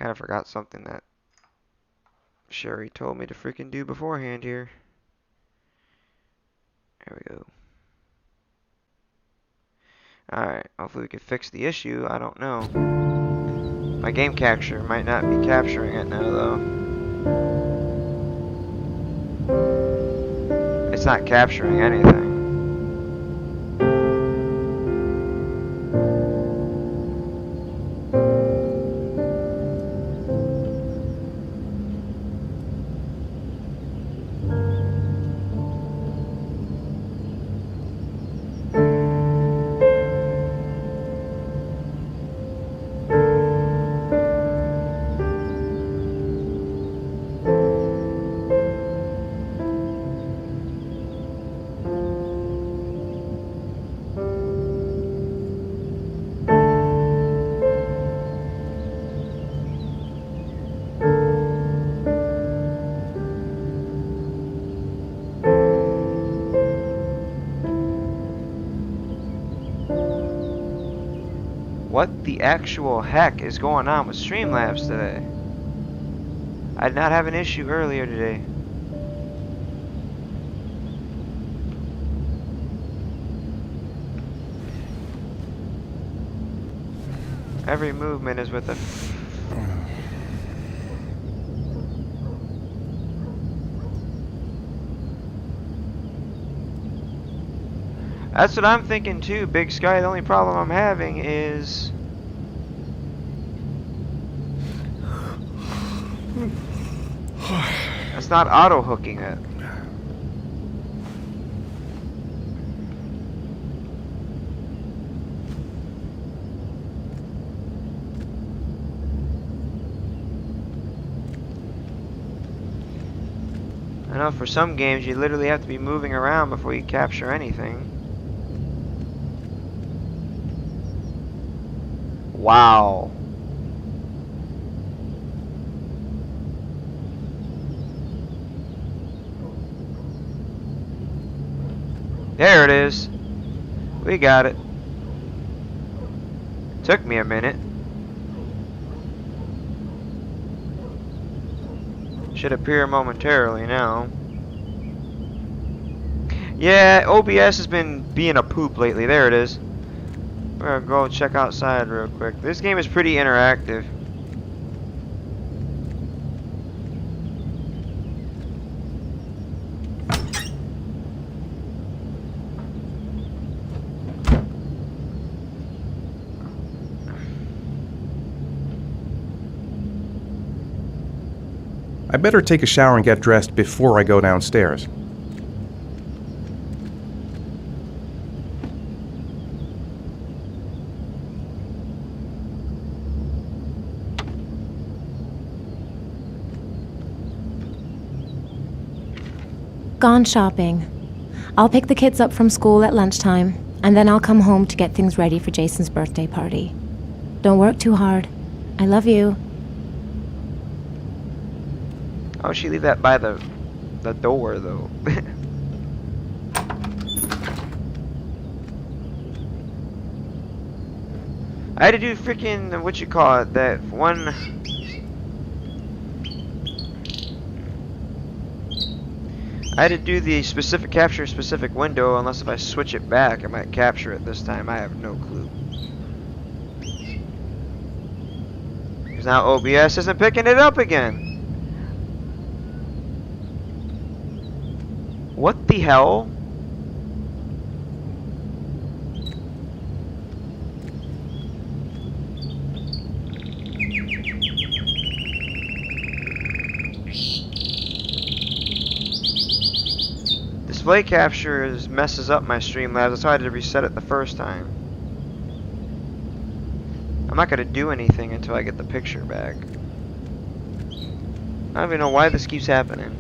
kind of forgot something that Sherry told me to freaking do beforehand here. There we go. Alright, hopefully we can fix the issue. I don't know. My game capture might not be capturing it now, though. It's not capturing anything. What the actual heck is going on with Streamlabs today? I did not have an issue earlier today. Every movement is with a... That's what I'm thinking too, Big Sky. The only problem I'm having is... It's not auto-hooking it. I know for some games you literally have to be moving around before you capture anything. Wow. There it is. We got it. Took me a minute. Should appear momentarily now. Yeah, OBS has been being a poop lately. There it is. We're gonna go check outside real quick. This game is pretty interactive. I better take a shower and get dressed before I go downstairs. Gone shopping. I'll pick the kids up from school at lunchtime, and then I'll come home to get things ready for Jason's birthday party. Don't work too hard. I love you. How would she leave that by the door, though? I had to do freaking, what you call it, that one... I had to do the specific capture a specific window, unless if I switch it back, I might capture it this time. I have no clue. Because now OBS isn't picking it up again. What the hell? Display capture messes up my Streamlabs. That's why I had to reset it the first time. I'm not going to do anything until I get the picture back. I don't even know why this keeps happening.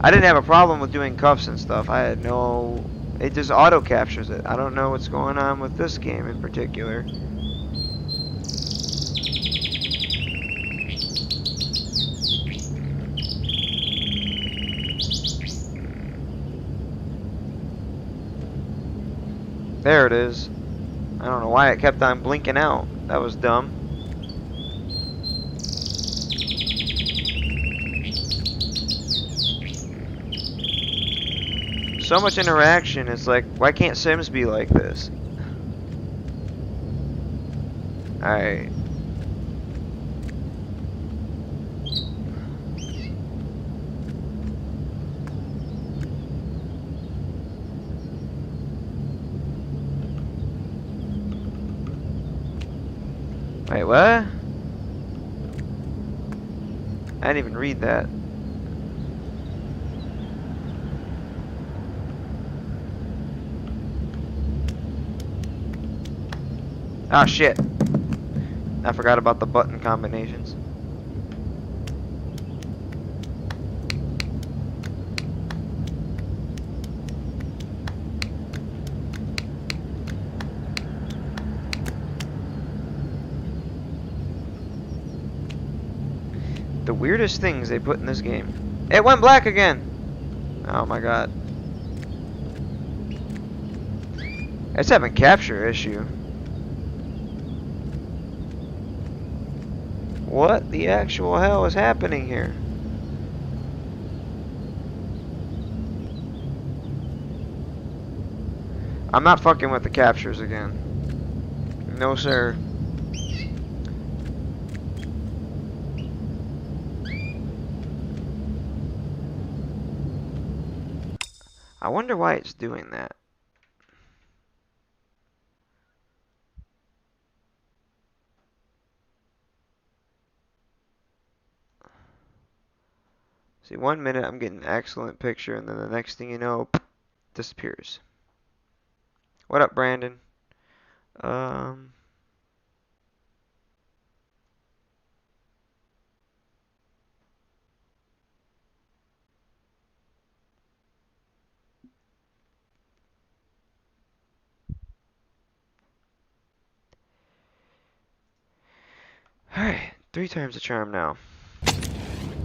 I didn't have a problem with doing cuffs and stuff. I had no... It just auto captures it. I don't know what's going on with this game in particular. There it is. I don't know why it kept on blinking out. That was dumb. So much interaction. It's like, why can't Sims be like this? Alright. Wait, what? I didn't even read that. Ah, shit. I forgot about the button combinations. The weirdest things they put in this game. It went black again! Oh my god. It's having capture issue. What the actual hell is happening here? I'm not fucking with the captures again. No, sir. I wonder why it's doing that. See, 1 minute I'm getting an excellent picture, and then the next thing you know, disappears. What up, Brandon? Um, Alright, 3 times the charm now.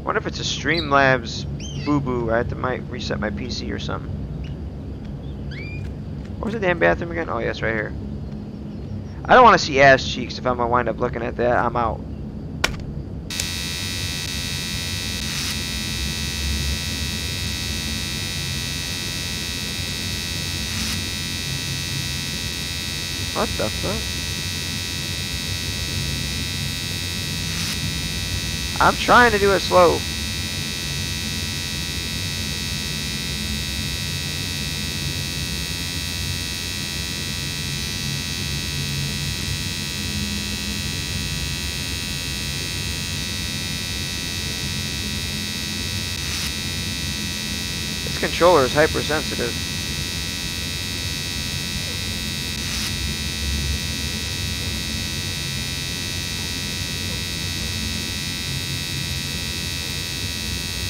Wonder if it's a Streamlabs boo-boo. I might reset my PC or something. Where's the damn bathroom again? Oh, yeah, it's right here. I don't want to see ass cheeks. If I'm gonna wind up looking at that, I'm out. What the fuck? I'm trying to do it slow. This controller is hypersensitive.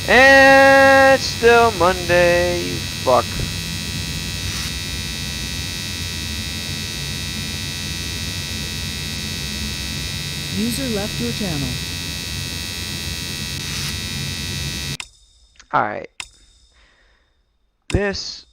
And it's still Monday, you fuck. User left your channel. Alright. This...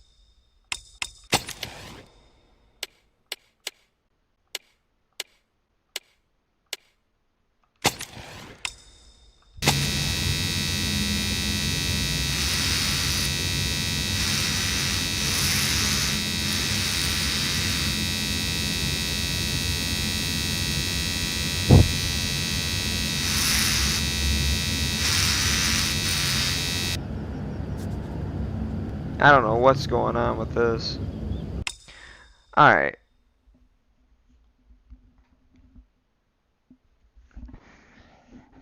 I don't know what's going on with this. Alright.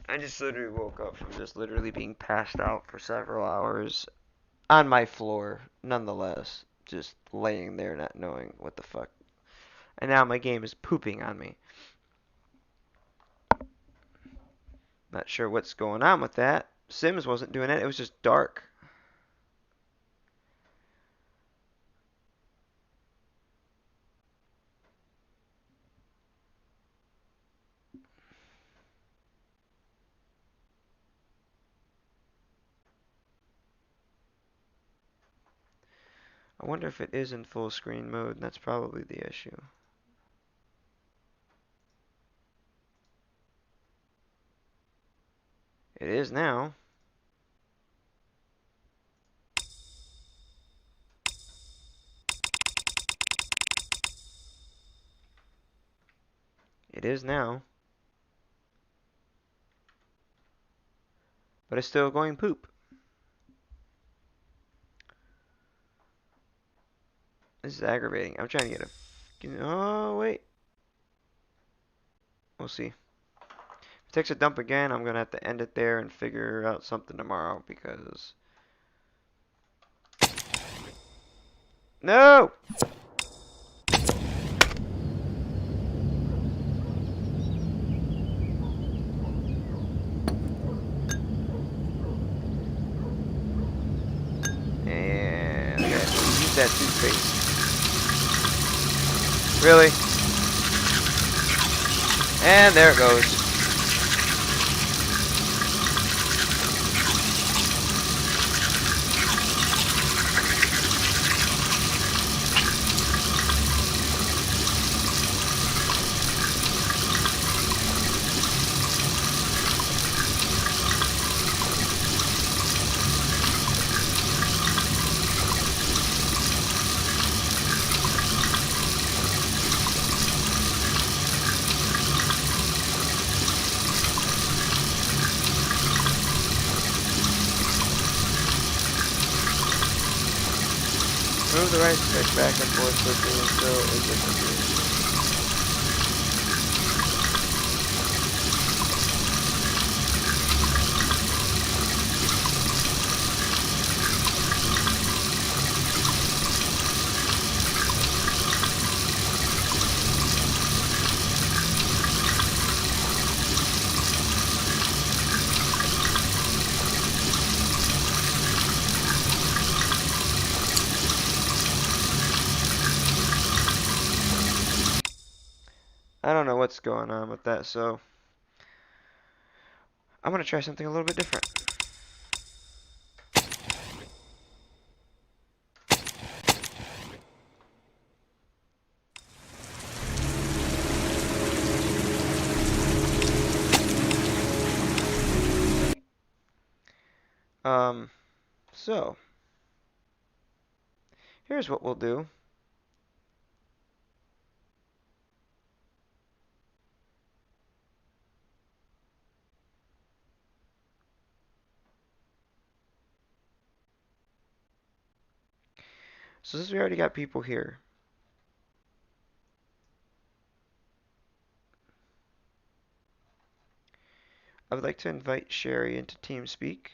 I just literally woke up from just literally being passed out for several hours on my floor, nonetheless. Just laying there not knowing what the fuck. And now my game is pooping on me. Not sure what's going on with that. Sims wasn't doing it, it was just dark. I wonder if it is in full screen mode, and that's probably the issue. It is now. It is now. But it's still going poop. This is aggravating. I'm trying to get a... Oh, wait. We'll see. If it takes a dump again, I'm going to have to end it there and figure out something tomorrow because... No! And okay, use that toothpaste. Really? And there it goes. Move the right stick back and forth quickly until it disappears. I don't know what's going on with that, so I'm going to try something a little bit different. So here's what we'll do. So since we already got people here, I would like to invite Sherry into TeamSpeak.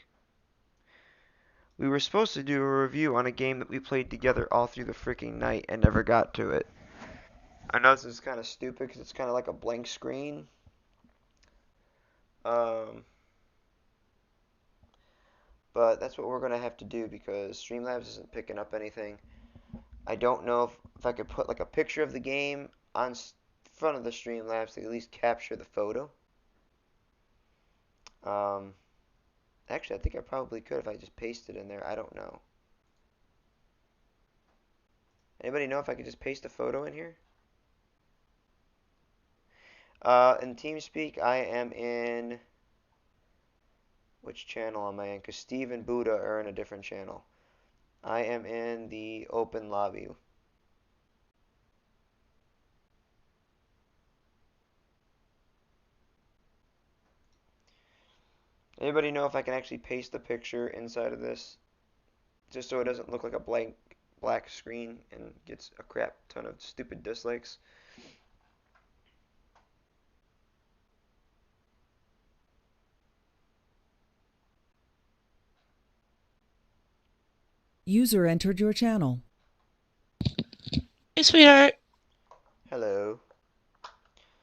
We were supposed to do a review on a game that we played together all through the freaking night and never got to it. I know this is kind of stupid because it's kind of like a blank screen. But that's what we're going to have to do because Streamlabs isn't picking up anything. I don't know if I could put like a picture of the game on front of the Streamlabs to at least capture the photo. Um, Actually, I think I probably could if I just pasted in there. I don't know. Anybody know if I could just paste a photo in here? In TeamSpeak, I am in... Which channel am I in? Because Steve and Buddha are in a different channel. I am in the open lobby. Anybody know if I can actually paste the picture inside of this? Just so it doesn't look like a blank black screen and gets a crap ton of stupid dislikes. User entered your channel. Hey, sweetheart. Hello.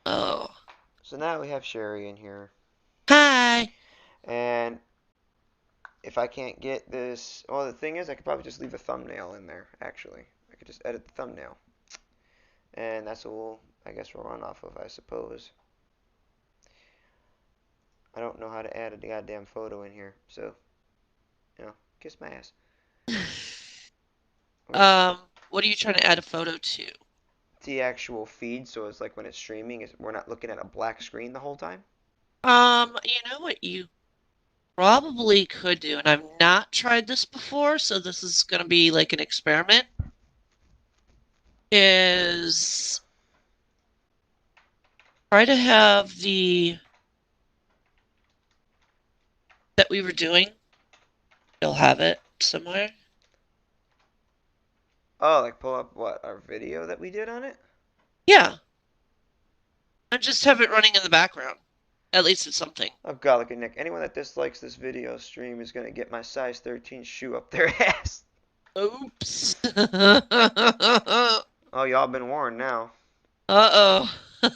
Oh. So now we have Sherry in here. Hi. And if I can't get this... Well, the thing is, I could probably just leave a thumbnail in there, actually. I could just edit the thumbnail. And that's what I guess we'll run off of, I suppose. I don't know how to add a goddamn photo in here, so, kiss my ass. Okay. What are you trying to add a photo to? The actual feed, so it's like when it's streaming, we're not looking at a black screen the whole time. You know what you probably could do, and I've not tried this before, so this is going to be like an experiment, is try to have the that we were doing. You'll have it somewhere. Oh, like pull up what? Our video that we did on it? Yeah. And just have it running in the background. At least it's something. Oh god, look at Nick. Anyone that dislikes this video stream is gonna get my size 13 shoe up their ass. Oops. Oh, y'all been warned now. Uh-oh. I'm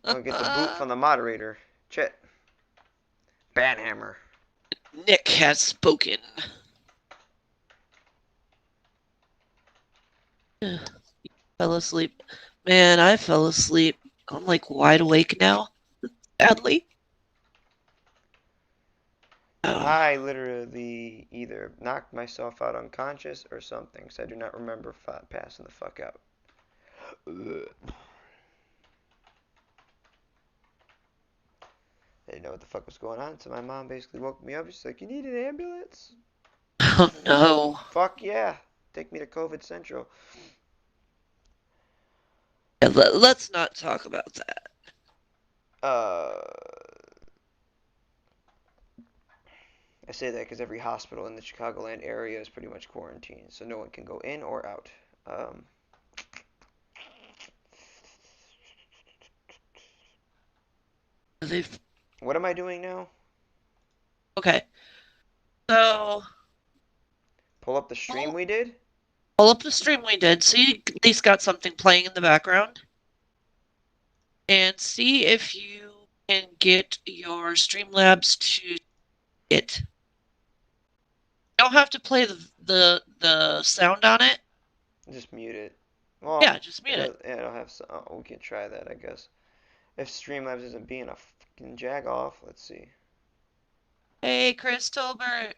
gonna get the boot from the moderator. Chet. Banhammer. Nick has spoken. Fell asleep. Man, I fell asleep. I'm like wide awake now. Sadly. Oh. I literally either knocked myself out unconscious or something, because I do not remember passing the fuck out. Ugh. I didn't know what the fuck was going on, so my mom basically woke me up. She's like, "You need an ambulance?" Oh no. Fuck yeah. Take me to COVID Central. Yeah, let's not talk about that. I say that because every hospital in the Chicagoland area is pretty much quarantined, so no one can go in or out. They've What am I doing now? Okay. So Pull up the stream we did? pull up the stream we did. See, at least got something playing in the background. And see if you can get your Streamlabs to it. You don't have to play the sound on it. Just mute it. Well, Yeah, just mute it. Yeah, it'll have some. Oh, we can try that, I guess. If Streamlabs isn't being a fucking jag off, let's see. Hey, Chris Tolbert.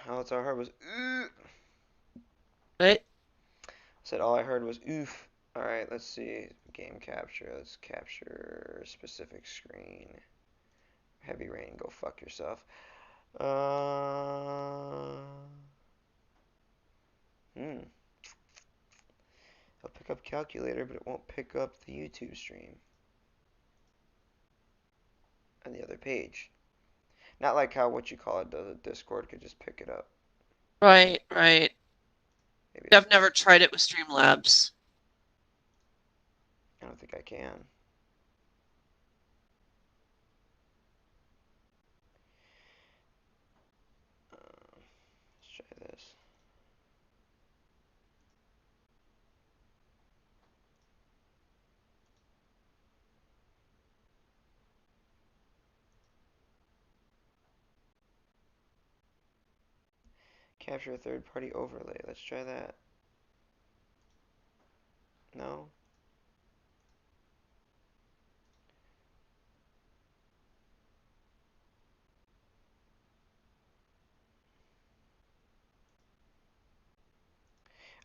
All I heard was Right? said all I heard was oof. Alright, let's see. Game capture. Let's capture specific screen. Heavy rain, go fuck yourself. It'll pick up calculator, but it won't pick up the YouTube stream on the other page. Not like how what you call it does. Discord could just pick it up. Right. Maybe I've never tried it with Streamlabs. I don't think I can. Let's try this. Capture a third-party overlay. Let's try that. No?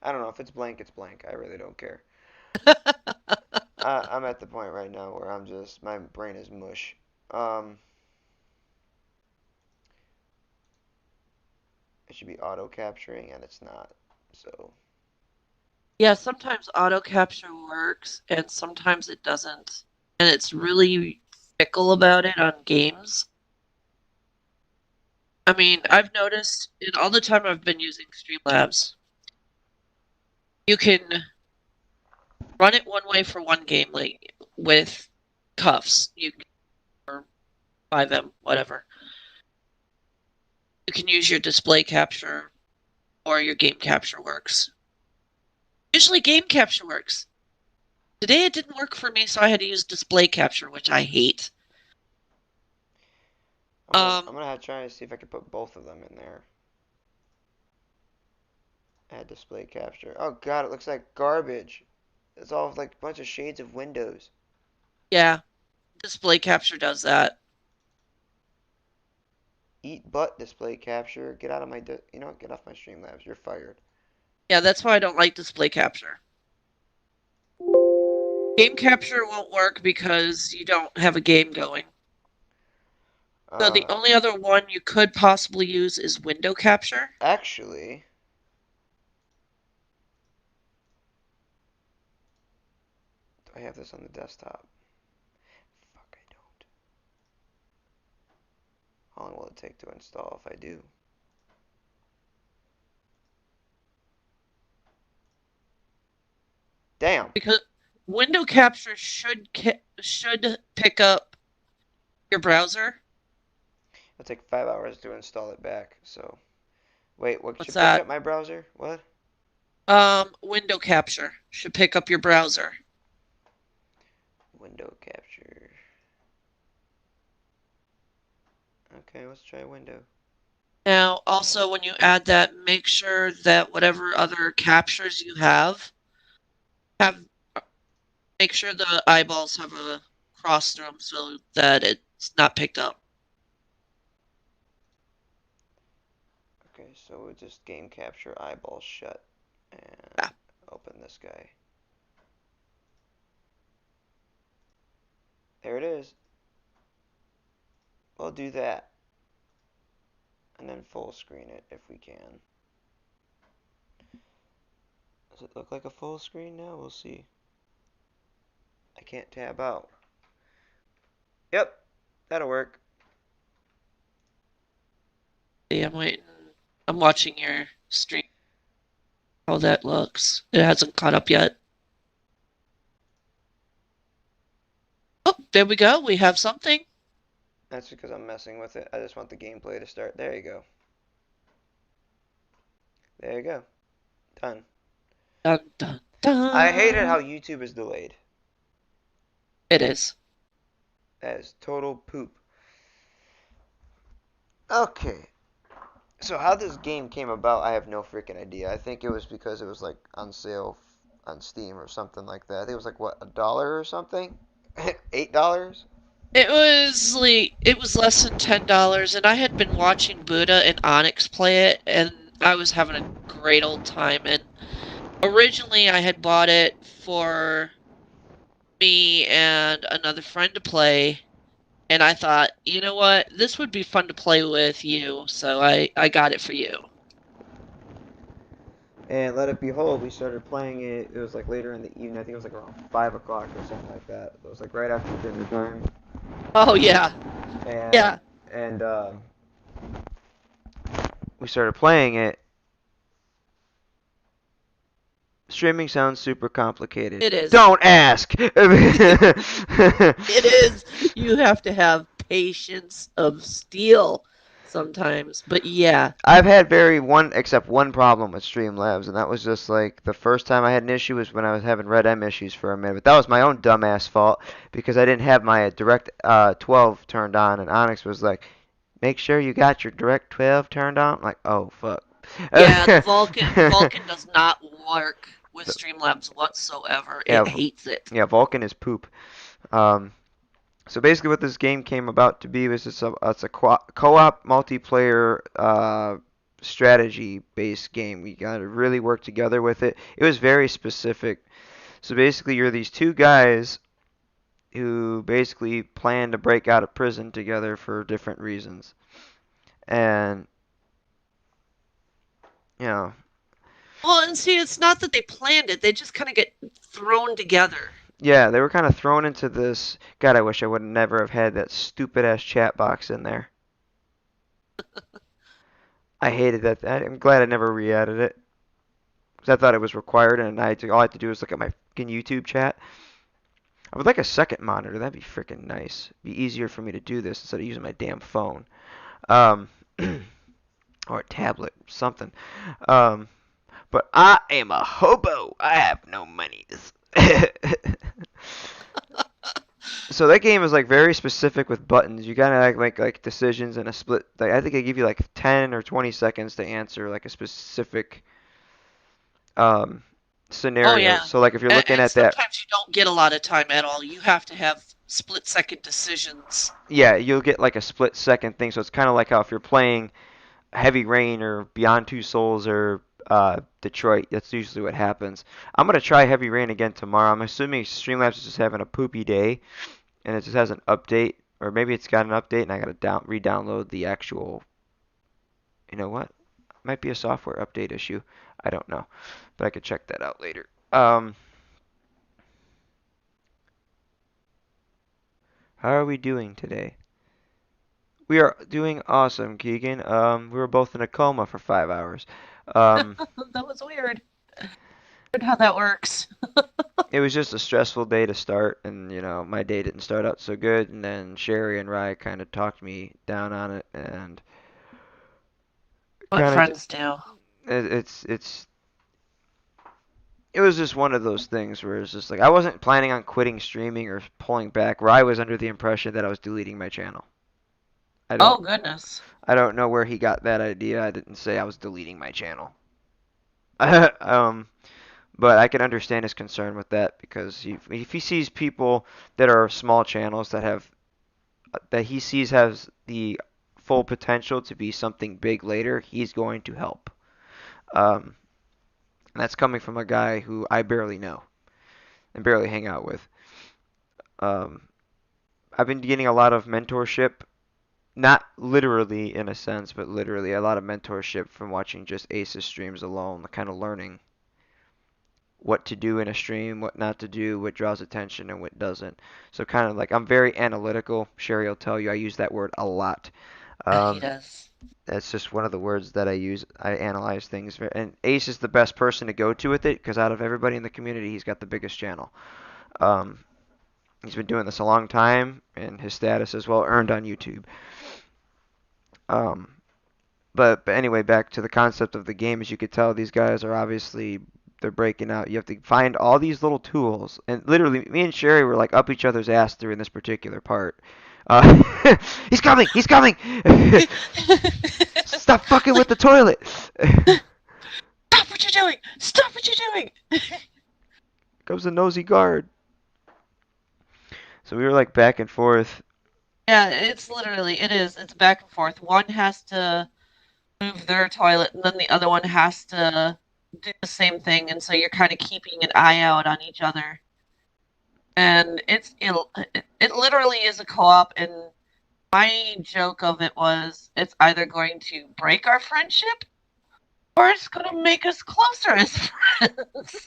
I don't know. If it's blank, it's blank. I really don't care. I'm at the point right now where I'm just, my brain is mush. It should be auto capturing, and it's not. So, Yeah, sometimes auto capture works and sometimes it doesn't. And it's really fickle about it on games. I mean, I've noticed in all the time I've been using Streamlabs, you can run it one way for one game, like with cuffs, or 5M, whatever. You can use your display capture or your game capture works. Usually game capture works. Today it didn't work for me, so I had to use display capture, which I hate. I'm gonna have to try to see if I can put both of them in there. Add display capture. Oh god, it looks like garbage. It's all like a bunch of shades of windows. Yeah, display capture does that. Eat butt display capture. Get out of my, you know what? Get off my Streamlabs. You're fired. Yeah, that's why I don't like display capture. Game capture won't work because you don't have a game going. So the only other one you could possibly use is window capture. Actually, do I have this on the desktop? Fuck, I don't. How long will it take to install if I do? Damn. Because window capture should pick up your browser. It'll take 5 hours to install it back, so. Wait, what What's should pick that? up my browser? What? Window capture should pick up your browser. Window capture. Okay, let's try window. Now, also when you add that, make sure that whatever other captures you have make sure the eyeballs have a cross through them so that it's not picked up. Okay, so we'll just game capture eyeballs shut and Yeah. open this guy. There it is. We'll do that. And then full screen it if we can. Does it look like a full screen now? We'll see. I can't tab out. Yep, that'll work. I'm waiting. I'm watching your stream. How that looks. It hasn't caught up yet. Oh, there we go. We have something. That's because I'm messing with it. I just want the gameplay to start. There you go. There you go. Done. Dun, dun, dun. I hated how YouTube is delayed. It is. That is total poop. Okay. So how this game came about, I have no freaking idea. I think it was because it was like on sale on Steam or something like that. I think it was like what, $1 or something? $8? It was less than $10, and I had been watching Buddha and Onyx play it, and I was having a great old time. And originally, I had bought it for me and another friend to play, and I thought, you know what, this would be fun to play with you, so I got it for you. And let it behold, we started playing it. It was like later in the evening. I think it was like around 5 o'clock or something like that. It was like right after dinner time. Oh yeah, And, yeah. And we started playing it. Streaming sounds super complicated. It is. Don't ask. It is. You have to have patience of steel sometimes, but yeah. I've had except one problem with Streamlabs, and that was just like the first time I had an issue was when I was having Red M issues for a minute. But that was my own dumbass fault because I didn't have my Direct 12 turned on, and Onyx was like, "Make sure you got your Direct 12 turned on." I'm like, oh fuck. Yeah, Vulkan does not work with Streamlabs whatsoever. Yeah, It hates it. Yeah, Vulkan is poop. So basically, what this game came about to be was it's a co-op multiplayer strategy-based game. We got to really work together with it. It was very specific. So basically, you're these two guys who basically plan to break out of prison together for different reasons, and you know. Well, and see, it's not that they planned it; they just kind of get thrown together. Yeah, they were kind of thrown into this. God, I wish I would never have had that stupid ass chat box in there. I hated that. I'm glad I never re-added it. Because I thought it was required, and all I had to do was look at my fucking YouTube chat. I would like a second monitor. That'd be freaking nice. It'd be easier for me to do this instead of using my damn phone. Um, or a tablet, something. But I am a hobo. I have no monies. So that game is like very specific with buttons. You gotta make like decisions in a split. Like, I think they give you like 10 or 20 seconds to answer like a specific scenario. Oh yeah. So like if you're looking And at that, sometimes you don't get a lot of time at all. You have to have split-second decisions. yeah, you'll get like a split second thing. So it's kind of like how if you're playing Heavy Rain or Beyond Two Souls or Detroit. That's usually what happens. I'm gonna try Heavy Rain again tomorrow. I'm assuming Streamlabs is just having a poopy day, and it just has an update, or maybe it's got an update, and I gotta re-download the actual. You know what? Might be a software update issue. I don't know, but I could check that out later. How are we doing today? We are doing awesome, Keegan. We were both in a coma for 5 hours. Um, That was weird. Weird how that works. it was just a stressful day to start, and my day didn't start out so good. And then Sherry and Rye kind of talked me down on it, and What kind of friends do. it's it was just one of those things where it's just like I wasn't planning on quitting streaming or pulling back. Rye was under the impression that I was deleting my channel. I don't Oh, goodness. I don't know where he got that idea. I didn't say I was deleting my channel. But I can understand his concern with that because if he sees people that are small channels that he sees has the full potential to be something big later, he's going to help. Um, and that's coming from a guy who I barely know and barely hang out with. Um, I've been getting a lot of mentorship, not literally in a sense, but literally a lot of mentorship from watching just Ace's streams alone, kind of learning what to do in a stream, what not to do, what draws attention and what doesn't. So kind of like I'm very analytical. Sherry will tell you I use that word a lot. He Um, does. that's just one of the words that I use. I analyze things, and Ace is the best person to go to with it because out of everybody in the community, he's got the biggest channel. Um, he's been doing this a long time, and his status is well earned on YouTube. Um, but anyway, back to the concept of the game. As you could tell, these guys are obviously they're breaking out. You have to find all these little tools, and literally, me and Sherry were like up each other's ass during this particular part. He's coming! He's coming! Stop fucking with the toilet! Stop what you're doing! Stop what you're doing! Comes the nosy guard. So we were like back and forth. Yeah, it is. It's back and forth. One has to move their toilet, and then the other one has to do the same thing, and so you're kind of keeping an eye out on each other. And it literally is a co-op, and my joke of it was it's either going to break our friendship or it's going to make us closer as friends.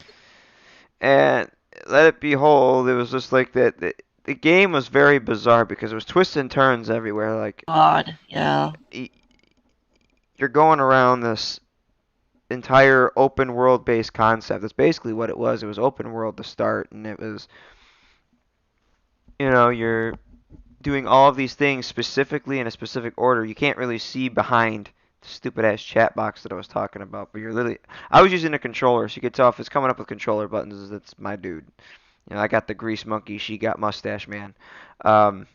And let it behold, it was just like that. The game was very bizarre because it was twists and turns everywhere. Like God, yeah. you're going around this entire open world based concept. That's basically what it was. It was open world to start, and it was, you're doing all of these things specifically in a specific order. You can't really see behind the stupid ass chat box that I was talking about, but you're literally. I was using a controller, so you could tell if it's coming up with controller buttons, that's my dude. I got the grease monkey. She got mustache man. Um,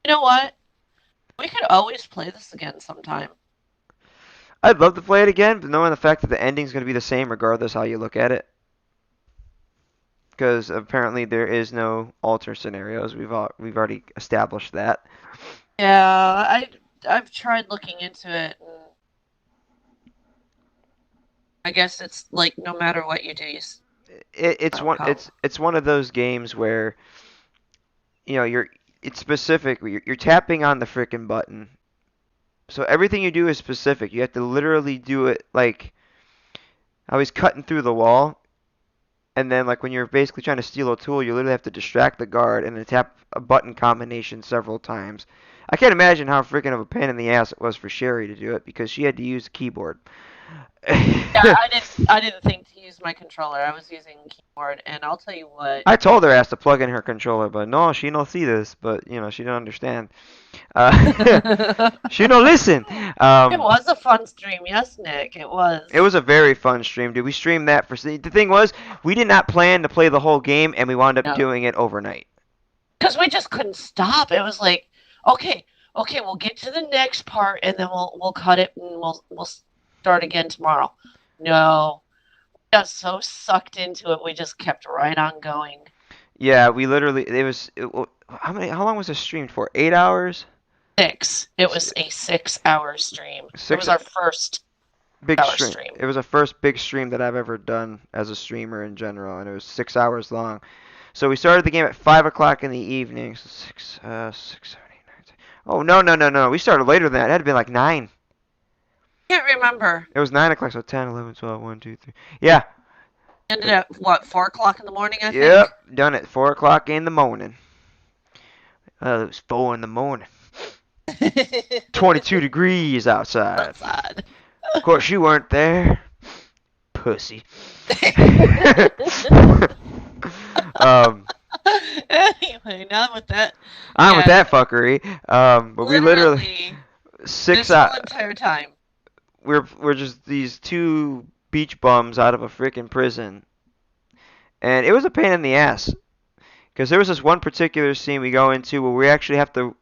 You know what? We could always play this again sometime. I'd love to play it again, but knowing the fact that the ending's going to be the same regardless how you look at it, because apparently there is no alternate scenarios. We've already established that. Yeah, I've tried looking into it, and I guess it's like no matter what you do, It's one of those games where it's specific. You're tapping on the freaking button, so everything you do is specific. You have to literally do it like I was cutting through the wall. And then, like, when you're basically trying to steal a tool, you literally have to distract the guard and then tap a button combination several times. I can't imagine how freaking of a pain in the ass it was for Sherry to do it because she had to use a keyboard. Yeah, I didn't think to use my controller. I was using keyboard, and I'll tell you what. I told her ass to plug in her controller, but no, she don't see this. But she don't understand. She don't listen. It was a fun stream, yes, Nick. It was. It was a very fun stream, dude. We streamed that for. The thing was, we did not plan to play the whole game, and we wound up doing it overnight. Because we just couldn't stop. It was like, okay, we'll get to the next part, and then we'll cut it, and we'll start again tomorrow. No, we got so sucked into it, we just kept right on going. Yeah, we literally. How long was it streamed for? 8 hours? 6. It was a 6-hour stream. It was our first. big Hour stream. stream. It was the first big stream that I've ever done as a streamer in general, and it was 6 hours long. So we started the game at 5 o'clock in the evening. So 6, 7, 8, 9, 10. Oh no! We started later than that. It had to be like 9. Can't remember. It was 9 o'clock. So 10, 11, 12, 1, 2, 3. Yeah. Ended at what, 4 o'clock in the morning, I Yep. Done at 4 o'clock in the morning. It was 4 in the morning. think. 22 degrees outside. Outside. Of course, you weren't there. Pussy. Anyway, now with that. I'm with Yeah, that fuckery. But we literally this 6 whole hours. entire time. We're just these two beach bums out of a freaking prison, and it was a pain in the ass. Because there was this one particular scene we go into where we actually have to.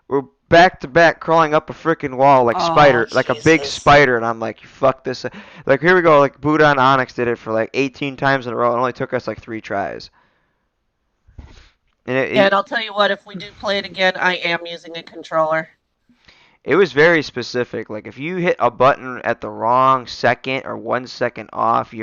We're back to back crawling up a freaking wall like Oh, spider, like a big Jesus. spider, and I'm like, fuck this. Like here we go, like Buddha and Onyx did it for like 18 times in a row. It only took us like 3 tries. And And I'll tell you what, if we do play it again, I am using a controller. it was very specific. Like if you hit a button at the wrong second or 1 second off, it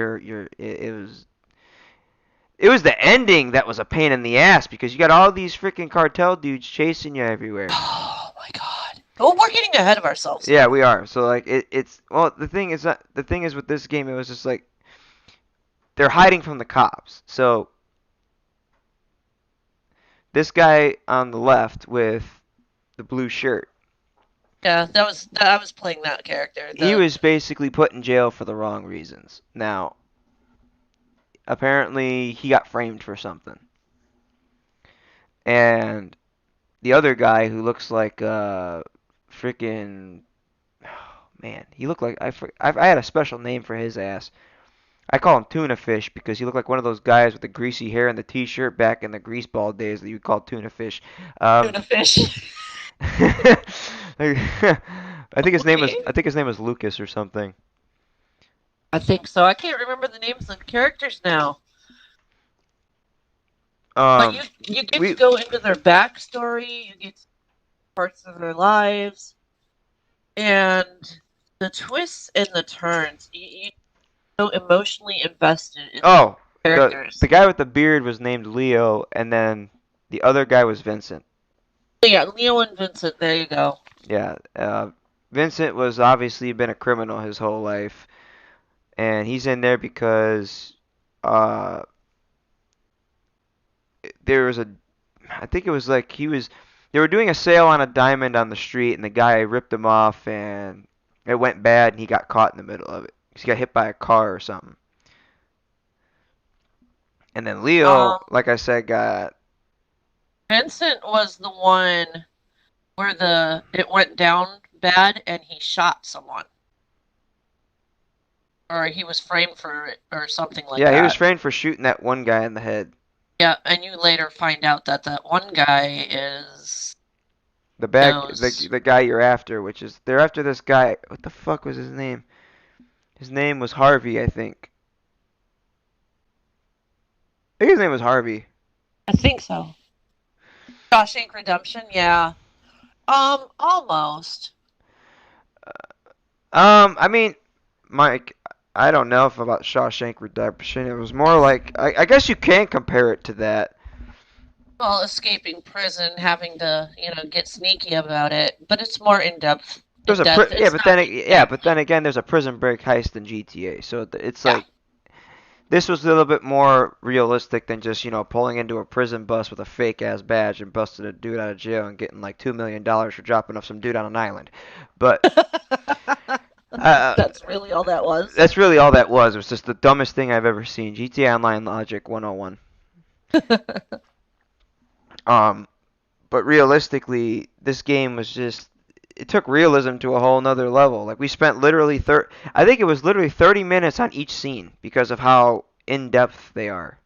was the ending that was a pain in the ass because you got all these freaking cartel dudes chasing you everywhere. Oh my god. Oh, we're getting ahead of ourselves. Yeah, we are. So like it's well, the thing is with this game, it was just like they're hiding from the cops. So this guy on the left with the blue shirt, Yeah, I was playing that character. he was basically put in jail for the wrong reasons. Now, apparently he got framed for something. And the other guy who looks like freaking man, he looked like I had a special name for his ass. I call him Tuna Fish because he looked like one of those guys with the greasy hair and the t-shirt back in the greaseball days that you call Tuna Fish. Tuna fish. I think his name was Lucas or something. I think so. I can't remember the names of the characters now. But you get to go into their backstory, you get parts of their lives, and the twists and the turns. You so emotionally invested in characters. The guy with the beard was named Leo, and then the other guy was Vincent. Yeah, Leo and Vincent. There you go. Yeah, Vincent was obviously been a criminal his whole life, and he's in there because there was I think it was like they were doing a sale on a diamond on the street, and the guy ripped him off, and it went bad, and he got caught in the middle of it. He got hit by a car or something. And then Leo, like I said, got... Vincent was the one where it went down bad and he shot someone. Or he was framed for it or something like that. Yeah, he was framed for shooting that one guy in the head. Yeah, and you later find out that that one guy is... The guy you're after, which is... They're after this guy. What the fuck was his name? His name was Harvey, I think. I think his name was Harvey. I think so. Shawshank Redemption, yeah. Almost. I mean, Mike, I don't know if about Shawshank Redemption. It was more like... I guess you can compare it to that. Well, escaping prison, having to, get sneaky about it, but it's more in-depth. But then again, there's a prison break heist in GTA, so it's like this was a little bit more realistic than just pulling into a prison bus with a fake ass badge and busting a dude out of jail and getting like $2 million for dropping off some dude on an island. But that's really all that was. That's really all that was. It was just the dumbest thing I've ever seen. GTA Online logic 101. But realistically, this game was just... It took realism to a whole nother level. Like we spent literally I think it was literally 30 minutes on each scene because of how in depth they are.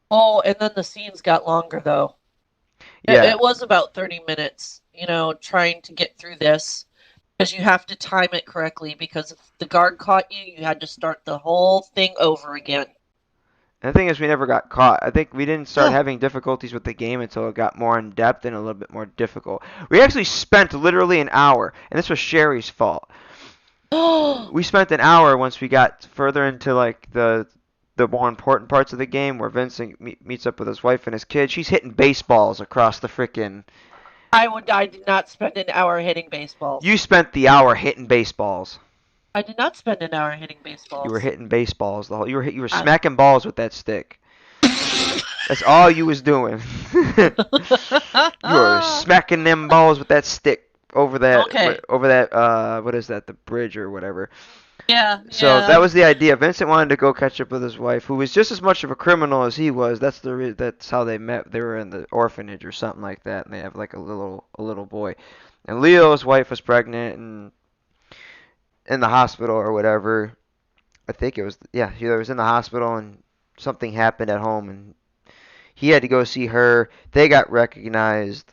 Oh, and then the scenes got longer though. Yeah. It was about 30 minutes, trying to get through this because you have to time it correctly because if the guard caught you, you had to start the whole thing over again. And the thing is, we never got caught. I think we didn't start having difficulties with the game until it got more in depth and a little bit more difficult. We actually spent literally an hour, and this was Sherry's fault. We spent an hour once we got further into like the more important parts of the game where Vincent meets up with his wife and his kid. She's hitting baseballs across the frickin'. I did not spend an hour hitting baseballs. You spent the hour hitting baseballs. I did not spend an hour hitting You were baseballs. hitting baseballs the whole. You were I- smacking balls with that stick. That's all you was doing. You were smacking them balls with that stick over that Okay. what is that, the bridge or whatever. Yeah, So yeah. that was the idea. Vincent wanted to go catch up with his wife, who was just as much of a criminal as he was. That's how they met. They were in the orphanage or something like that, and they have like a little boy. And Leo's wife was pregnant and in the hospital or whatever. I think it was, yeah, he was in the hospital and something happened at home and he had to go see her. They got recognized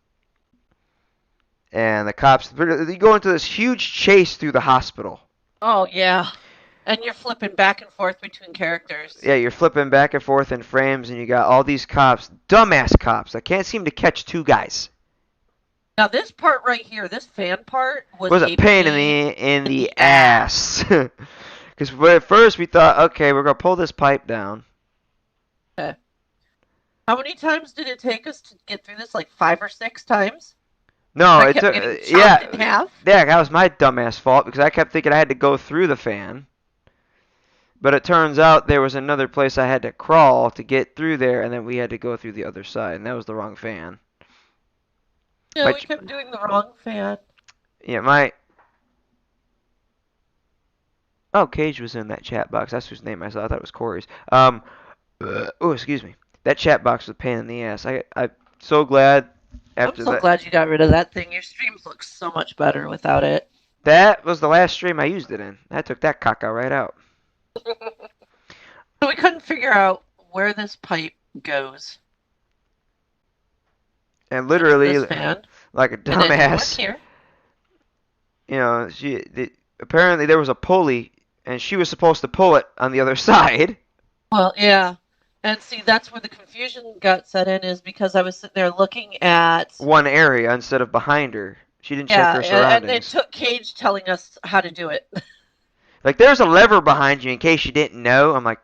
and the cops, they go into this huge chase through the hospital. Oh, yeah. And you're flipping back and forth between characters. Yeah, you're flipping back and forth in frames and you got all these cops, dumbass cops, that can't seem to catch two guys. Now, this part right here, this fan part, Was a pain in the ass. Because at first we thought, okay, we're going to pull this pipe down. Okay. How many times did it take us to get through this? Like 5 or 6 times? No, I it kept took, getting chopped yeah, in half? yeah, that was my dumbass fault because I kept thinking I had to go through the fan. But it turns out there was another place I had to crawl to get through there, and then we had to go through the other side, and that was the wrong fan. Yeah, we kept doing the wrong fan. Yeah, oh, Cage was in that chat box. That's whose name I saw. I thought it was Corey's. Oh, excuse me. That chat box was a pain in the ass. I'm so glad after I'm so that. glad you got rid of that thing. Your streams look so much better without it. That was the last stream I used it in. I took that caca right out. So we couldn't figure out where this pipe goes. And literally, This fan. like a And then it went dumbass, here. you know, apparently there was a pulley, and she was supposed to pull it on the other side. Well, yeah. And see, that's where the confusion got set in, is because I was sitting there looking at One area instead of behind her. She didn't check her and it surroundings. took Cage telling us how to do it. Like, there's a lever behind you in case you didn't know. I'm like,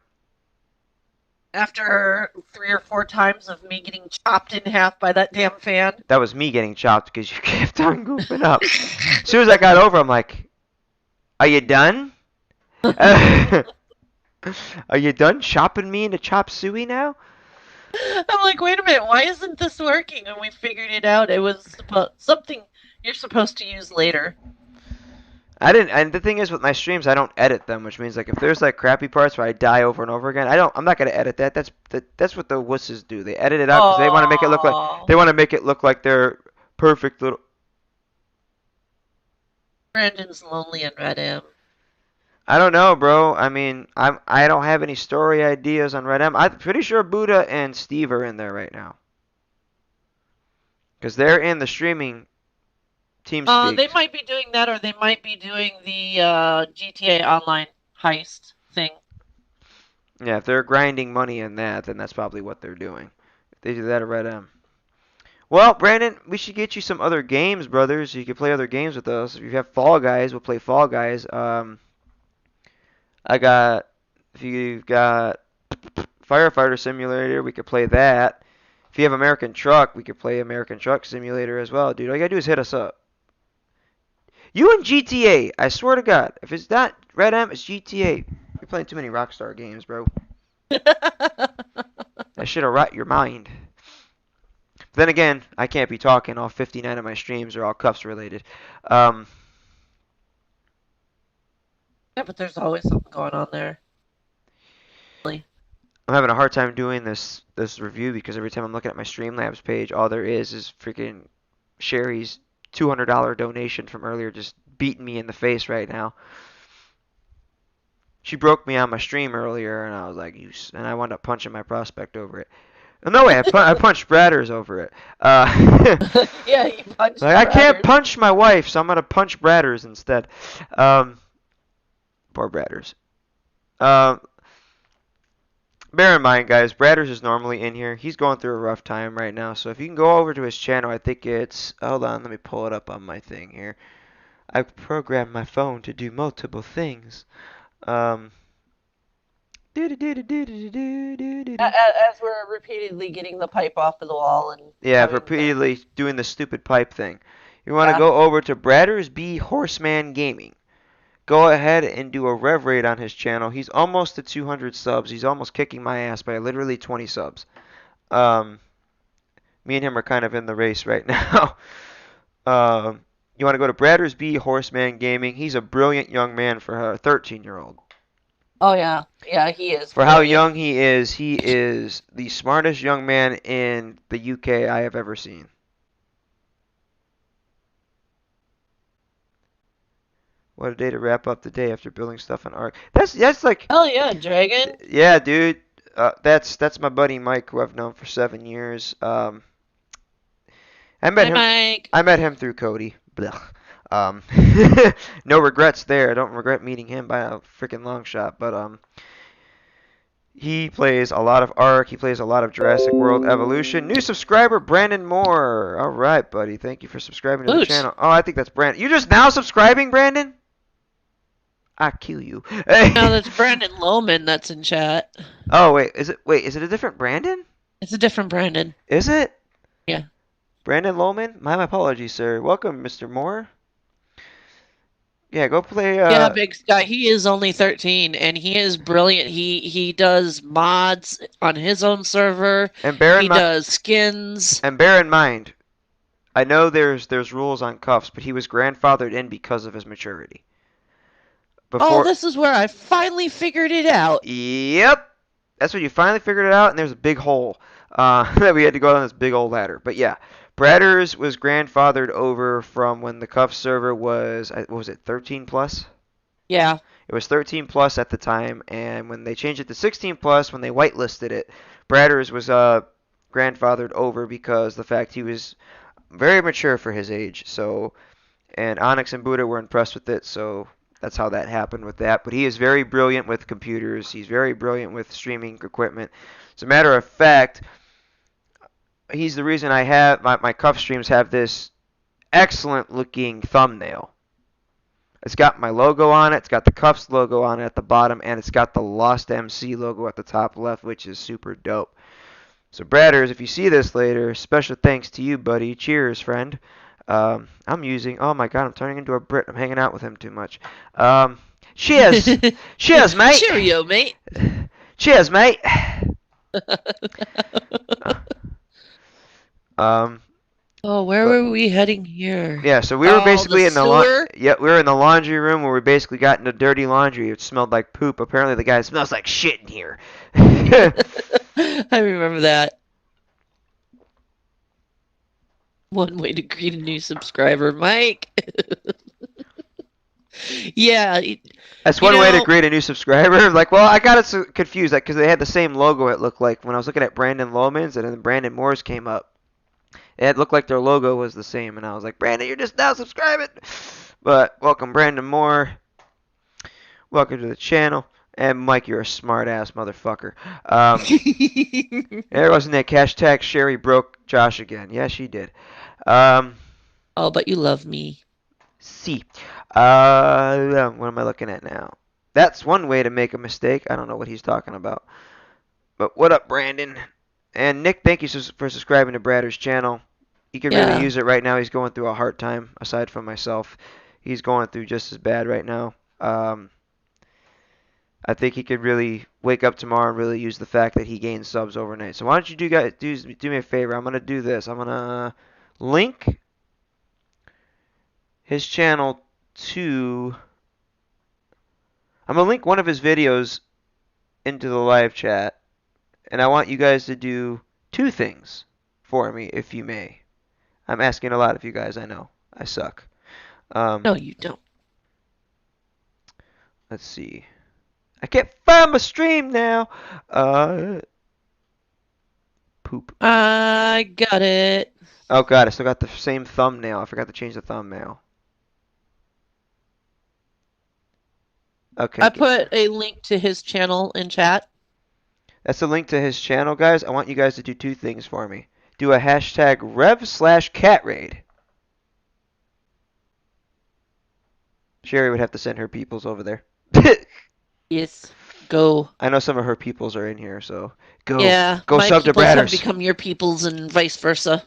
After 3 or 4 times of me getting chopped in half by that damn fan. that was me getting chopped because you kept on goofing up. As soon as I got over, I'm like, are you done? Are you done chopping me into chop suey now? I'm like, wait a minute, why isn't this working? And we figured it out. It was something you're supposed to use later. I didn't, and the thing is with my streams, I don't edit them, which means like if there's like crappy parts where I die over and over again, I'm not gonna edit that. That's what the wusses do. They edit it out because they want to make it look like they're perfect little. Brandon's lonely and Red M. I don't know, bro. I mean, I don't have any story ideas on Red M. I'm pretty sure Buddha and Steve are in there right now because they're in the streaming team speak. They might be doing that, or they might be doing the GTA Online heist thing. Yeah, if they're grinding money in that, then that's probably what they're doing. If they do that at Red M. Well, Brandon, we should get you some other games, brother, so you can play other games with us. If you have Fall Guys, we'll play Fall Guys. If you've got Firefighter Simulator, we could play that. If you have American Truck, we could play American Truck Simulator as well, dude. All you gotta do is hit us up. You and GTA, I swear to God. If it's not Red M, it's GTA. You're playing too many Rockstar games, bro. That shit'll rot your mind. But then again, I can't be talking. All 59 of my streams are all cuffs related. Yeah, but there's always something going on there. Really. I'm having a hard time doing this review because every time I'm looking at my Streamlabs page, all there is freaking Sherry's $200 donation from earlier just beating me in the face right now. She broke me on my stream earlier, and I was like, and I wound up punching my prospect over it. No way, I punched Bradders over it. Yeah, you punched like, I can't Bradders. punch my wife, so I'm gonna punch Bradders instead. Poor Bradders. Bear in mind, guys, Bradders is normally in here. He's going through a rough time right now, so if you can go over to his channel, I think it's... Hold on, let me pull it up on my thing here. I programmed my phone to do multiple things. Um, As we're repeatedly getting the pipe off of the wall and yeah, having the repeatedly doing the stupid pipe thing. You want to yeah. go over to Bradders B Horseman Gaming. Go ahead and do a rev raid on his channel. He's almost to 200 subs. He's almost kicking my ass by literally 20 subs. Um, Me and him are kind of in the race right now. Um, you want to go to Bradders B Horseman Gaming. He's a brilliant young man for a 13-year-old. Oh yeah, yeah, he is For how brilliant. young he is the smartest young man in the UK I have ever seen. What a day to wrap up the day after building stuff on Ark. That's like, Hell yeah, Dragon. yeah, dude. That's my buddy Mike, who I've known for 7 years. I met Hi, him. Mike. I met him through Cody. Blech. Um, no regrets there. I don't regret meeting him by a freaking long shot. But he plays a lot of Ark. He plays a lot of Jurassic World Evolution. New subscriber Brandon Moore. All right, buddy. Thank you for subscribing to the Woot. channel. Oh, I think that's Brandon. You just now subscribing, Brandon? I kill you. Now that's Brandon Lohman that's in chat. Oh wait, is it a different Brandon? It's a different Brandon. Is it? Yeah. Brandon Lohman? My apologies, sir. Welcome, Mr. Moore. Yeah, go play. Yeah, Big Sky. He is only 13, and he is brilliant. He does mods on his own server. And bear He in mind, does skins. I know there's rules on cuffs, but he was grandfathered in because of his maturity. Oh, Before, this is where I finally figured it out. yep, that's when you finally figured it out, and there's a big hole that we had to go down this big old ladder. But yeah, Bradders was grandfathered over from when the cuff server was, what was it, 13 plus? Yeah. It was 13 plus at the time, and when they changed it to 16 plus, when they whitelisted it, Bradders was grandfathered over because the fact he was very mature for his age. So, and Onyx and Buddha were impressed with it, so that's how that happened with that. But he is very brilliant with computers. He's very brilliant with streaming equipment. As a matter of fact, he's the reason I have my cuff streams have this excellent looking thumbnail. It's got my logo on it, it's got the Cuffs logo on it at the bottom, and it's got the Lost MC logo at the top left, which is super dope. So Bradders, if you see this later, special thanks to you, buddy. Cheers, friend. Oh my god, I'm turning into a Brit. I'm hanging out with him too much. Cheers. Cheers, mate. Cheerio, mate. Cheers, mate. um, Oh, where were we heading here? Yeah, so we were basically the in the sewer? yeah, we were in the laundry room where we basically got into dirty laundry. It smelled like poop. Apparently, the guy smells like shit in here. I remember that. One way to greet a new subscriber, Mike. Yeah. That's one way to greet a new subscriber. Like, well, I got it confused, like, because they had the same logo. It looked like when I was looking at Brandon Lohman's, and then Brandon Moore's came up. It looked like their logo was the same, and I was like, Brandon, you're just now subscribing. But welcome, Brandon Moore. Welcome to the channel. And Mike, you're a smart ass motherfucker. There wasn't that hashtag Sherry broke Josh again. Yeah, she did. Oh, but you love me. See. What am I looking at now? That's one way to make a mistake. I don't know what he's talking about. But what up, Brandon? And Nick, thank you for subscribing to Bradder's channel. He could really use it right now. He's going through a hard time, aside from myself. He's going through just as bad right now. I think he could really wake up tomorrow and really use the fact that he gained subs overnight. So why don't you do me a favor? I'm going to do this. I'm going to link his channel to... I'm going to link one of his videos into the live chat. And I want you guys to do 2 things for me, if you may. I'm asking a lot of you guys, I know. I suck. No, you don't. Let's see. I can't find my stream now. Poop. I got it. Oh god, I still got the same thumbnail. I forgot to change the thumbnail. Okay. I put a link to his channel in chat. That's a link to his channel, guys. I want you guys to do 2 things for me. Do a hashtag rev/cat raid. Sherry would have to send her peoples over there. Yes. Go. I know some of her peoples are in here, so go. Yeah, Go my sub to peoples have Bratters. become your peoples and vice versa.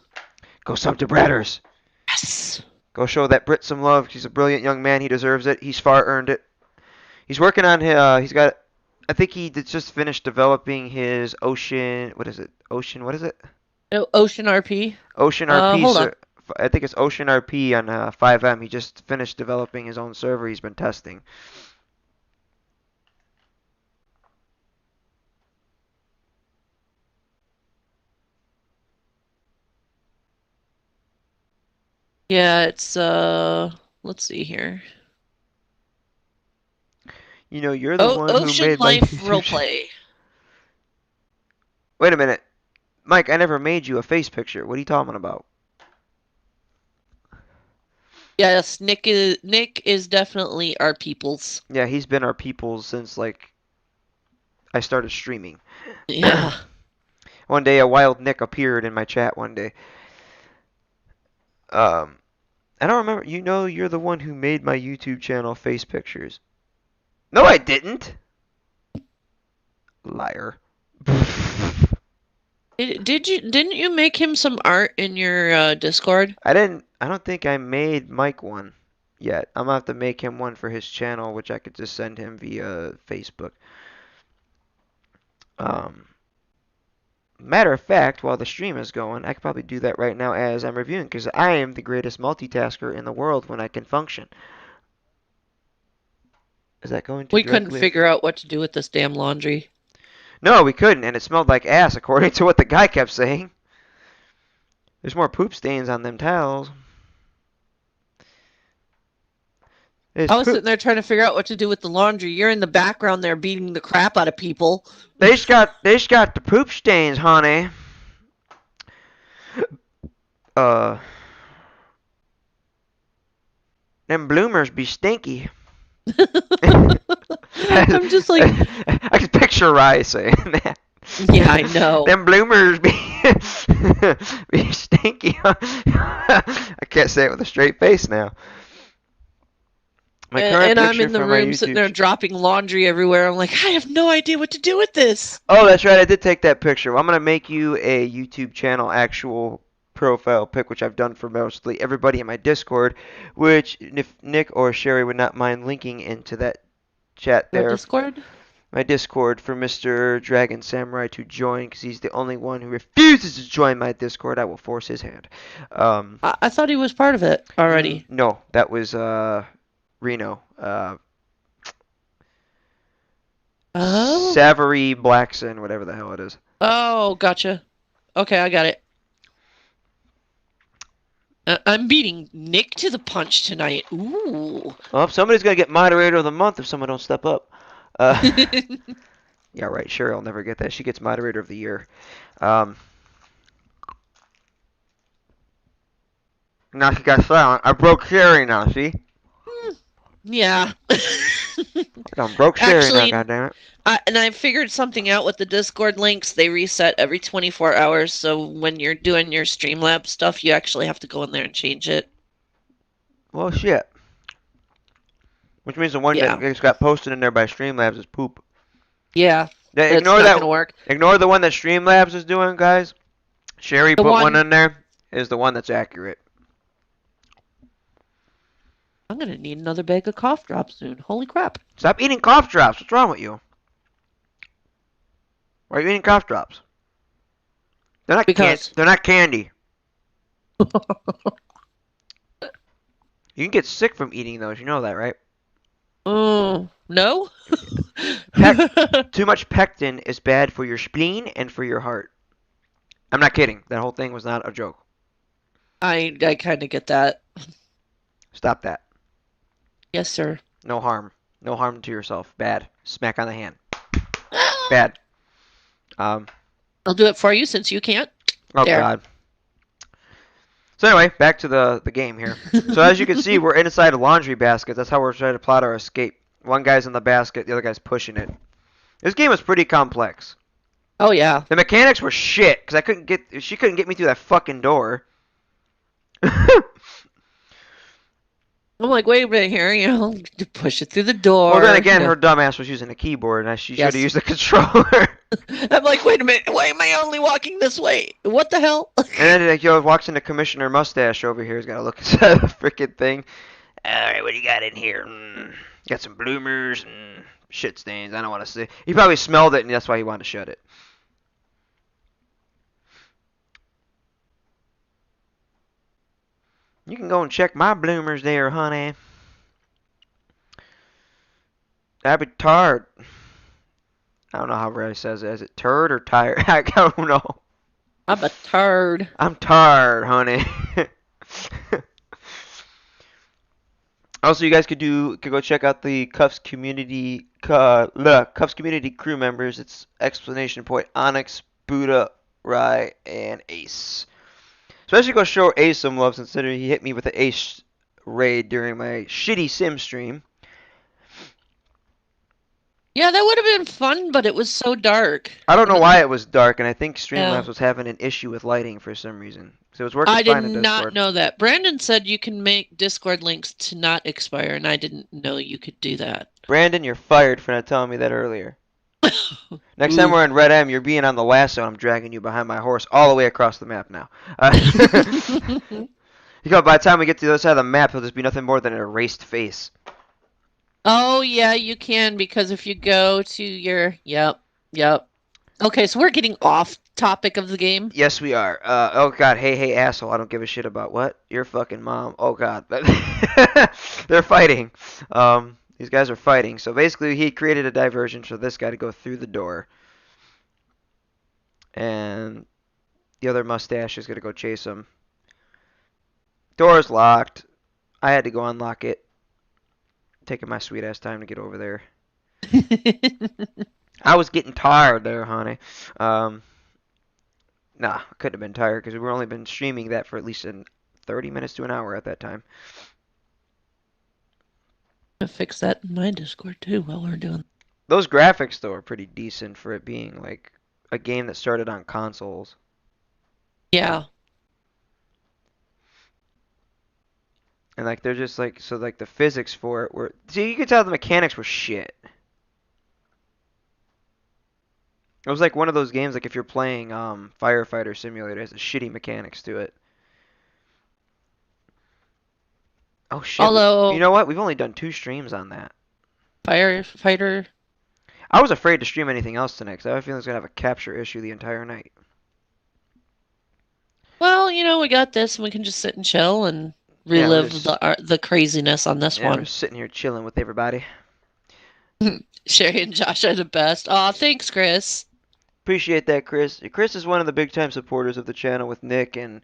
Go sub to Bratters. Yes. Go show that Brit some love. He's a brilliant young man. He deserves it. He's far earned it. He's working on his. He's got. I think he just finished developing his Ocean. What is it? Ocean. What is it? Ocean RP. Ocean RP. Hold on. I think it's Ocean RP on 5M. He just finished developing his own server. He's been testing. Yeah, it's let's see here. You know, you're the one who Ocean made my Life YouTube channel. Roleplay. Wait a minute, Mike. I never made you a face picture. What are you talking about? Yes, Nick is definitely our peoples. Yeah, he's been our people since like I started streaming. Yeah. One day, a wild Nick appeared in my chat one day. I don't remember. You know, you're the one who made my YouTube channel face pictures. No, I didn't. Liar. Didn't you make him some art in your Discord? I didn't. I don't think I made Mike one yet. I'm gonna have to make him one for his channel, which I could just send him via Facebook. Matter of fact, while the stream is going, I could probably do that right now as I'm reviewing, because I am the greatest multitasker in the world when I can function. Is that going to We couldn't directly... figure out what to do with this damn laundry. No, we couldn't, and it smelled like ass, according to what the guy kept saying. There's more poop stains on them towels. I was sitting there trying to figure out what to do with the laundry. You're in the background there beating the crap out of people. They just got the poop stains, honey. Them bloomers be stinky. I'm just like, I can picture Rye saying that. yeah, I know. Them bloomers be be stinky. I can't say it with a straight face now. And I'm in the room sitting there dropping laundry everywhere. I'm like, I have no idea what to do with this. Oh, that's right. I did take that picture. Well, I'm going to make you a YouTube channel actual profile pic, which I've done for mostly everybody in my Discord, which if Nick or Sherry would not mind linking into that chat there. Your Discord? My Discord for Mr. Dragon Samurai to join, because he's the only one who refuses to join my Discord. I will force his hand. I thought he was part of it already. No, that was Reno. Savory Blackson, whatever the hell it is. Oh, gotcha. Okay, I got it. I'm beating Nick to the punch tonight. Ooh. Well, somebody's gonna get moderator of the month if someone don't step up. Yeah, right. Sherry will never get that. She gets moderator of the year. Now she got silent. I broke Sherry now. See? Yeah. I broke Sherry Actually, now. Goddammit. I figured something out with the Discord links. They reset every 24 hours, so when you're doing your Streamlabs stuff, you actually have to go in there and change it. Well, shit. Which means the one that just got posted in there by Streamlabs is poop. Yeah. Ignore not that. Gonna work. Ignore the one that Streamlabs is doing, guys. Sherry put one in there. Is the one that's accurate. I'm gonna need another bag of cough drops soon. Holy crap! Stop eating cough drops. What's wrong with you? Why are you eating cough drops? They're not they're not candy. You can get sick from eating those. You know that, right? Oh, no? Too much pectin is bad for your spleen and for your heart. I'm not kidding. That whole thing was not a joke. I kind of get that. Stop that. Yes, sir. No harm. No harm to yourself. Bad. Smack on the hand. Bad. I'll do it for you since you can't. Oh, there. God. So anyway, back to the game here. So as you can see, we're inside a laundry basket. That's how we're trying to plot our escape. One guy's in the basket, the other guy's pushing it. This game was pretty complex. Oh yeah. The mechanics were shit because she couldn't get me through that fucking door. I'm like, wait a minute here, push it through the Well, then door. again, her dumbass was using a keyboard, and she should have Yes. used the controller. I'm like, wait a minute, why am I only walking this way? What the hell? And then like, walks into Commissioner Mustache over here. He's got to look inside the freaking thing. All right, what do you got in here? Got some bloomers and shit stains. I don't want to see. He probably smelled it, and that's why he wanted to shut it. You can go and check my bloomers there, honey. That'd be tired. I don't know how Ray says it. Is it turd or tired? I don't know. I'm a turd. I'm tired, honey. Also, you guys could go check out the Cuffs community crew members. It's exclamation point Onyx, Buddha, Rye, and Ace. Especially go show Ace some love, considering he hit me with an Ace raid during my shitty sim stream. Yeah, that would have been fun, but it was so dark. I don't know why it was dark, and I think Streamlabs Yeah. was having an issue with lighting for some reason. So it was working I did fine in not Discord. know that. Brandon said you can make Discord links to not expire, and I didn't know you could do that. Brandon, you're fired for not telling me that earlier. Next time we're in Red M, you're being on the lasso, and I'm dragging you behind my horse all the way across the map now. Because by the time we get to the other side of the map, he'll just be nothing more than an erased face. Oh, yeah, you can, because if you go to your... Yep. Okay, so we're getting off topic of the game. Yes, we are. Oh, God. Hey, asshole. I don't give a shit about what? Your fucking mom. Oh, God. They're fighting. These guys are fighting. So basically, he created a diversion for this guy to go through the door. And the other mustache is going to go chase him. Door's locked. I had to go unlock it. Taking my sweet ass time to get over there. I was getting tired there, honey. Nah, I couldn't have been tired because we've only been streaming that for at least 30 minutes to an hour at that time. I'm gonna fix that in my Discord too while we're doing. Those graphics though are pretty decent for it being like a game that started on consoles. Yeah. And like they're just like so like the physics for it were see you could tell the mechanics were shit. It was like one of those games like if you're playing Firefighter Simulator, it has a shitty mechanics to it. Oh shit. Although You know what? We've only done 2 streams on that. Firefighter. I was afraid to stream anything else tonight because I have a feeling it's going to have a capture issue the entire night. Well, we got this, and we can just sit and chill and relive the craziness on this one. We're sitting here chilling with everybody. Sherry and Josh are the best. Aw, thanks, Chris. Appreciate that, Chris. Chris is one of the big time supporters of the channel with Nick and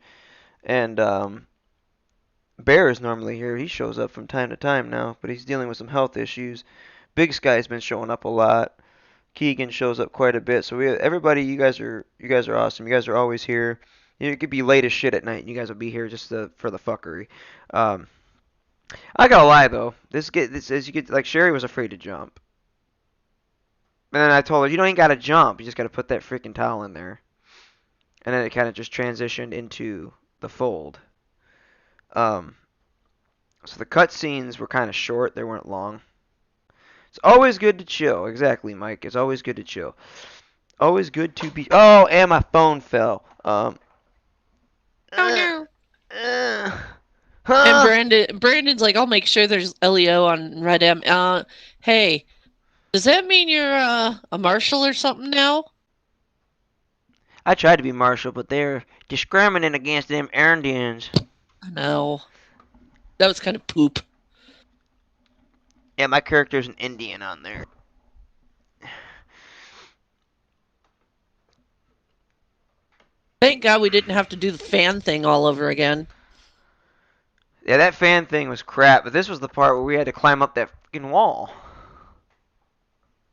Bear is normally here. He shows up from time to time now, but he's dealing with some health issues. Big Sky's been showing up a lot. Keegan shows up quite a bit. So everybody, you guys are awesome. You guys are always here. You could be late as shit at night, and you guys will be here just for the fuckery. I gotta lie though, this as you get like Sherry was afraid to jump, and then I told her you don't even gotta jump. You just gotta put that freaking towel in there, and then it kind of just transitioned into the fold. So the cutscenes were kind of short. They weren't long. It's always good to chill. Exactly, Mike. It's always good to chill. Always good to be. Oh, and my phone fell. Oh no. Huh? And Brandon's like, I'll make sure there's LEO on Red M. Hey, does that mean you're a marshal or something now? I tried to be marshal, but they're discriminating against them Indians. I know. That was kind of poop. Yeah, my character's an Indian on there. Thank God we didn't have to do the fan thing all over again. Yeah, that fan thing was crap, but this was the part where we had to climb up that fucking wall.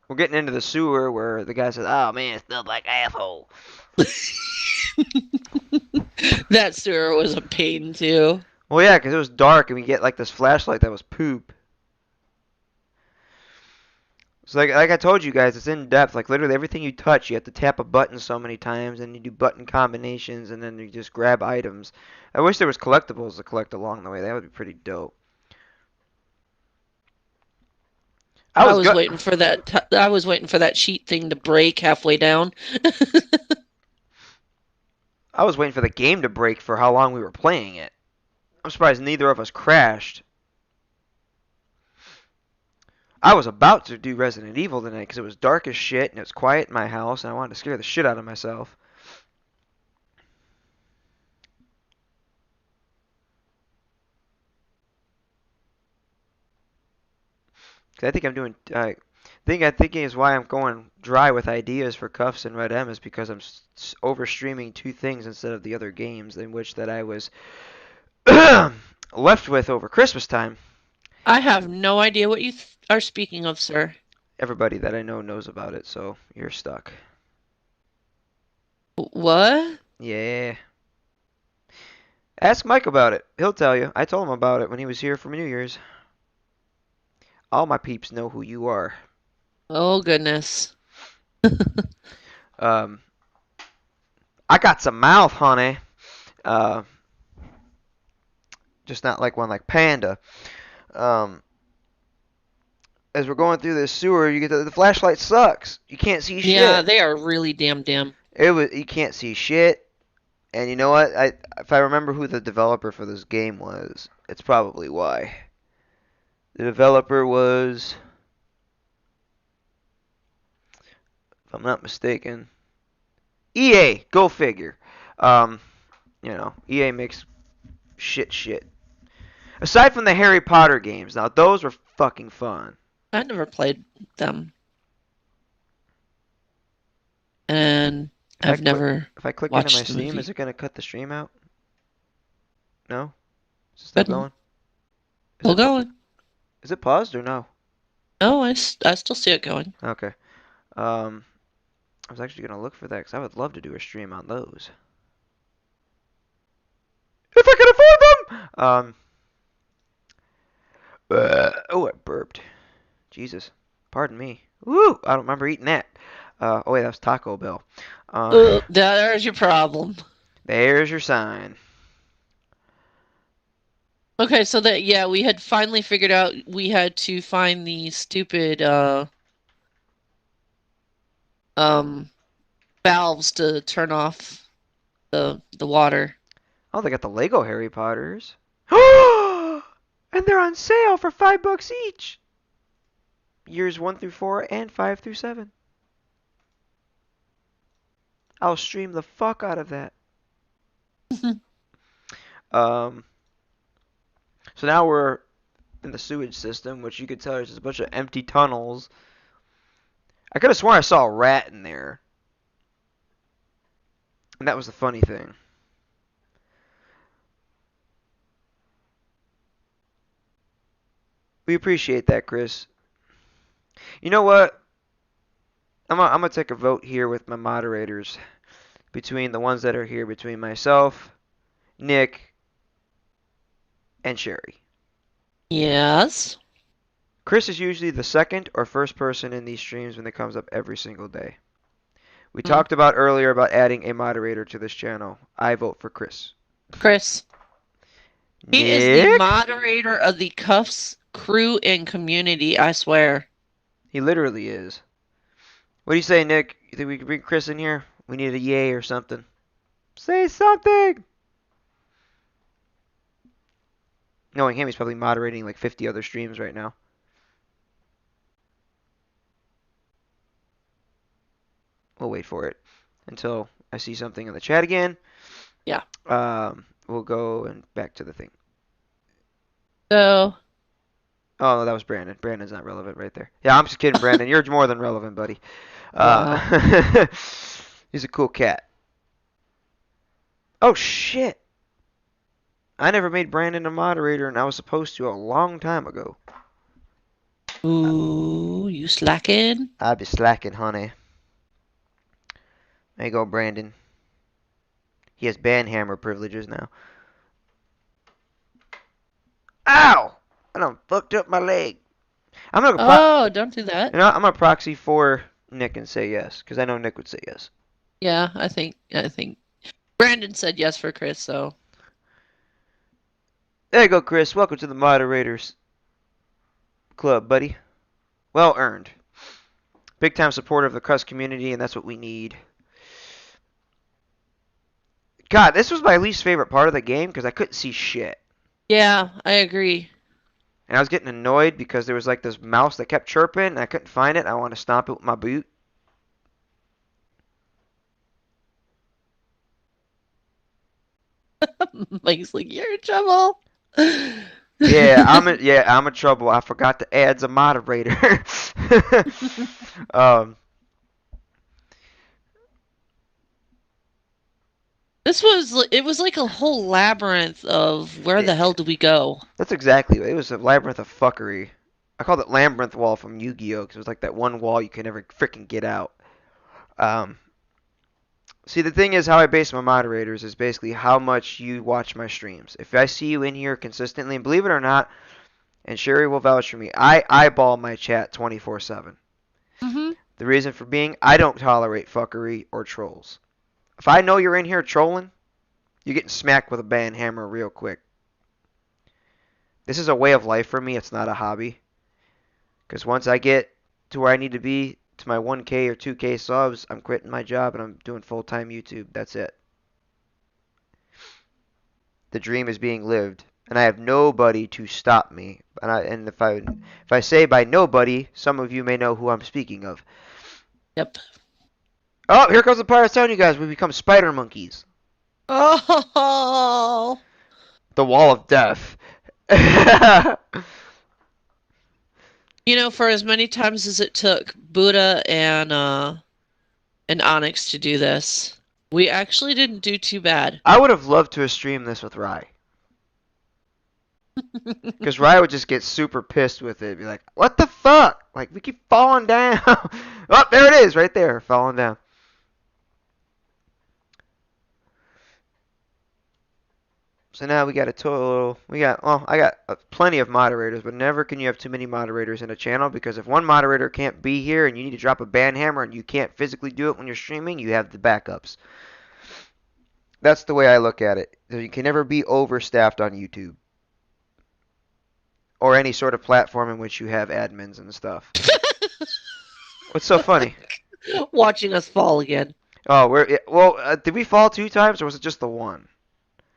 We're getting into the sewer where the guy says, "Oh man, it smells like asshole." That sewer was a pain too. Well, yeah, because it was dark and we get like this flashlight that was poop. So like I told you guys, it's in depth. Like literally everything you touch, you have to tap a button so many times, and you do button combinations, and then you just grab items. I wish there was collectibles to collect along the way. That would be pretty dope. I I was was gut. waiting for that. I was waiting for that sheet thing to break halfway down. I was waiting for the game to break for how long we were playing it. I'm surprised neither of us crashed. I was about to do Resident Evil tonight because it was dark as shit and it was quiet in my house and I wanted to scare the shit out of myself. Cause I think I'm doing. I'm thinking is why I'm going dry with ideas for Cuffs and Red M is because I'm over streaming two things instead of the other games in which that I was left with over Christmas time. I have no idea what you are speaking of, sir. Everybody that I know knows about it, so you're stuck. What? Yeah. Ask Mike about it. He'll tell you. I told him about it when he was here for New Year's. All my peeps know who you are. Oh, goodness. Um, I got some mouth, honey. Uh, just not like one like Panda. Um, as we're going through this sewer, you get the flashlight sucks. You can't see Yeah, shit. they are really damn dim. You can't see shit. And you know what? If I remember who the developer for this game was, it's probably why. The developer was, if I'm not mistaken, EA. Go figure. EA makes shit. Aside from the Harry Potter games, now those were fucking fun. I never played them. And If I I've click, never if I click into my watched the Steam, is movie. it gonna cut the stream out? No? Is it still Couldn't. going? Is Still it going. is it paused or no? No, I still see it going. Okay. I was actually gonna look for that because I would love to do a stream on those. If I could afford them! Oh, I burped. Jesus. Pardon me. Woo! I don't remember eating that. Oh wait, that was Taco Bell. There's your problem. There's your sign. Okay, so yeah, we had finally figured out we had to find the stupid valves to turn off the water. Oh, they got the Lego Harry Potters. And they're on sale for $5 each. Years 1 through 4 and 5 through 7. I'll stream the fuck out of that. Um, so now we're in the sewage system, which you could tell there's just a bunch of empty tunnels. I could have sworn I saw a rat in there. And that was the funny thing. We appreciate that, Chris. You know what? I'm gonna take a vote here with my moderators between the ones that are here, between myself, Nick, and Sherry. Yes. Chris is usually the second or first person in these streams when it comes up every single day. We talked about earlier about adding a moderator to this channel. I vote for Chris. Chris. He is the Nick? moderator of the Cuffs crew and community, I swear. He literally is. What do you say, Nick? You think we could bring Chris in here? We need a yay or something. Say something! Knowing him, he's probably moderating like 50 other streams right now. We'll wait for it until I see something in the chat again. Yeah. We'll go and back to the thing. So. Oh, no, that was Brandon. Brandon's not relevant right there. Yeah, I'm just kidding, Brandon. You're more than relevant, buddy. Wow. He's a cool cat. Oh, shit. I never made Brandon a moderator, and I was supposed to a long time ago. Ooh, you slacking? I'd be slacking, honey. There you go, Brandon. He has banhammer privileges now. Ow! I done fucked up my leg. I'm gonna Don't do that. You know, I'm gonna proxy for Nick and say yes, because I know Nick would say yes. Yeah, I think Brandon said yes for Chris, so. There you go, Chris. Welcome to the moderators club, buddy. Well earned. Big time supporter of the Crust community, and that's what we need. God, this was my least favorite part of the game because I couldn't see shit. Yeah, I agree. And I was getting annoyed because there was like this mouse that kept chirping and I couldn't find it. I wanted to stomp it with my boot. Mike's like, you're in trouble. I'm in trouble. I forgot to add a moderator. um, It was like a whole labyrinth of where yeah, the hell do we go? that's exactly it. It was a labyrinth of fuckery. I called it Labyrinth Wall from Yu-Gi-Oh! Because it was like that one wall you could never freaking get out. Um, See, the thing is, how I base my moderators is basically how much you watch my streams. If I see you in here consistently, and believe it or not, and Sherry will vouch for me, I eyeball my chat 24/7. Mm-hmm. The reason for being, I don't tolerate fuckery or trolls. If I know you're in here trolling, you're getting smacked with a band hammer real quick. This is a way of life for me. It's not a hobby. Because once I get to where I need to be, to my 1K or 2K subs, I'm quitting my job and I'm doing full-time YouTube. That's it. The dream is being lived, and I have nobody to stop me. And if I say by nobody, some of you may know who I'm speaking of. Yep. Oh, here comes the part I was telling you guys. We become spider monkeys. Oh. The wall of death. You know, for as many times as it took Buddha and Onyx to do this, we actually didn't do too bad. I would have loved to have streamed this with Rye. Because Rye would just get super pissed with it. Be like, what the fuck? Like, we keep falling down. Oh, there it is, right there, falling down. So now we got a total, I got plenty of moderators, but never can you have too many moderators in a channel, because if one moderator can't be here and you need to drop a ban hammer and you can't physically do it when you're streaming, you have the backups. That's the way I look at it. You can never be overstaffed on YouTube. Or any sort of platform in which you have admins and stuff. What's so funny? Watching us fall again. Oh, did we fall 2 times or was it just the one?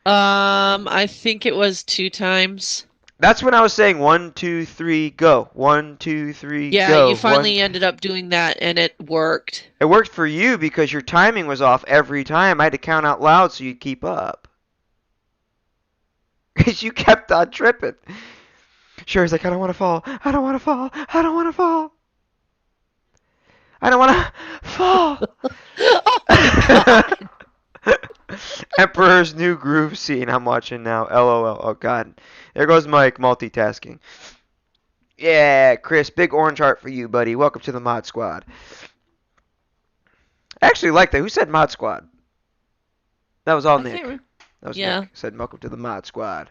I think it was 2 times. That's when I was saying 1, 2, 3, go. 1, 2, 3, Yeah, go. you finally ended up doing that, and it worked. It worked for you because your timing was off every time. I had to count out loud so you'd keep up. Because you kept on tripping. Sherry's like, I don't want to fall. I don't want to fall. I don't want to fall. I don't want to fall. Oh my God. Emperor's New Groove Scene I'm watching now. LOL. Oh, God. There goes Mike, multitasking. Yeah, Chris, big orange heart for you, buddy. Welcome to the Mod Squad. I actually like that. Who said Mod Squad? That was all Nick. That was Yeah. Nick. Said, welcome to the Mod Squad.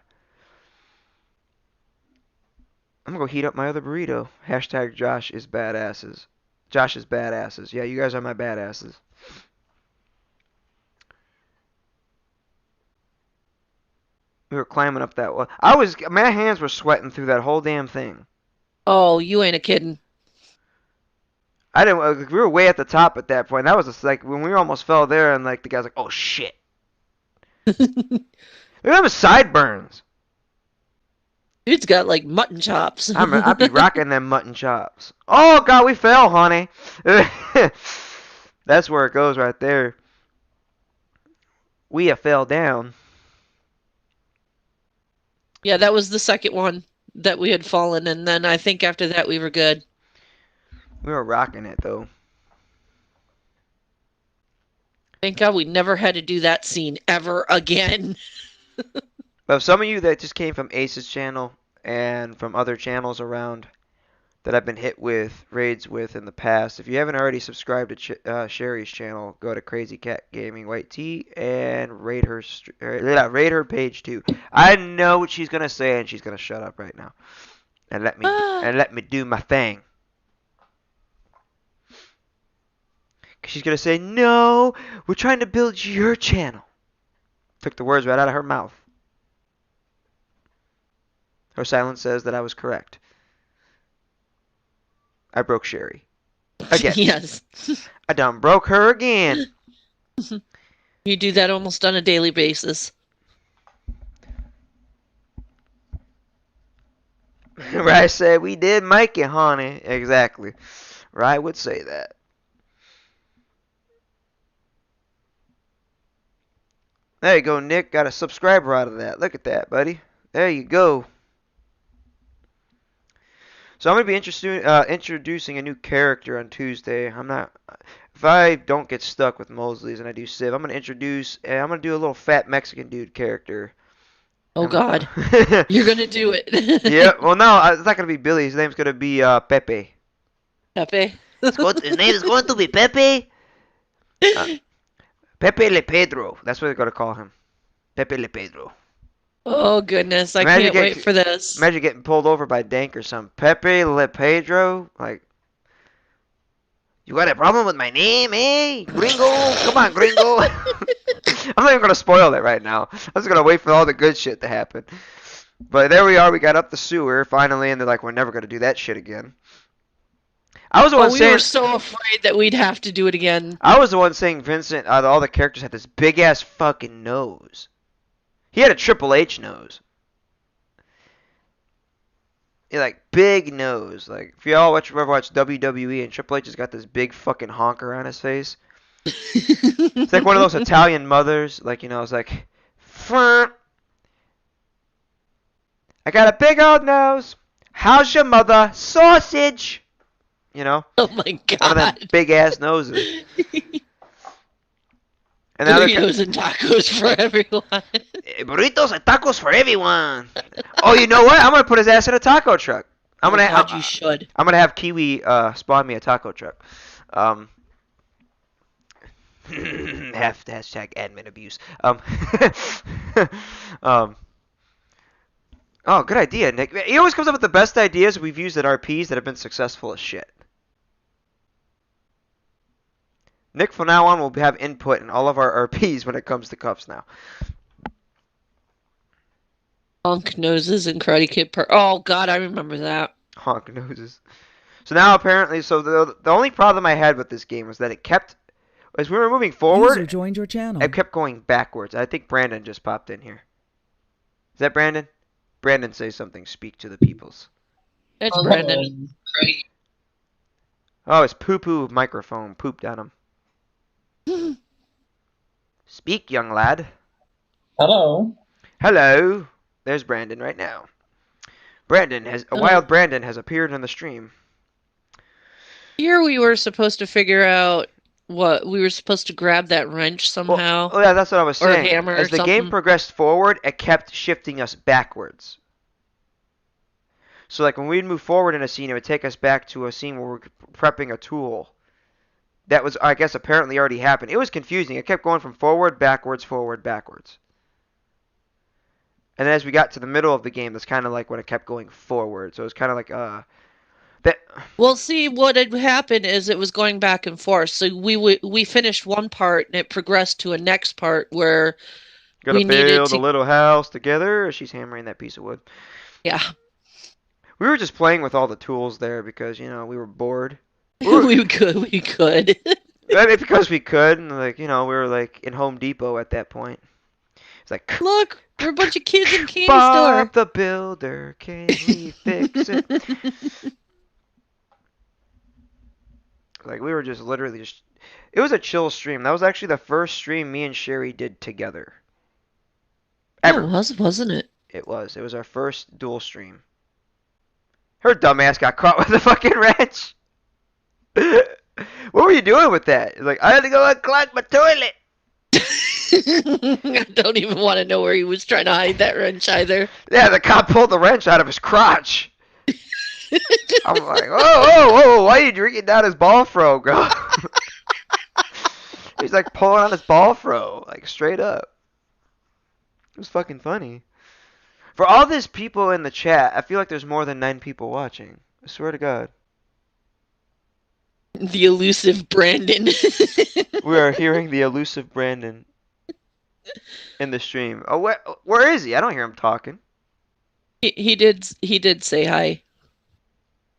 I'm going to go heat up my other burrito. Hashtag Josh is badasses. Josh is badasses. Yeah, you guys are my badasses. We were climbing up that wall. My hands were sweating through that whole damn thing. Oh, you ain't a kidding. I didn't. We were way at the top at that point. That was just like when we almost fell there, and like the guy's like, "Oh shit!" Look at them sideburns. Dude's got like mutton chops. I'd be rocking them mutton chops. Oh God, we fell, honey. That's where it goes right there. We fell down. Yeah, that was the second one that we had fallen, and then I think after that we were good. We were rocking it though. Thank God we never had to do that scene ever again. But some of you that just came from Ace's channel and from other channels around that I've been hit with raids with in the past, if you haven't already subscribed to Sherry's channel, go to KrazykatgamingYT and raid her page too. I know what she's gonna say, and she's gonna shut up right now and let me do my thing. She's gonna say, "No, we're trying to build your channel." Took the words right out of her mouth. Her silence says that I was correct. I broke Sherry. Again. Yes. I done broke her again. You do that almost on a daily basis. Right said we did make it, honey. Exactly. Right would say that. There you go, Nick. Got a subscriber out of that. Look at that, buddy. There you go. So I'm gonna be introducing a new character on Tuesday. If I don't get stuck with Mosley's and I do Civ, I'm gonna do a little fat Mexican dude character. Oh God, you're gonna do it. Yeah. Well, no, it's not gonna be Billy. His name's gonna be Pepe. Pepe. His name is going to be Pepe. Pepe Le Pedro. That's what they're gonna call him. Pepe Le Pedro. Oh goodness, I can't wait for this. Imagine getting pulled over by Dank or something. Pepe Le Pedro? Like, you got a problem with my name, eh? Gringo? Come on, gringo. I'm not even going to spoil it right now. I'm just going to wait for all the good shit to happen. But there we are. We got up the sewer finally, and they're like, we're never going to do that shit again. I was the one saying... we were so afraid that we'd have to do it again. I was the one saying Vincent, all the characters had this big-ass fucking nose. He had a Triple H nose. Yeah, like big nose. Like if y'all ever watch WWE and Triple H has got this big fucking honker on his face. It's like one of those Italian mothers. Like it's like, I got a big old nose. How's your mother? Sausage. Oh my God. One of them big ass noses. And burritos and tacos for everyone. Burritos and tacos for everyone. Oh, you know what? I'm gonna put his ass in a taco truck. You should. I'm gonna have Kiwi spawn me a taco truck. Hashtag admin abuse. Oh, good idea, Nick. He always comes up with the best ideas we've used at RPs that have been successful as shit. Nick, from now on, will have input in all of our RPs when it comes to cuffs now. Honk noses and Karate Kid. Oh God, I remember that. Honk noses. So now apparently, the only problem I had with this game was that it kept, as we were moving forward, User joined your channel. it kept going backwards. I think Brandon just popped in here. Is that Brandon? Brandon, say something. Speak to the peoples. It's Brandon. Oh, his poo-poo microphone pooped on him. Speak, young lad. Hello. Hello. There's Brandon right now. Wild Brandon has appeared on the stream. Here we were supposed to figure out what we were supposed to grab that wrench somehow. Well, yeah, that's what I was saying. Or a hammer As or the game something. progressed forward, it kept shifting us backwards. So like when we'd move forward in a scene, it would take us back to a scene where we're prepping a tool. That was, I guess, apparently already happened. It was confusing. It kept going from forward, backwards, forward, backwards. And then as we got to the middle of the game, that's kind of like when it kept going forward. So it was kind of like, that. Well, see, what had happened is it was going back and forth. So we finished one part and it progressed to a next part where Gotta build a little house together. She's hammering that piece of wood. Yeah. We were just playing with all the tools there because, we were bored. We could. I mean, because we could, and we were like in Home Depot at that point. It's like, look, we're a bunch of kids in candy Bob store. the Builder, can he fix it? Like we were just literally it was a chill stream. That was actually the first stream me and Sherry did together. Ever. Yeah, it was, wasn't it? It was. It was our first dual stream. Her dumbass got caught with a fucking wrench. What were you doing with that? Like, I had to go unclog my toilet. I don't even want to know where he was trying to hide that wrench either. Yeah, the cop pulled the wrench out of his crotch. I'm like, whoa, why are you drinking down his ball fro, bro? He's like pulling on his ball fro, like straight up. It was fucking funny. For all these people in the chat, I feel like there's more than 9 people watching. I swear to God. The elusive Brandon. We are hearing the elusive Brandon in the stream. Oh, where is he? I don't hear him talking. He did say hi.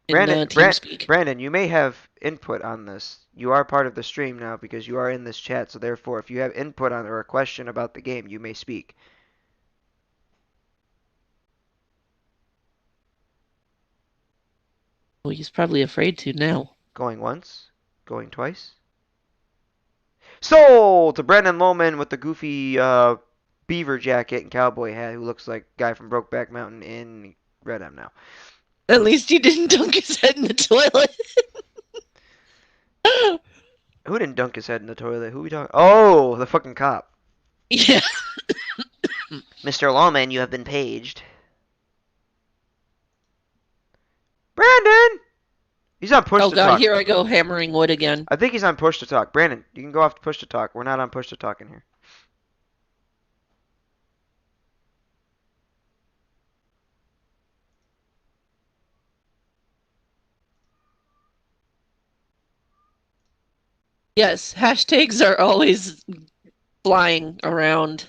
in TeamSpeak. Brandon, you may have input on this. You are part of the stream now because you are in this chat. So therefore, if you have input on or a question about the game, you may speak. Well, he's probably afraid to now. Going once, going twice. Sold to Brandon Lohman with the goofy beaver jacket and cowboy hat, who looks like a guy from Brokeback Mountain in Red M now. At least he didn't dunk his head in the toilet. Who didn't dunk his head in the toilet? Who we talking? Oh, the fucking cop. Yeah. Mr. Lawman, you have been paged. Brandon! He's on push Oh to god, talk. here I go hammering wood again. I think he's on push to talk. Brandon, you can go off to push to talk. We're not on push to talk in here. Yes, hashtags are always flying around.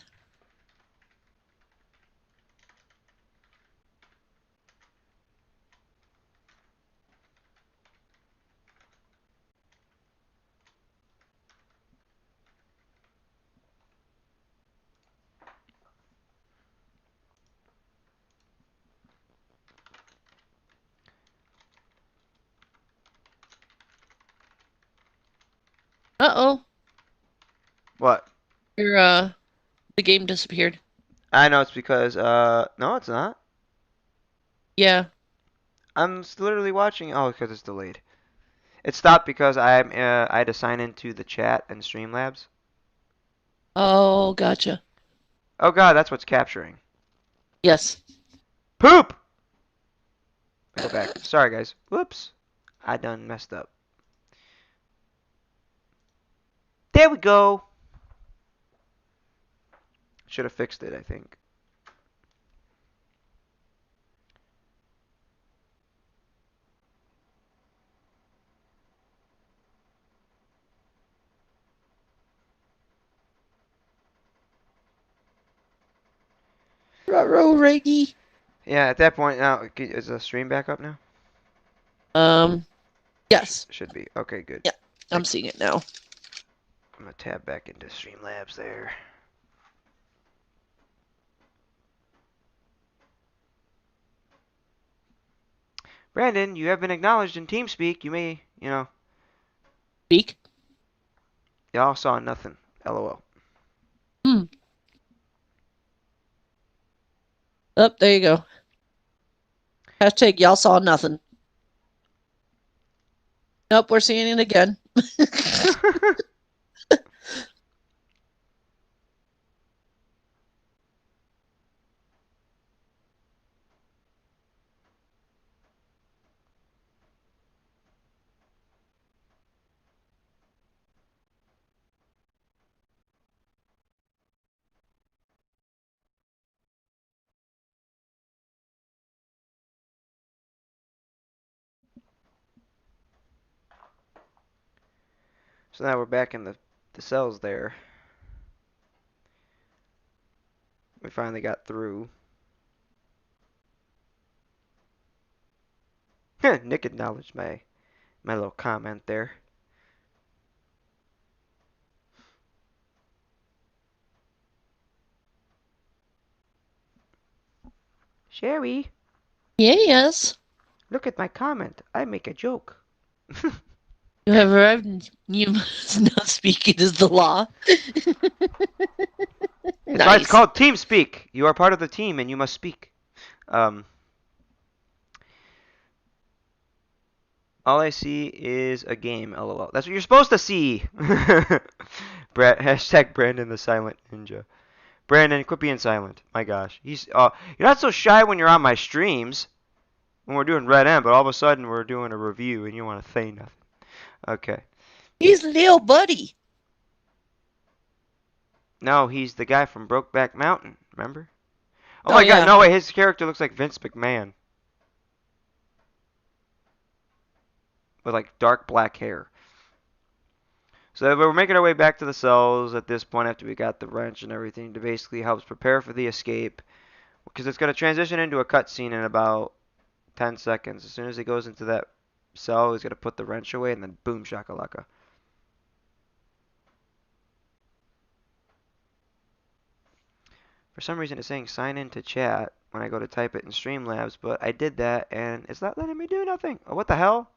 Uh-oh. What? Your the game disappeared. I know it's because, no, it's not. Yeah. I'm literally watching. Oh, because it's delayed. It stopped because I had to sign into the chat and Streamlabs. Oh, gotcha. Oh god, that's what's capturing. Yes. Poop! I go back. Sorry, guys. Whoops. I done messed up. There we go. Should have fixed it, I think. Ruh-roh, Reggie. Yeah, at that point now, is the stream back up now? Yes. Should be. Okay, good. Yeah, I'm seeing it now. I'm gonna tab back into Streamlabs there. Brandon, you have been acknowledged in TeamSpeak. You may, Speak. y'all saw nothing. LOL. Oh, there you go. Hashtag y'all saw nothing. Nope, we're seeing it again. So now we're back in the cells there. We finally got through. Nick acknowledged my little comment there. Sherry, Yes. look at my comment. I make a joke. You have arrived and you must not speak. It is the law. That's why it's called TeamSpeak. You are part of the team and you must speak. All I see is a game, lol. That's what you're supposed to see. Hashtag Brandon the Silent Ninja. Brandon, quit being silent. My gosh. You're not so shy when you're on my streams. When we're doing Red M, but all of a sudden we're doing a review and you want to say nothing. Okay. He's little buddy. No, he's the guy from Brokeback Mountain, remember? Oh, Oh, my god, yeah. no way, his character looks like Vince McMahon. With like dark black hair. So we're making our way back to the cells at this point after we got the wrench and everything to basically help us prepare for the escape. Because it's going to transition into a cutscene in about 10 seconds. As soon as he goes into that cell, he's gonna put the wrench away, and then boom, shakalaka. For some reason, it's saying sign in to chat when I go to type it in Streamlabs, but I did that, and it's not letting me do nothing. Oh, what the hell?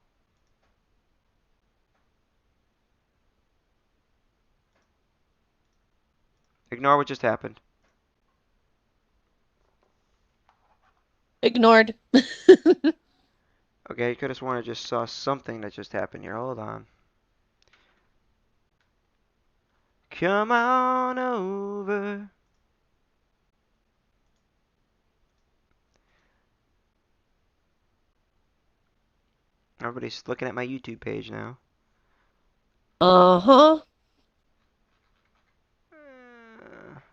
Ignore what just happened. Ignored. Okay, I could have sworn I just saw something that just happened here. Hold on. Come on over. Everybody's looking at my YouTube page now. Uh-huh.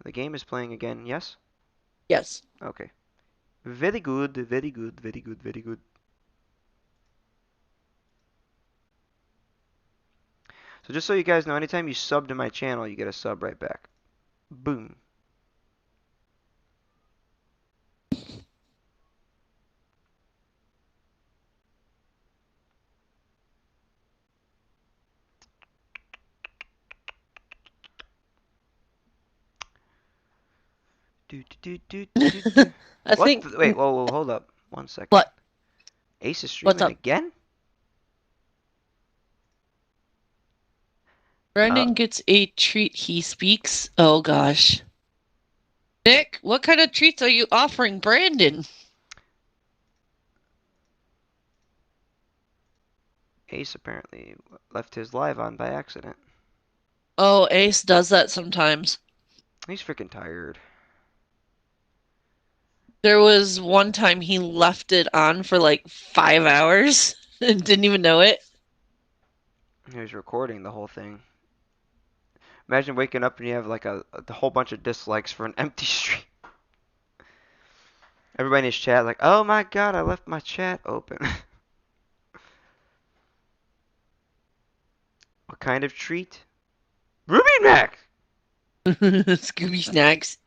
The game is playing again, yes? Yes. Okay. Very good, very good, very good, very good. So just so you guys know, anytime you sub to my channel, you get a sub right back. Boom. Do, do, do, do, do, do. I What think. the, wait, whoa, whoa, hold up. 1 second. What? Ace is What's streaming up? again? Brandon gets a treat, he speaks. Oh gosh. Nick, what kind of treats are you offering Brandon? Ace apparently left his live on by accident. Oh, Ace does that sometimes. He's freaking tired. There was one time he left it on for like 5 hours and didn't even know it. He was recording the whole thing. Imagine waking up and you have like a whole bunch of dislikes for an empty stream. Everybody in his chat like, oh my god, I left my chat open. What kind of treat? Ruby Mac! Scooby Snacks.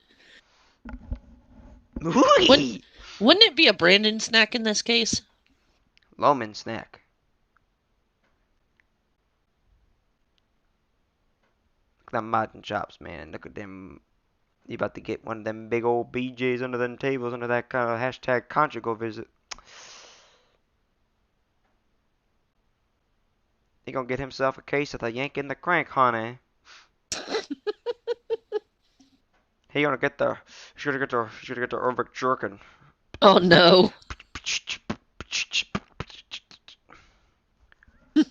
Ooh-wee! Wouldn't it be a Brandon snack in this case? Loman snack. Look at them modern chops, man. Look at them. You about to get one of them big old BJs under them tables under that kind of hashtag conjugal visit. He gonna get himself a case of the yank in the crank, honey. He gonna get the. He's gonna get the Urbic jerkin. Oh no. This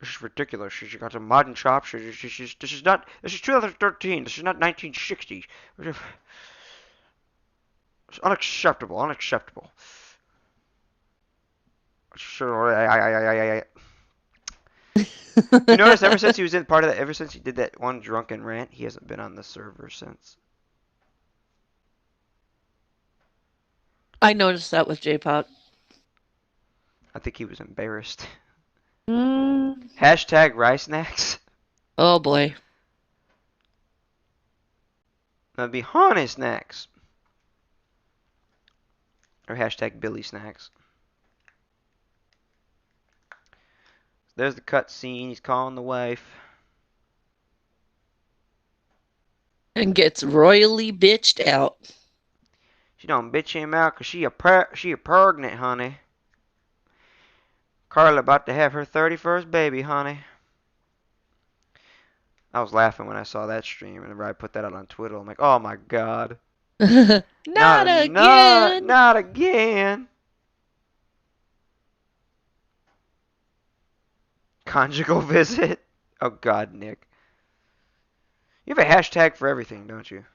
is ridiculous. She's got some modern chops. This is not. This is 2013. This is not 1960. It's unacceptable. Unacceptable. Sure. You notice ever since he was in part of that, ever since he did that one drunken rant, he hasn't been on the server since. I noticed that with J-Pop. I think he was embarrassed. Mm. Hashtag rice snacks. Oh boy. That'd be honey snacks. Or hashtag Billy snacks. There's the cutscene. He's calling the wife. And gets royally bitched out. She don't bitch him out 'cause she a pregnant, honey. Carla about to have her 31st baby, honey. I was laughing when I saw that stream, and I put that out on Twitter. I'm like, oh my god. Not again. Not again. Conjugal visit. Oh god, Nick. You have a hashtag for everything, don't you?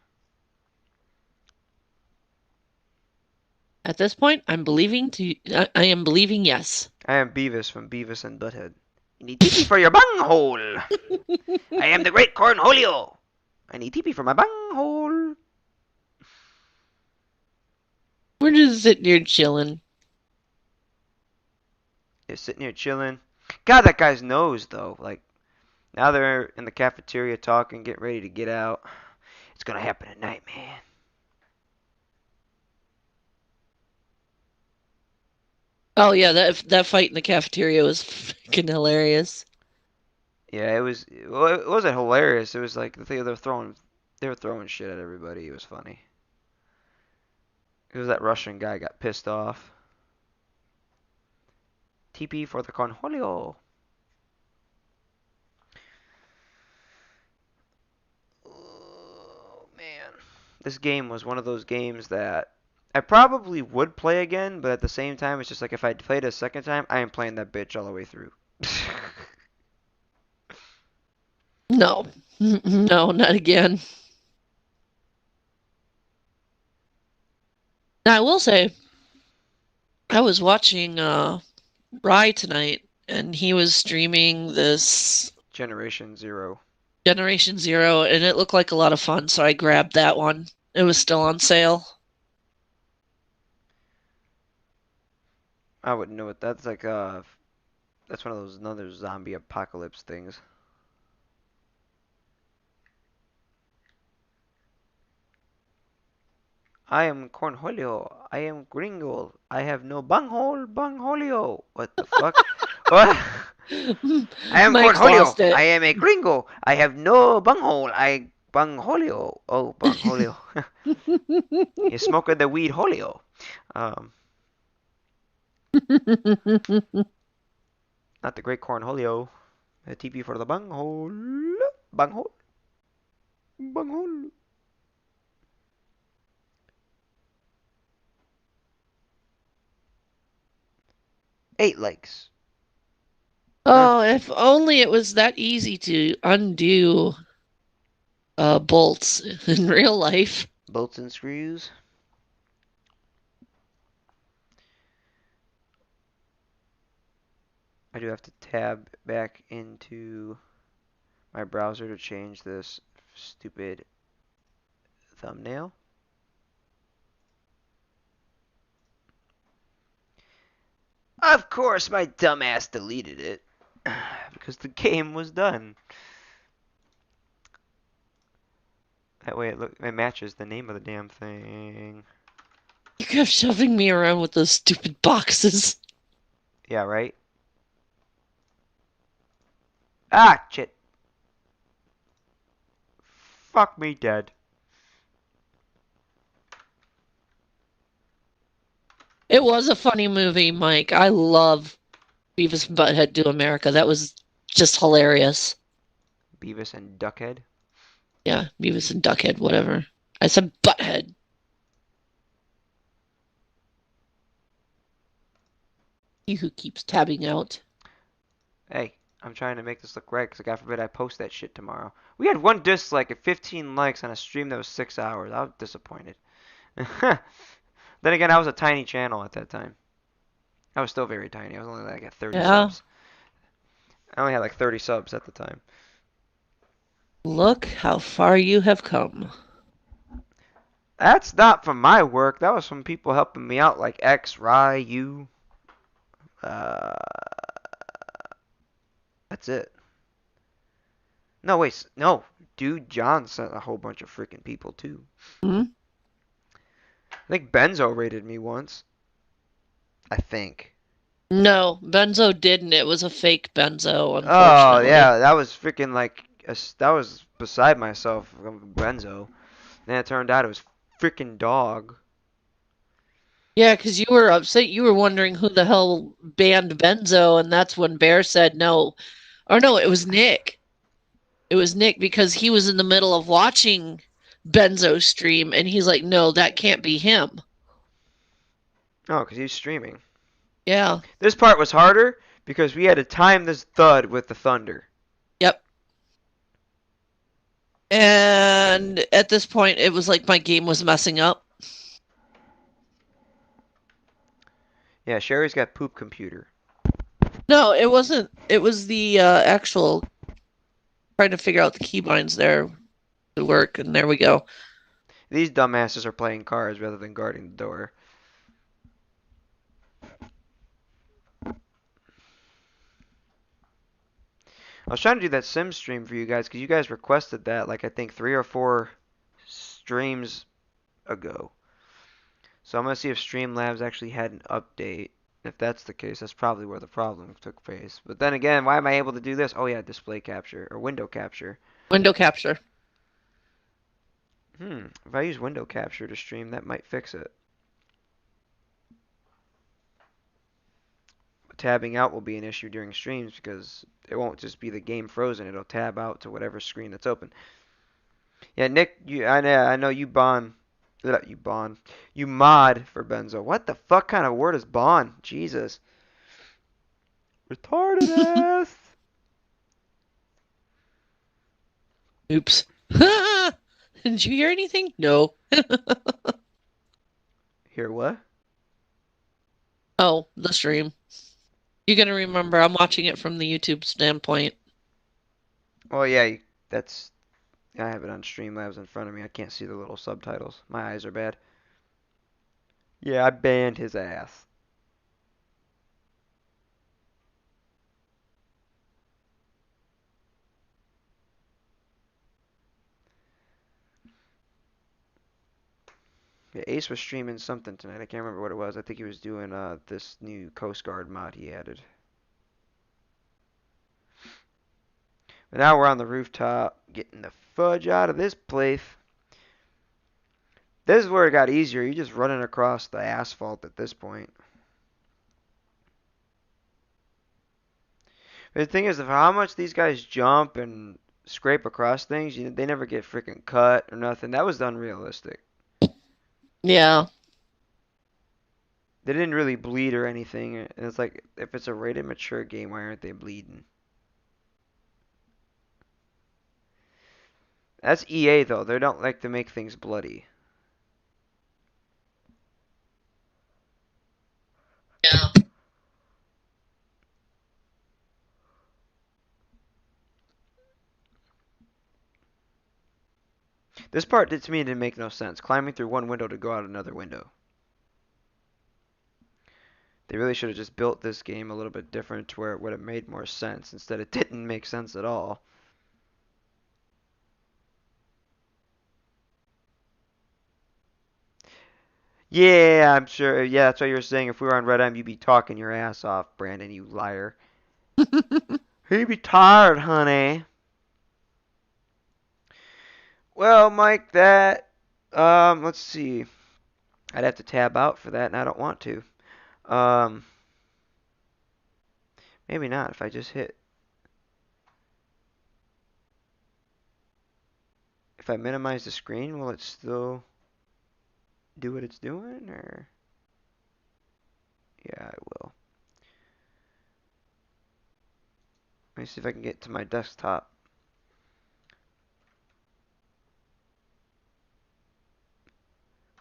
At this point, I am believing yes. I am Beavis from Beavis and Butthead. You need TP for your bunghole. I am the great Cornholio. I need TP for my bunghole. We're just sitting here chilling. Just sitting here chilling. God, that guy's nose, though. Like, now they're in the cafeteria talking, getting ready to get out. It's gonna happen tonight, man. Oh yeah, that fight in the cafeteria was freaking hilarious. Yeah, it was. Well, it wasn't hilarious. It was like the thing they were throwing shit at everybody. It was funny. It was that Russian guy got pissed off. TP for the Cornholio. Oh man, this game was one of those games that I probably would play again, but at the same time, it's just like if I played it a second time, I am playing that bitch all the way through. No, no, not again. Now I will say, I was watching Rye tonight, and he was streaming this Generation Zero. Generation Zero, and it looked like a lot of fun, so I grabbed that one. It was still on sale. I wouldn't know what that's like. That's one of those another zombie apocalypse things. I am Cornholio. I am Gringo. I have no bunghole, bungholio. What the fuck? What? I am Mike Cornholio. lost it. I am a Gringo. I have no bunghole. I bungholio. Oh, bungholio. You smoking the weed holio. Um, not the great Cornholio. A TP for the bunghole. Bunghole. Bunghole. 8 likes. Huh. Oh, if only it was that easy to undo bolts in real life. Bolts and screws. I do have to tab back into my browser to change this stupid thumbnail. Of course, my dumbass deleted it because the game was done. That way it matches the name of the damn thing. You kept shoving me around with those stupid boxes. Yeah, right? Ah, shit. Fuck me dead. It was a funny movie, Mike. I love Beavis and Butthead Do America. That was just hilarious. Beavis and Duckhead. Yeah, Beavis and Duckhead, whatever. I said Butthead. You who keeps tabbing out. Hey, I'm trying to make this look right because God forbid I post that shit tomorrow. We had 1 dislike and 15 likes on a stream that was 6 hours. I was disappointed. Then again, I was a tiny channel at that time. I was still very tiny. I was only like at 30 Yeah. subs. I only had like 30 subs at the time. Look how far you have come. That's not from my work. That was from people helping me out, like X, Rye, you. Uh, that's it. No, wait, no. Dude, John sent a whole bunch of freaking people too. Hmm? I think Benzo rated me once. I think. No, Benzo didn't. It was a fake Benzo, Oh unfortunately. yeah, that was freaking like that was beside myself. Benzo. Then it turned out it was freaking dog. Yeah, because you were upset. You were wondering who the hell banned Benzo, and that's when Bear said no. Or no, it was Nick. It was Nick because he was in the middle of watching Benzo stream, and he's like, no, that can't be him. Oh, because he's streaming. Yeah. This part was harder because we had to time this thud with the thunder. Yep. And at this point, it was like my game was messing up. Yeah, Sherry's got poop computer. No, it wasn't. It was the actual trying to figure out the keybinds there to work, and there we go. These dumbasses are playing cards rather than guarding the door. I was trying to do that sim stream for you guys because you guys requested that like I think 3 or 4 streams ago. So I'm gonna see if Streamlabs actually had an update. If that's the case, that's probably where the problem took place. But then again, why am I able to do this? Oh yeah, display capture or window capture. Window capture. If I use window capture to stream, that might fix it. Tabbing out will be an issue during streams because it won't just be the game frozen. It'll tab out to whatever screen that's open. Yeah, Nick, I know you you mod for Benzo. What the fuck kind of word is bond? Jesus, retarded ass. Oops. Did you hear anything? No. Hear what? Oh, the stream. You gotta remember, I'm watching it from the YouTube standpoint. Oh yeah, that's. I have it on Streamlabs in front of me. I can't see the little subtitles. My eyes are bad. Yeah, I banned his ass. Yeah, Ace was streaming something tonight. I can't remember what it was. I think he was doing this new Coast Guard mod he added. But now we're on the rooftop, getting the fudge out of this place. This is where it got easier. You're just running across the asphalt at this point. But the thing is, of how much these guys jump and scrape across things, they never get freaking cut or nothing. That was unrealistic. Yeah. They didn't really bleed or anything. And it's like, if it's a rated mature game, why aren't they bleeding? That's EA though. They don't like to make things bloody. Yeah. This part to me didn't make no sense. Climbing through one window to go out another window. They really should have just built this game a little bit different to where it would have made more sense. Instead, it didn't make sense at all. Yeah, I'm sure. Yeah, that's what you were saying. If we were on Red M, you'd be talking your ass off, Brandon, you liar. He'd be tired, honey. Well, Mike, let's see. I'd have to tab out for that, and I don't want to. Um, maybe not if I just hit. If I minimize the screen, will it still do what it's doing, or? Yeah, I will. Let me see if I can get to my desktop.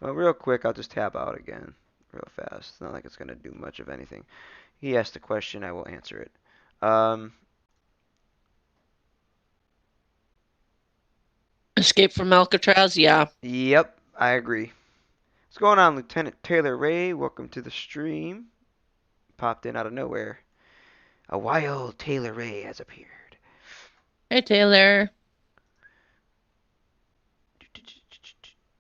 Well, real quick, I'll just tab out again, real fast. It's not like it's going to do much of anything. He asked a question, I will answer it. Escape from Alcatraz? Yeah. Yep, I agree. What's going on, Lieutenant Taylor Ray? Welcome to the stream. Popped in out of nowhere. A wild Taylor Ray has appeared. Hey, Taylor.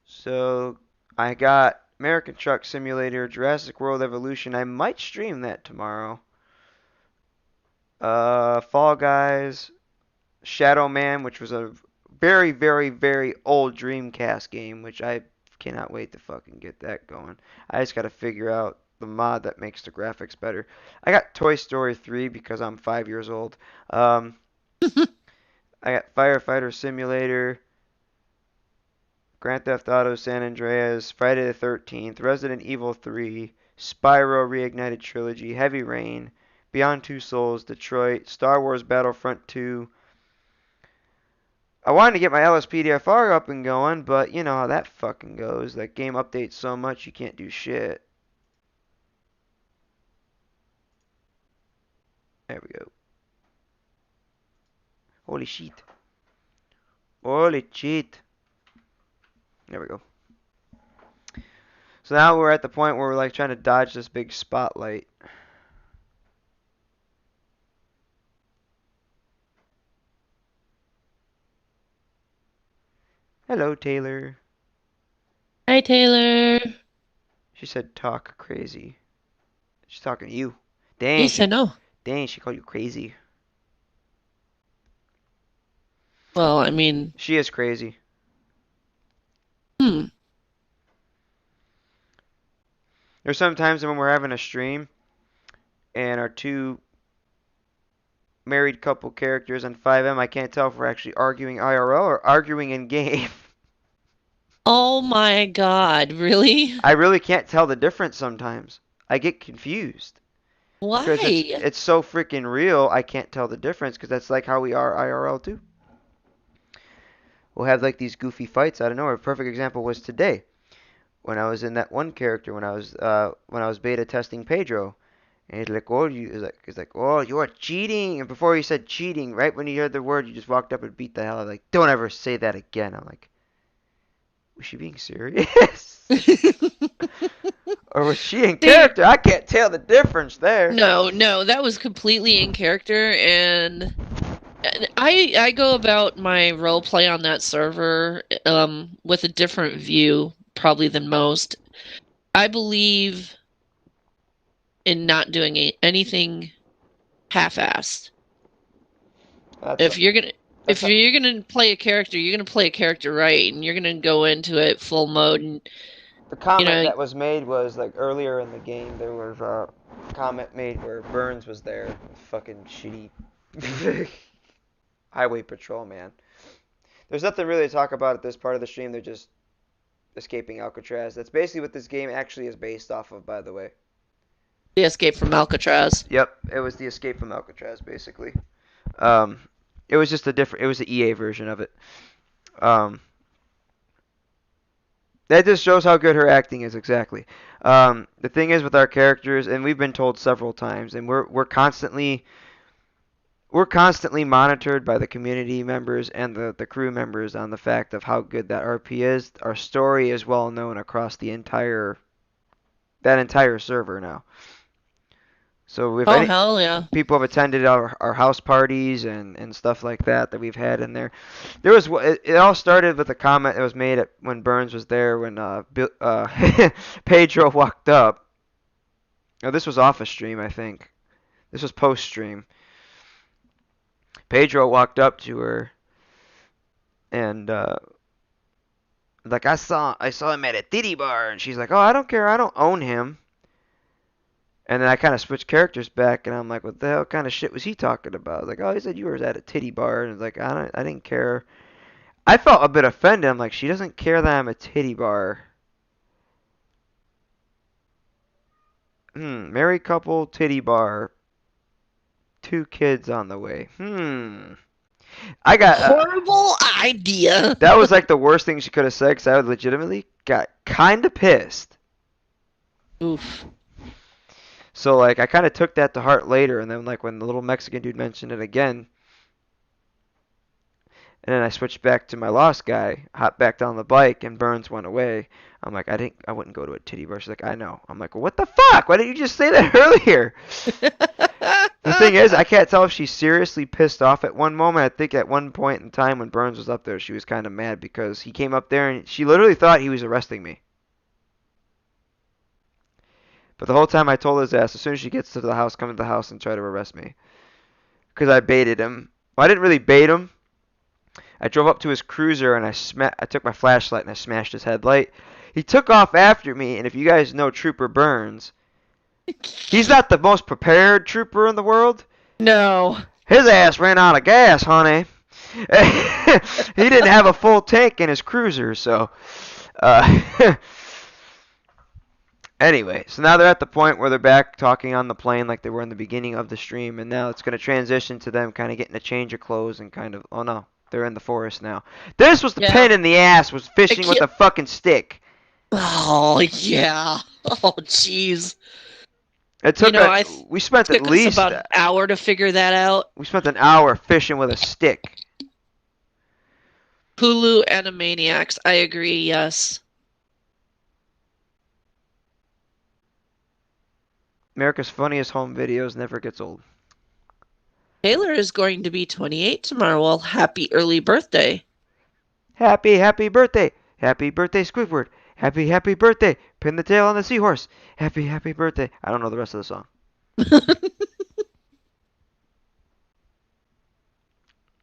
So, I got American Truck Simulator, Jurassic World Evolution. I might stream that tomorrow. Fall Guys, Shadow Man, which was a very, very, very old Dreamcast game, which I cannot wait to fucking get that going. I just gotta figure out the mod that makes the graphics better. I got Toy Story 3 because I'm 5 years old. I got Firefighter Simulator, Grand Theft Auto San Andreas, Friday the 13th, Resident Evil 3, Spyro Reignited Trilogy, Heavy Rain, Beyond Two Souls, Detroit, Star Wars Battlefront 2. I wanted to get my LSPDFR up and going, but you know how that fucking goes. That game updates so much you can't do shit. There we go. Holy shit. Holy shit. There we go. So now we're at the point where we're like trying to dodge this big spotlight. Hello, Taylor. Hi, Taylor. She said talk crazy. She's talking to you. Yes, I know. Dang, she called you crazy. Well, I mean, She is crazy. hmm. There's sometimes when we're having a stream and our two married couple characters on 5M, I can't tell if we're actually arguing IRL or arguing in game. Oh my God, really? I really can't tell the difference sometimes. I get confused because Why? it's so freaking real. I can't tell the difference because that's like how we are IRL too. We'll have like these goofy fights out of nowhere. A perfect example was today when I was in that one character when I was beta testing Pedro. And he's like, "Oh, oh, you are cheating." And before he said cheating, right when you heard the word, you just walked up and beat the hell out of like, "Don't ever say that again." I'm like, was she being serious? Or was she in character? I can't tell the difference there. No, that was completely in character, and I go about my role play on that server with a different view probably than most. I believe in not doing anything half-assed. If you're gonna play a character, you're gonna play a character right, and you're gonna go into it full mode. And the comment you know, that was made was like earlier in the game there was a comment made where Burns was there, fucking shitty highway patrol man. There's nothing really to talk about at this part of the stream. They're just escaping Alcatraz. That's basically what this game actually is based off of, by the way. the escape from Alcatraz. Yep, it was the escape from Alcatraz, basically. It was just it was the EA version of it. That just shows how good her acting is, exactly. The thing is with our characters, and we've been told several times, and we're constantly monitored by the community members and the crew members on the fact of how good that RP is. Our story is well known across that entire server now. So if Oh hell yeah! people have attended our house parties and stuff like that we've had in there. There was it all started with a comment that was made when Burns was there when Pedro walked up. Oh, this was off a stream, I think. This was post stream. Pedro walked up to her and like I saw him at a titty bar, and she's like, "Oh, I don't care, I don't own him." And then I kind of switched characters back, and I'm like, "What the hell kind of shit was he talking about?" I was like, "Oh, he said you were at a titty bar," and it's like, I didn't care. I felt a bit offended. I'm like, she doesn't care that I'm a titty bar. Married couple, titty bar, 2 kids on the way. I got Horrible idea. that was like the worst thing she could have said because I legitimately got kind of pissed. Oof. So like I kind of took that to heart later, and then like when the little Mexican dude mentioned it again, and then I switched back to my lost guy, hopped back down the bike, and Burns went away. I'm like, I wouldn't go to a titty bar. She's like, I know. I'm like, well, what the fuck? Why didn't you just say that earlier? The thing is, I can't tell if she's seriously pissed off at one moment. I think at one point in time when Burns was up there, she was kind of mad because he came up there and she literally thought he was arresting me. But the whole time I told his ass, as soon as she gets to the house, come to the house and try to arrest me. Because I baited him. Well, I didn't really bait him. I drove up to his cruiser and I took my flashlight and I smashed his headlight. He took off after me, and if you guys know Trooper Burns, he's not the most prepared trooper in the world. No. His ass ran out of gas, honey. He didn't have a full tank in his cruiser, so anyway, so now they're at the point where they're back talking on the plane like they were in the beginning of the stream, and now it's going to transition to them kind of getting a change of clothes and kind of, oh no, they're in the forest now. This was the pain in the ass, was fishing with a fucking stick. Oh yeah. Oh jeez. It took we spent at least about an hour to figure that out. We spent an hour fishing with a stick. Hulu Animaniacs, I agree, yes. America's Funniest Home Videos never gets old. Taylor is going to be 28 tomorrow. Well, happy early birthday. Happy birthday. Happy birthday, Squidward. Happy birthday. Pin the tail on the seahorse. Happy, happy birthday. I don't know the rest of the song.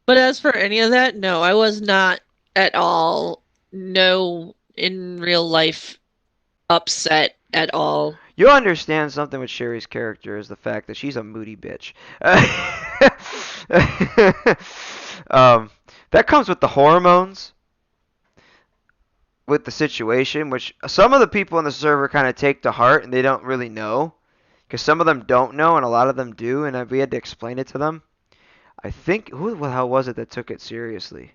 But as for any of that, no, I was not at all, no, in real life upset at all. You'll understand something with Sherry's character is the fact that she's a moody bitch. That comes with the hormones, with the situation, which some of the people in the server kind of take to heart and they don't really know. Because some of them don't know and a lot of them do, and we had to explain it to them. I think, who the hell was it that took it seriously?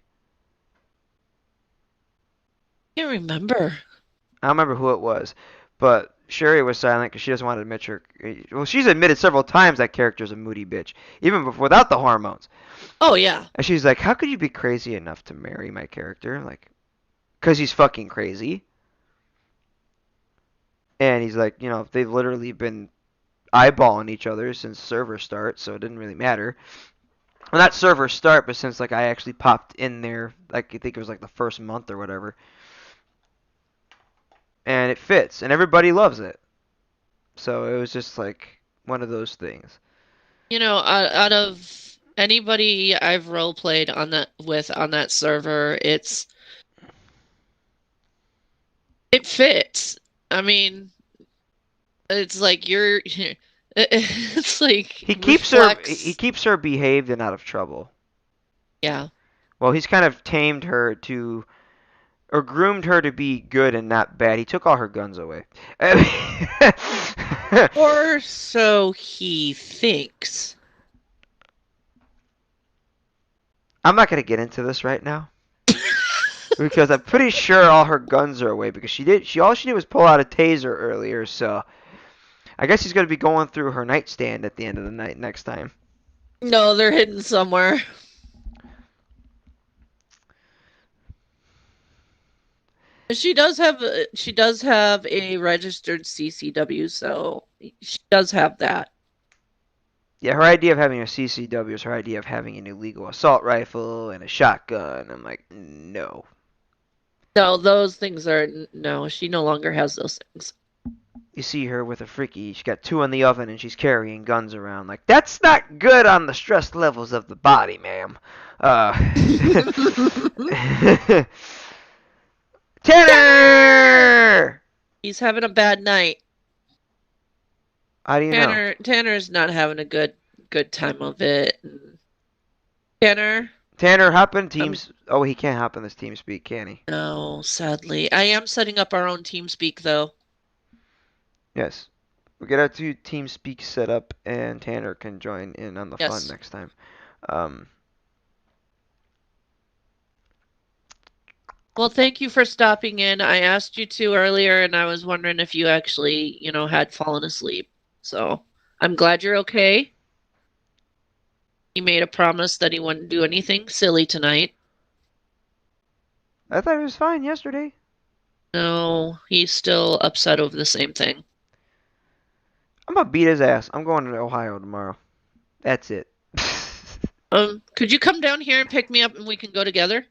I can't remember. I don't remember who it was, but Sherry was silent because she doesn't want to admit her. Well, she's admitted several times that character's a moody bitch, even before, without the hormones. Oh, yeah. And she's like, "How could you be crazy enough to marry my character? Like, because he's fucking crazy." And he's like, they've literally been eyeballing each other since server start, so it didn't really matter. Well, not server start, but since like I actually popped in there, like I think it was like the first month or whatever. And it fits, and everybody loves it. So it was just like one of those things. Out of anybody I've role played on that server, it fits. I mean, it's like it's like He reflects. keeps her behaved and out of trouble. Yeah. Well, he's kind of tamed her to, or groomed her to be good and not bad. He took all her guns away. Or so he thinks. I'm not gonna get into this right now because I'm pretty sure all her guns are away because all she did was pull out a taser earlier. So I guess she's gonna be going through her nightstand at the end of the night next time. No, they're hidden somewhere. She does have a registered CCW, so she does have that. Yeah, her idea of having a CCW is her idea of having an illegal assault rifle and a shotgun. I'm like, no. No, those things are no. She no longer has those things. You see her with a freaky, she's got two in the oven and she's carrying guns around. Like, that's not good on the stress levels of the body, ma'am. Tanner! He's having a bad night. How do you know? Tanner's not having a good time of it. Tanner? Tanner, hop in Teams. Oh, he can't hop in this TeamSpeak, can he? No, sadly. I am setting up our own TeamSpeak, though. Yes. We'll get our two TeamSpeak set up, and Tanner can join in on the fun Yes. next time. Well, thank you for stopping in. I asked you to earlier, and I was wondering if you actually, had fallen asleep. So I'm glad you're okay. He made a promise that he wouldn't do anything silly tonight. I thought he was fine yesterday. No, he's still upset over the same thing. I'm gonna beat his ass. I'm going to Ohio tomorrow. That's it. Could you come down here and pick me up and we can go together?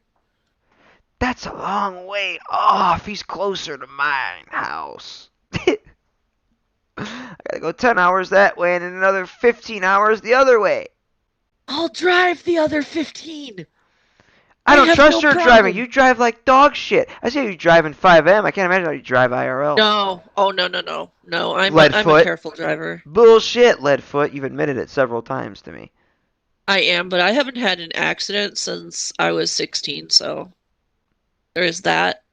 That's a long way off. He's closer to my house. I gotta go 10 hours that way and another 15 hours the other way. I'll drive the other 15. I don't have trust no your problem. driving. You drive like dog shit. I see you drive in 5M. I can't imagine how you drive IRL. No. Oh, no. No, I'm a careful driver. Bullshit, Leadfoot. You've admitted it several times to me. I am, but I haven't had an accident since I was 16, so there is that.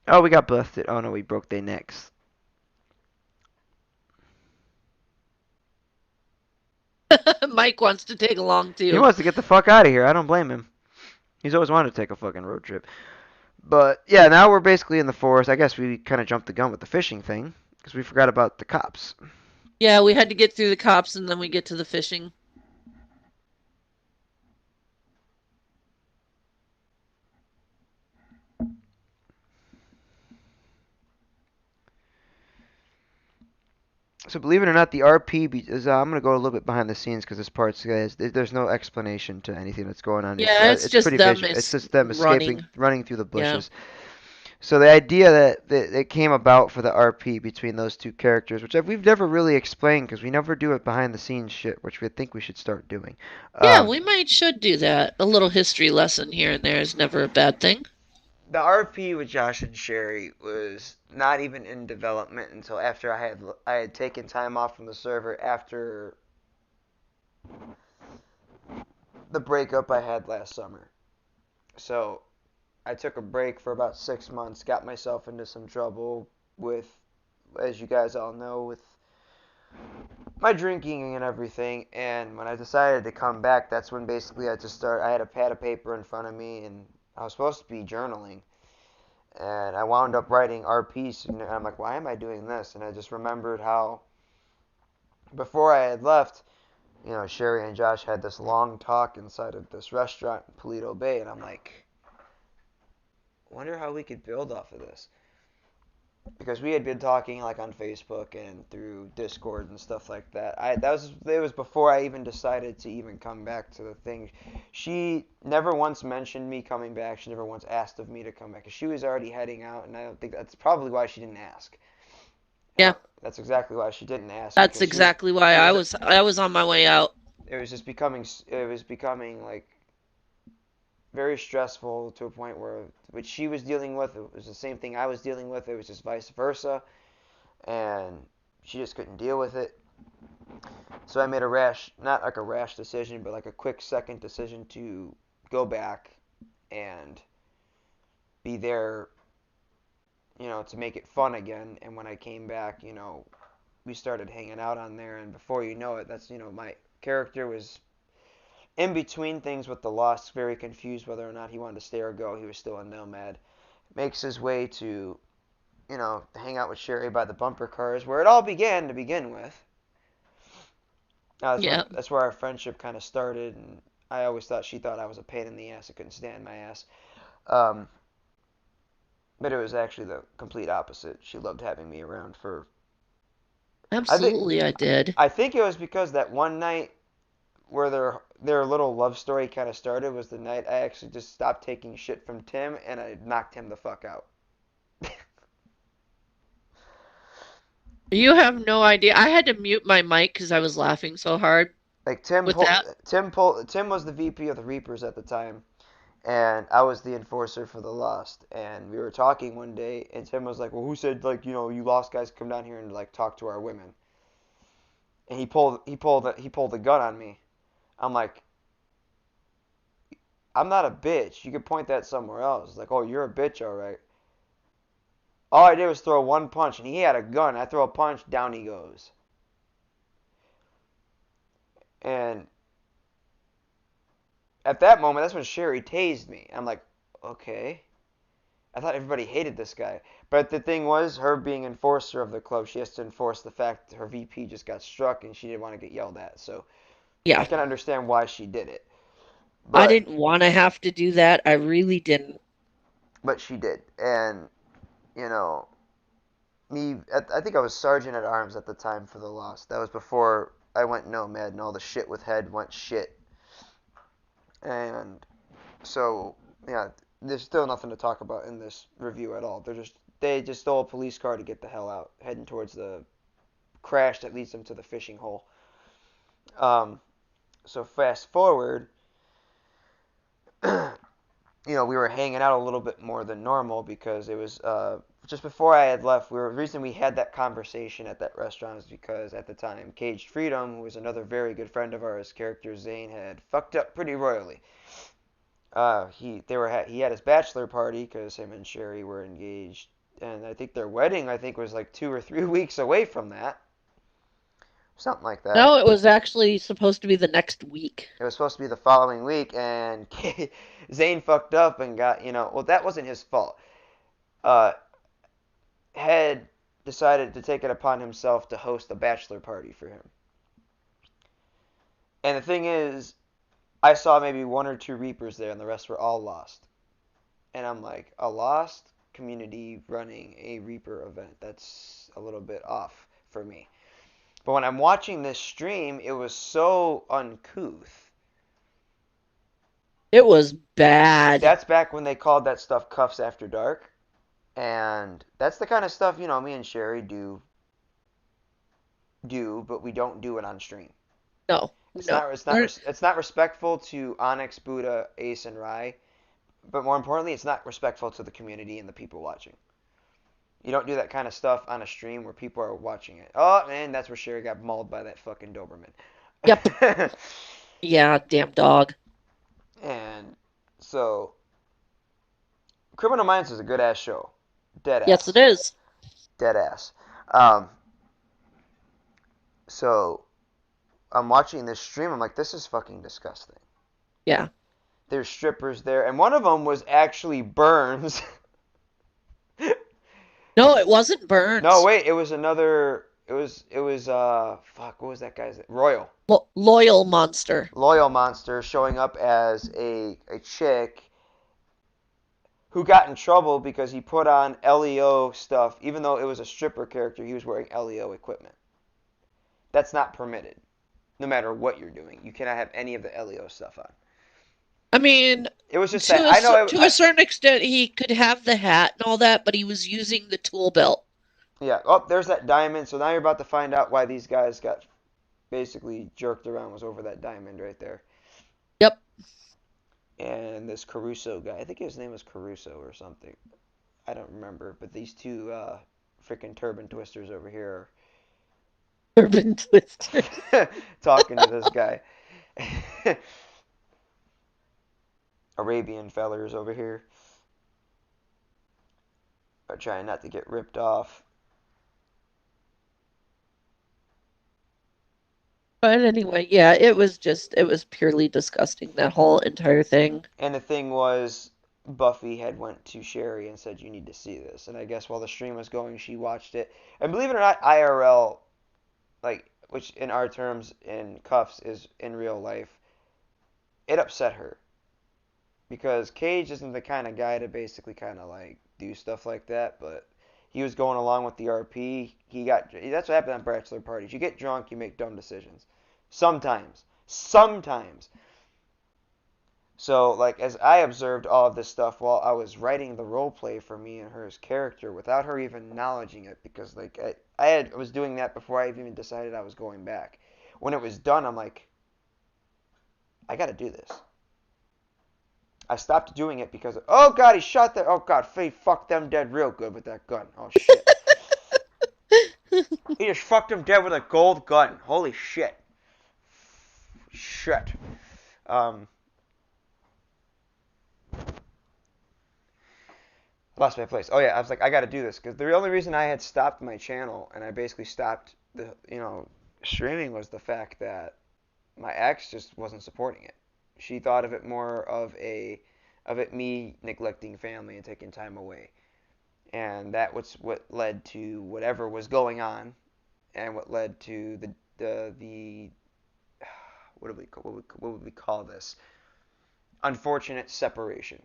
Oh, we got busted. Oh, no, we broke their necks. Mike wants to take along, too. He wants to get the fuck out of here. I don't blame him. He's always wanted to take a fucking road trip. But, yeah, now we're basically in the forest. I guess we kind of jumped the gun with the fishing thing. Because we forgot about the cops. Yeah, we had to get through the cops and then we get to the fishing. So believe it or not, the RP is I'm gonna go a little bit behind the scenes because this part's guys, there's no explanation to anything that's going on. Yeah, it's It's just pretty them visual. It's is just them escaping, running. running through the Yeah. bushes. So the idea that came about for the RP between those two characters, which we've never really explained because we never do it behind the scenes shit, which we think we should start doing. Yeah, Um, we should do that. A little history lesson here and there is never a bad thing. the RP with Josh and Sherry was not even in development until after I had taken time off from the server after the breakup I had last summer. So I took a break for about 6 months, got myself into some trouble with, as you guys all know, with my drinking and everything. And when I decided to come back, that's when basically I just started. I had a pad of paper in front of me, and I was supposed to be journaling. And I wound up writing RPs, and I'm like, why am I doing this? And I just remembered how before I had left, Sherry and Josh had this long talk inside of this restaurant in Paleto Bay, and I'm like, wonder how we could build off of this. Because we had been talking like on Facebook and through Discord and stuff like that. It was before I even decided to even come back to the thing. She never once mentioned me coming back. She never once asked of me to come back. 'Cause she was already heading out, and I don't think that's probably why she didn't ask. Yeah, That's exactly why she didn't ask that's because exactly why she was. I was on my way out. It was just becoming. It was becoming like very stressful to a point where what she was dealing with it was the same thing I was dealing with. It was just vice versa, and she just couldn't deal with it. So I made a rash, not like a rash decision, but like a quick second decision to go back and be there, to make it fun again. And when I came back, we started hanging out on there, and before you know it, that's my character was in between things with the Lost, very confused whether or not he wanted to stay or go. He was still a nomad. Makes his way to, hang out with Sherry by the bumper cars, where it all began to begin with. Yeah. That's where our friendship kind of started, and I always thought she thought I was a pain in the ass. I couldn't stand my ass. Um, but it was actually the complete opposite. She loved having me around for. I think Absolutely, I did. I think it was because that one night where their little love story kind of started was the night I actually just stopped taking shit from Tim and I knocked him the fuck out. You have no idea. I had to mute my mic because I was laughing so hard Like with that. Tim was the VP of the Reapers at the time, and I was the enforcer for the Lost. And we were talking one day, and Tim was like, "Well, who said like you Lost guys come down here and like talk to our women?" And he pulled a gun on me. I'm like, "I'm not a bitch. You could point that somewhere else." Like, "Oh, you're a bitch, all right." All I did was throw one punch, and he had a gun. I throw a punch, down he goes. And at that moment, that's when Sherry tased me. I'm like, okay. I thought everybody hated this guy. But the thing was, her being enforcer of the club, she has to enforce the fact that her VP just got struck and she didn't want to get yelled at. So I Yeah. can understand why she did it. I But didn't want to have to do that. I really didn't. she did. And, you know, I think I was sergeant at arms at the time for the Lost. That was before I went nomad and all the shit with Head went shit. And so, yeah, there's still nothing to talk about in this review at all. They just stole a police car to get the hell out, heading towards the crash that leads them to the fishing hole. So fast forward, we were hanging out a little bit more than normal because it was just before I had left. The reason we had that conversation at that restaurant is because at the time, Caged Freedom, who was another very good friend of ours, character Zane, had fucked up pretty royally. He had his bachelor party because him and Sherry were engaged, and I think their wedding was like 2 or 3 weeks away from that, something like that. No, it was actually supposed to be the next week. It was supposed to be the following week, and Zane fucked up and got well, that wasn't his fault. Uh, Head decided to take it upon himself to host a bachelor party for him, and the thing is, I saw maybe one or two Reapers there, and the rest were all Lost. And I'm like, a Lost community running a Reaper event. That's a little bit off for me. But when I'm watching this stream, it was so uncouth. It was bad. That's back when they called that stuff Cuffs After Dark. And that's the kind of stuff, me and Sherry do, but we don't do it on stream. No. It's not respectful to Onyx, Buddha, Ace, and Rai, but more importantly, it's not respectful to the community and the people watching. You don't do that kind of stuff on a stream where people are watching it. Oh man, that's where Sherry got mauled by that fucking Doberman. Yep. Yeah, damn dog. And so, Criminal Minds is a good ass show. Dead ass. Yes, it is. Dead ass. So I'm watching this stream. I'm like, this is fucking disgusting. Yeah. There's strippers there, and one of them was actually Burns. No, it wasn't Burns. No, wait, it was another. It was fuck. What was that guy's name? Royal. Loyal Monster. Loyal Monster showing up as a chick who got in trouble because he put on LEO stuff, even though it was a stripper character. He was wearing LEO equipment. That's not permitted, no matter what you're doing. You cannot have any of the LEO stuff on. I mean, it was just to a certain extent, he could have the hat and all that, but he was using the tool belt. Yeah. Oh, there's that diamond. So now you're about to find out why these guys got basically jerked around. Was over that diamond right there. Yep. And this Caruso guy, I think his name was Caruso or something. I don't remember. But these two freaking turban twisters over here are Turban twisters. talking to this guy. Arabian fellers over here are trying not to get ripped off. But anyway, yeah, it was purely disgusting, that whole entire thing. And the thing was, Buffy had went to Sherry and said, you need to see this. And I guess while the stream was going, she watched it. And believe it or not, IRL, like, which in our terms in Cuffs is in real life, it upset her. Because Cage isn't the kind of guy to basically kind of like do stuff like that, but he was going along with the RP. That's what happened at bachelor parties. You get drunk, you make dumb decisions. Sometimes. So, like, as I observed all of this stuff while I was writing the role play for me and her's character without her even acknowledging it, because, like, I was doing that before I even decided I was going back. When it was done, I'm like, I gotta do this. I stopped doing it because, oh god, he shot that. Oh god, he fucked them dead real good with that gun. Oh shit. He just fucked him dead with a gold gun. Holy shit. Shit. Lost my place. Oh yeah, I was like, I gotta do this because the only reason I had stopped my channel and I basically stopped the streaming was the fact that my ex just wasn't supporting it. She thought of it more of me neglecting family and taking time away, and that was what led to whatever was going on, and what led to the what would we call this? Unfortunate separation.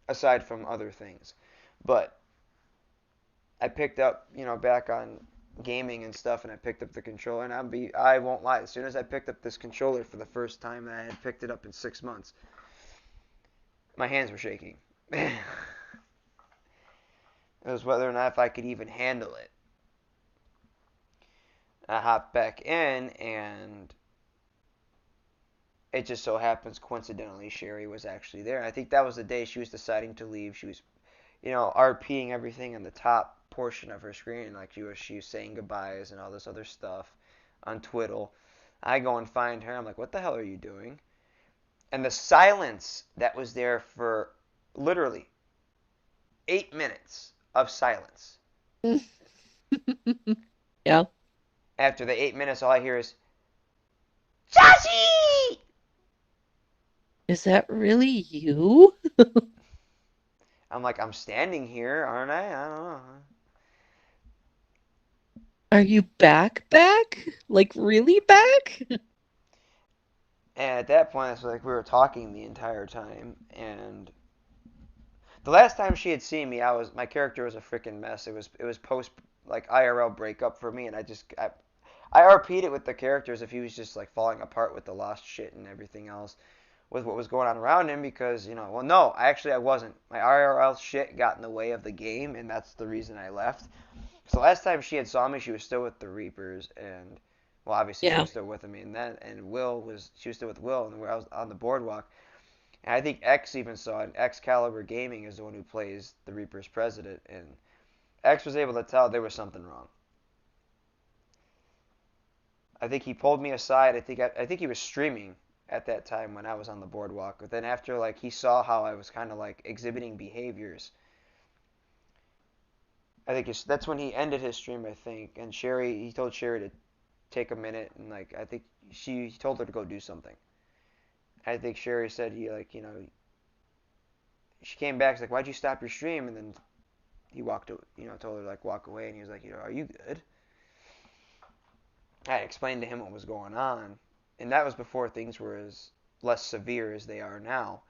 Aside from other things, but I picked up back on gaming and stuff, and I picked up the controller, and I won't lie, as soon as I picked up this controller for the first time, and I had picked it up in 6 months, my hands were shaking. It was whether or not if I could even handle it. I hopped back in, and it just so happens coincidentally Sherry was actually there. I think that was the day she was deciding to leave. She was RPing everything on the top portion of her screen, like she was saying goodbyes and all this other stuff on Twiddle. I go and find her. I'm like, what the hell are you doing? And the silence that was there for literally 8 minutes of silence. Yeah. After the 8 minutes, all I hear is, Sassy! Is that really you? I'm like, I'm standing here, aren't I? I don't know. Are you back? Like, really back? And at that point, it's like we were talking the entire time. And the last time she had seen me, my character was a freaking mess. It was post like IRL breakup for me, and I RP'd it with the characters if he was just like falling apart with the lost shit and everything else with what was going on around him because, well, no, I wasn't. My IRL shit got in the way of the game, and that's the reason I left. So last time she had saw me, she was still with the Reapers, and well, obviously she Yeah. was still with me, and she was still with Will, and I was on the boardwalk, and I think X even saw it. Excalibur Gaming is the one who plays the Reapers president, and X was able to tell there was something wrong. I think he pulled me aside. I think he was streaming at that time when I was on the boardwalk. But then after like he saw how I was kind of like exhibiting behaviors, I think that's when he ended his stream. I think, and he told Sherry to take a minute, and like I think he told her to go do something. I think Sherry said she came back. She's like, "Why'd you stop your stream?" And then he told her to like walk away, and he was like, "Are you good?" I explained to him what was going on, and that was before things were as less severe as they are now.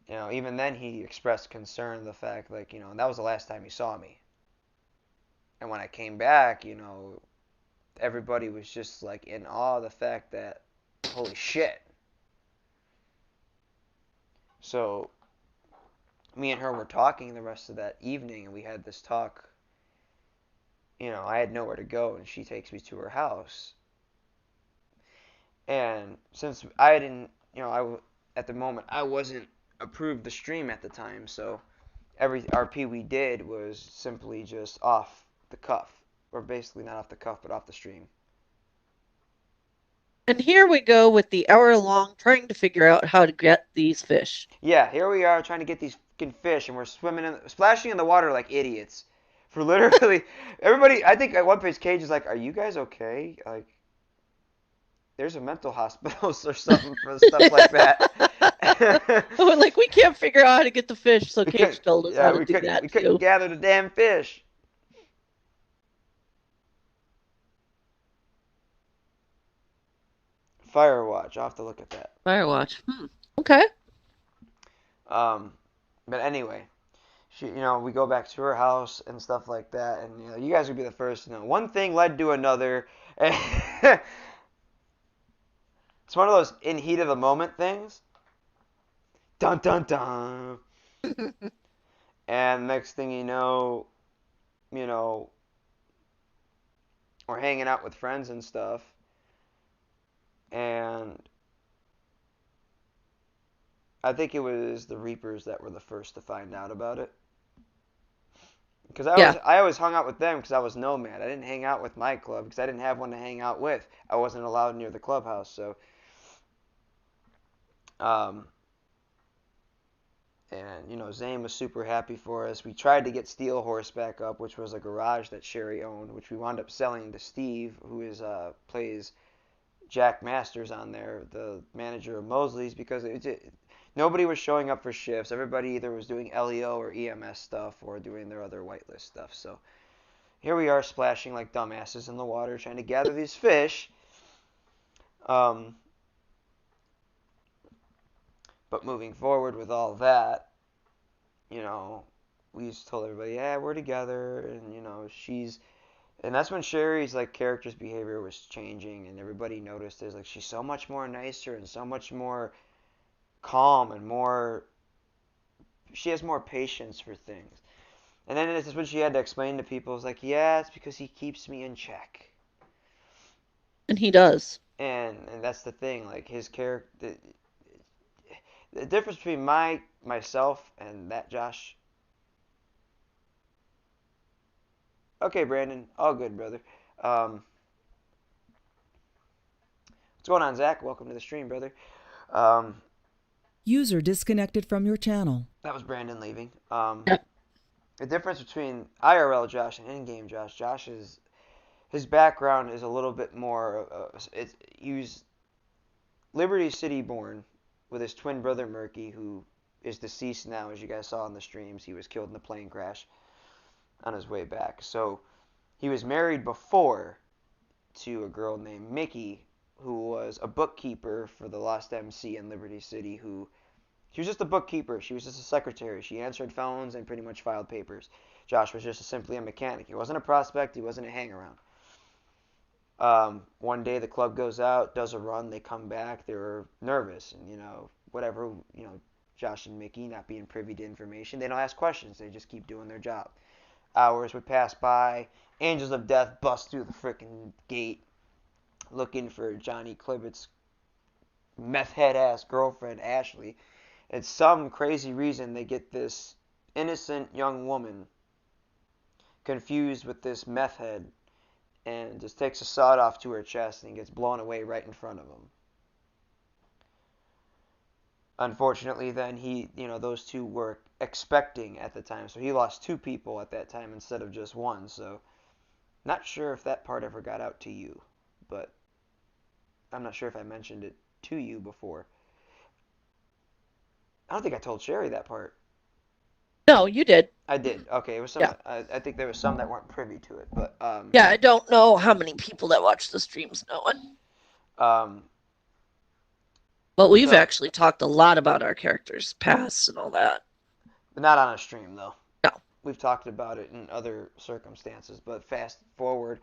Even then he expressed concern the fact like, and that was the last time he saw me. And when I came back, everybody was just like in awe of the fact that holy shit. So me and her were talking the rest of that evening and we had this talk. I had nowhere to go and she takes me to her house. And since I didn't, at the moment I wasn't approved the stream at the time, so every RP we did was simply just off the cuff, or basically not off the cuff, but off the stream. And here we go with the hour long trying to figure out how to get these fish. Yeah, here we are trying to get these fucking fish, and we're splashing in the water like idiots. For literally everybody, I think at one point Cage is like, "Are you guys okay? Like, there's a mental hospital or something for stuff like that." Like we can't figure out how to get the fish, so Cage told us how to do that we too. couldn't gather the damn fish. Firewatch. I'll have to look at that. Firewatch. Okay. But anyway, we go back to her house and stuff like that, and you guys would be the first to know. One thing led to another. It's one of those in heat of the moment things. Dun dun dun. And next thing you know, we're hanging out with friends and stuff, and I think it was the Reapers that were the first to find out about it. Because I always hung out with them because I was nomad. I didn't hang out with my club because I didn't have one to hang out with. I wasn't allowed near the clubhouse, so and Zane was super happy for us. We tried to get Steel Horse back up, which was a garage that Sherry owned, which we wound up selling to Steve, who plays Jack Masters on there, the manager of Mosley's, because nobody was showing up for shifts. Everybody either was doing LEO or EMS stuff or doing their other whitelist stuff. So here we are splashing like dumbasses in the water trying to gather these fish. But moving forward with all that, we just told everybody, yeah, we're together, and and that's when Sherry's like character's behavior was changing, and everybody noticed is like she's so much more nicer and so much more calm and she has more patience for things. And then this is when she had to explain to people, it's like, yeah, it's because he keeps me in check. And he does. And that's the thing, like his character, the difference between myself and that Josh. Okay, Brandon, all good, brother. What's going on, Zach? Welcome to the stream, brother. User disconnected from your channel. That was Brandon leaving. Yep. The difference between IRL Josh and in-game Josh is his background is a little bit more. He was Liberty City born with his twin brother Murky, who is deceased now, as you guys saw in the streams. He was killed in a plane crash on his way back. So he was married before to a girl named Mickey, who was a bookkeeper for the Lost MC in Liberty City, she was just a bookkeeper. She was just a secretary. She answered phones and pretty much filed papers. Josh was just simply a mechanic. He wasn't a prospect. He wasn't a hang-around. One day the club goes out, does a run, they come back, they were nervous, and whatever, Josh and Mickey not being privy to information, they don't ask questions, they just keep doing their job. Hours would pass by, Angels of Death bust through the freaking gate, looking for Johnny Clibbett's meth head ass girlfriend Ashley. And some crazy reason they get this innocent young woman confused with this meth head and just takes a sawed off to her chest and gets blown away right in front of him. Unfortunately, then those two were expecting at the time, so he lost two people at that time instead of just one. So, not sure if that part ever got out to you, but I'm not sure if I mentioned it to you before. I don't think I told Sherry that part. No, you did. I did. Okay, it was some. Yeah. I think there was some that weren't privy to it, but Yeah, I don't know how many people that watch the streams know it. um, But we've so, actually talked a lot about our characters' pasts and all that. but not on a stream though. No. We've talked about it in other circumstances, but fast forward,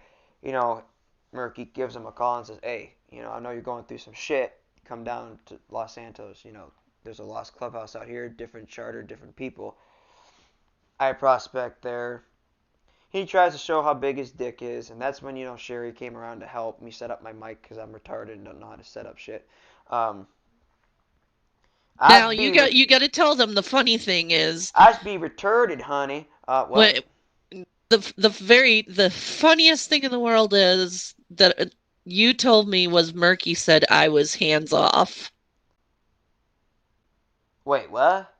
Murky gives him a call and says, "Hey, I know you're going through some shit. Come down to Los Santos. There's a lost clubhouse out here, different charter, different people. I prospect there." He tries to show how big his dick is, and that's when Sherry came around to help me set up my mic because I'm retarded and don't know how to set up shit. Now you got to tell them the funny thing is I'd be retarded, honey. What? The funniest thing in the world is that you told me was Murky said I was hands off. Wait, what?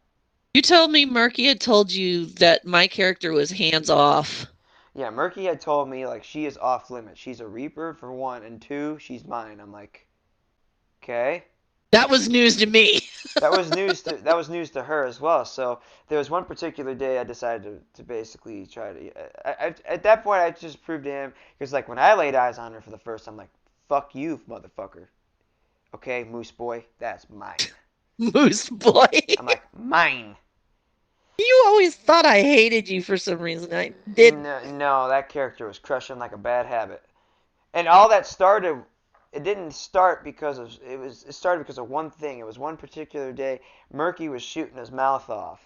You told me Murky had told you that my character was hands off. Yeah, Murky had told me like she is off limits. She's a Reaper for one, and two, she's mine. I'm like, okay. That was news to me. that was news to her as well. So there was one particular day I decided to basically try to. At that point, I just proved to him because like when I laid eyes on her for the first time, I'm like, fuck you, motherfucker. Okay, Moose Boy, that's mine. Moose Boy. I'm like, mine. You always thought I hated you for some reason. I did. No, that character was crushing like a bad habit, and all that started. It didn't start because of it started because of one thing. It was one particular day. Murky was shooting his mouth off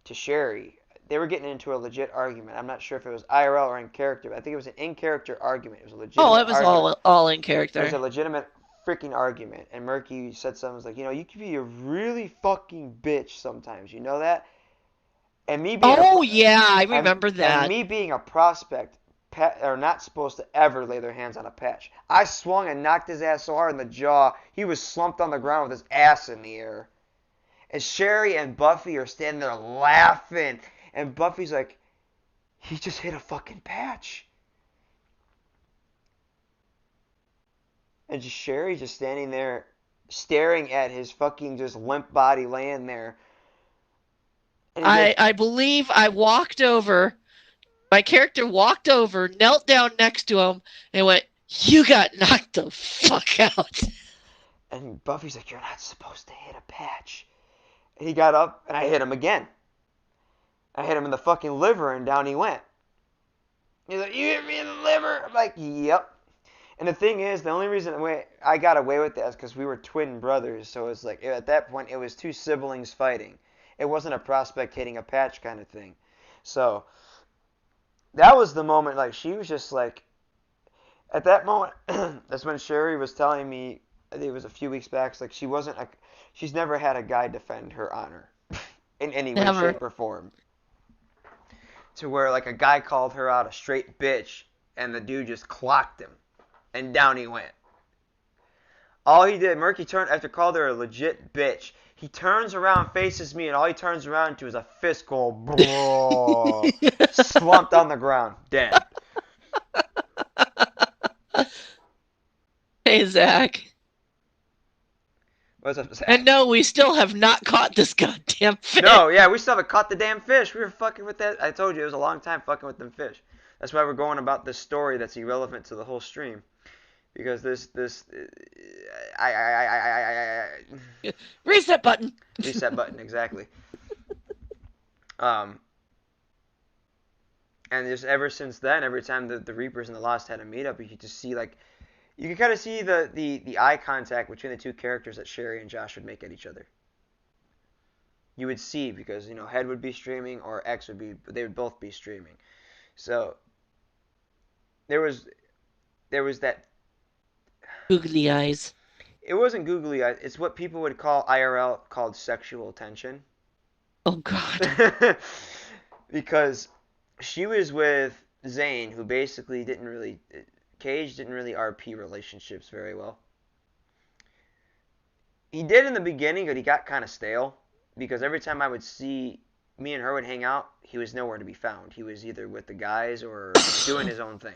to Sherry. They were getting into a legit argument. I'm not sure if it was IRL or in character, but I think it was an in character argument. It was a legitimate. Oh, it was argument. all in character. It was a legitimate freaking argument, and Murky said something like, you can be a really fucking bitch sometimes. You know that? And me being I remember that. And me being a prospect are not supposed to ever lay their hands on a patch. I swung and knocked his ass so hard in the jaw, he was slumped on the ground with his ass in the air. And Sherry and Buffy are standing there laughing, and Buffy's like, he just hit a fucking patch. And Sherry's just standing there staring at his fucking just limp body laying there. I believe I walked over. My character walked over, knelt down next to him, and went, "You got knocked the fuck out." And Buffy's like, "You're not supposed to hit a patch." And he got up, and I hit him again. I hit him in the fucking liver, and down he went. He's like, "You hit me in the liver?" I'm like, "Yep." And the thing is, the only reason I got away with that is because we were twin brothers. So it's like, at that point, it was two siblings fighting. It wasn't a prospect hitting a patch kind of thing. So that was the moment, like, she was just like, at that moment, that's when Sherry was telling me, I think it was a few weeks back, like, she's never had a guy defend her honor in any way, shape, or form. To where, like, a guy called her out a straight bitch, and the dude just clocked him, and down he went. All he did, Murky turned, after called her a legit bitch, he turns around, faces me, and all he turns around to is a fist go, slumped on the ground, dead. Hey, Zach. What's up, Zach? And no, we still have not caught this goddamn fish. No, yeah, we still haven't caught the damn fish. We were fucking with that. I told you, it was a long time fucking with them fish. That's why we're going about this story that's irrelevant to the whole stream. Because Reset button. Reset button, exactly. And And just ever since then, every time the Reapers and the Lost had a meetup, you could just see like you could kind of see the eye contact between the two characters that Sherry and Josh would make at each other. You would see because Head would be streaming or X would be they would both be streaming. So there was that. Googly eyes. It wasn't googly eyes. It's what people would call IRL called sexual tension. Oh God. Because she was with Zane, who basically didn't really Cage didn't really RP relationships very well. He did in the beginning, but he got kind of stale because every time I would see me and her would hang out, he was nowhere to be found. He was either with the guys or doing his own thing.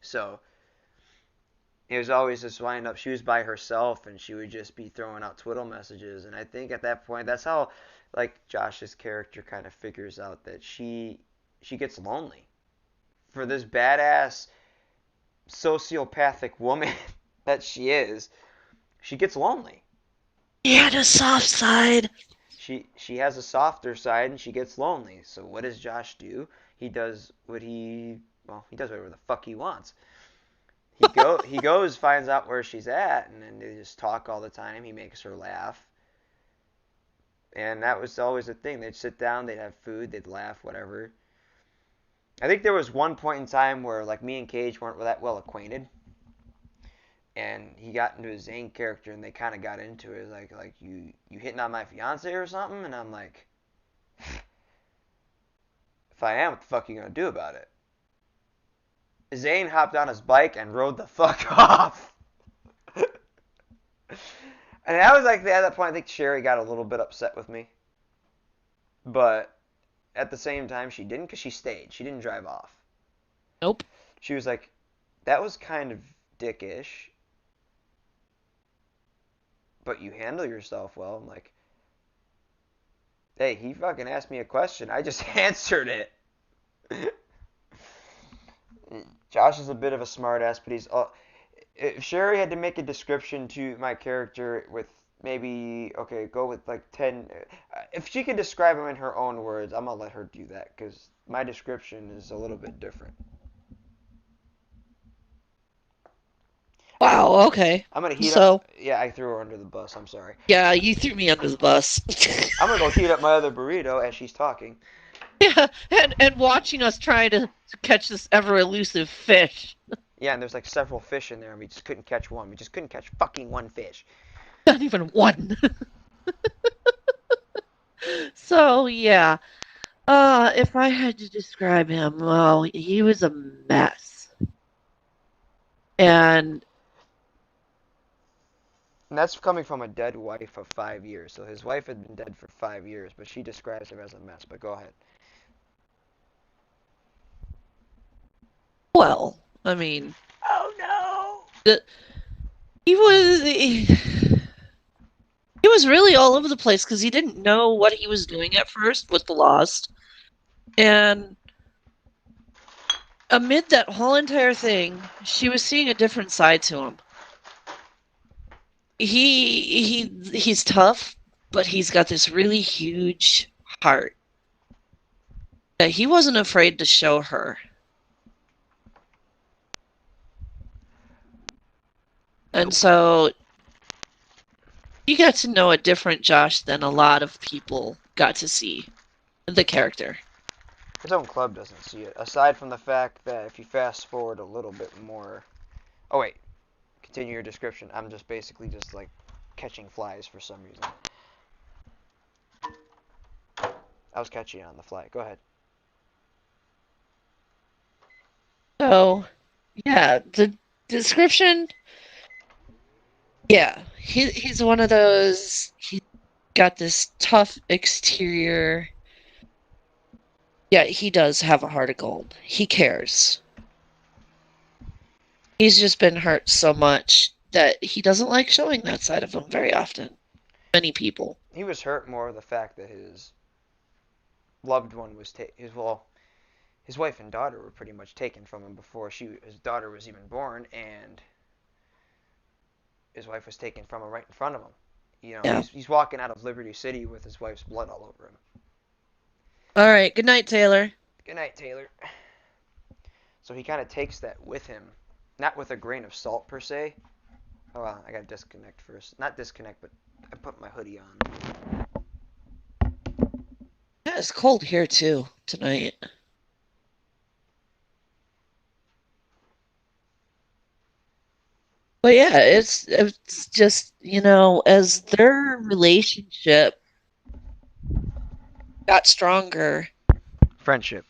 So it was always just wind up. She was by herself, and she would just be throwing out twiddle messages. And I think at that point, that's how like Josh's character kind of figures out that she gets lonely for this badass sociopathic woman that she is. She gets lonely. He had a soft side. She has a softer side, and she gets lonely. So what does Josh do? He does what he does whatever the fuck he wants. He goes, finds out where she's at, and then they just talk all the time. He makes her laugh. And that was always the thing. They'd sit down, they'd have food, they'd laugh, whatever. I think there was one point in time where like me and Cage weren't that well acquainted. And he got into his Zane character and they kind of got into it. Like you hitting on my fiance or something? And I'm like, if I am, what the fuck are you going to do about it? Zane hopped on his bike and rode the fuck off. And I was like, at that point, I think Sherry got a little bit upset with me. But at the same time, she didn't because she stayed. She didn't drive off. Nope. She was like, that was kind of dickish. But you handle yourself well. I'm like, hey, he fucking asked me a question. I just answered it. Josh is a bit of a smartass, but he's if Sherry had to make a description to my character with maybe, okay, go with like 10. If she could describe him in her own words, I'm going to let her do that because my description is a little bit different. Wow, okay. I'm going to heat So, up. Yeah, I threw her under the bus. I'm sorry. yeah, you threw me under the bus. I'm going to go heat up my other burrito as she's talking. Yeah, and watching us try to catch this ever elusive fish. Yeah, and there's like several fish in there, and we just couldn't catch one. We just couldn't catch fucking one fish. Not even one. So, yeah. If I had to describe him, well, he was a mess. And that's coming from a dead wife of 5 years. So his wife had been dead for 5 years, but she describes him as a mess. But go ahead. well, I mean, Oh no! he was really all over the place because he didn't know what he was doing at first with the Lost. And amid that whole entire thing, she was seeing a different side to him. He's tough, but he's got this really huge heart that he wasn't afraid to show her. And so you got to know a different Josh than a lot of people got to see the character. His own club doesn't see it. Aside from the fact that if you fast forward a little bit more... Oh, wait. Continue your description. I'm just basically just, like, catching flies for some reason. I was catching it on the fly. Go ahead. So, yeah, the description... Yeah, he's one of those... He got this tough exterior... Yeah, he does have a heart of gold. He cares. He's just been hurt so much that he doesn't like showing that side of him very often. Many people. He was hurt more of the fact that his loved one was his wife and daughter were pretty much taken from him before his daughter was even born, and his wife was taken from him right in front of him. Yeah. He's walking out of Liberty City with his wife's blood all over him. All right, good night, Taylor. Good night, Taylor. So he kind of takes that with him, not with a grain of salt per se. Oh, I gotta disconnect first. Not disconnect, but I put my hoodie on. Yeah, it's cold here too tonight. But yeah, it's just, as their relationship got stronger, Friendship.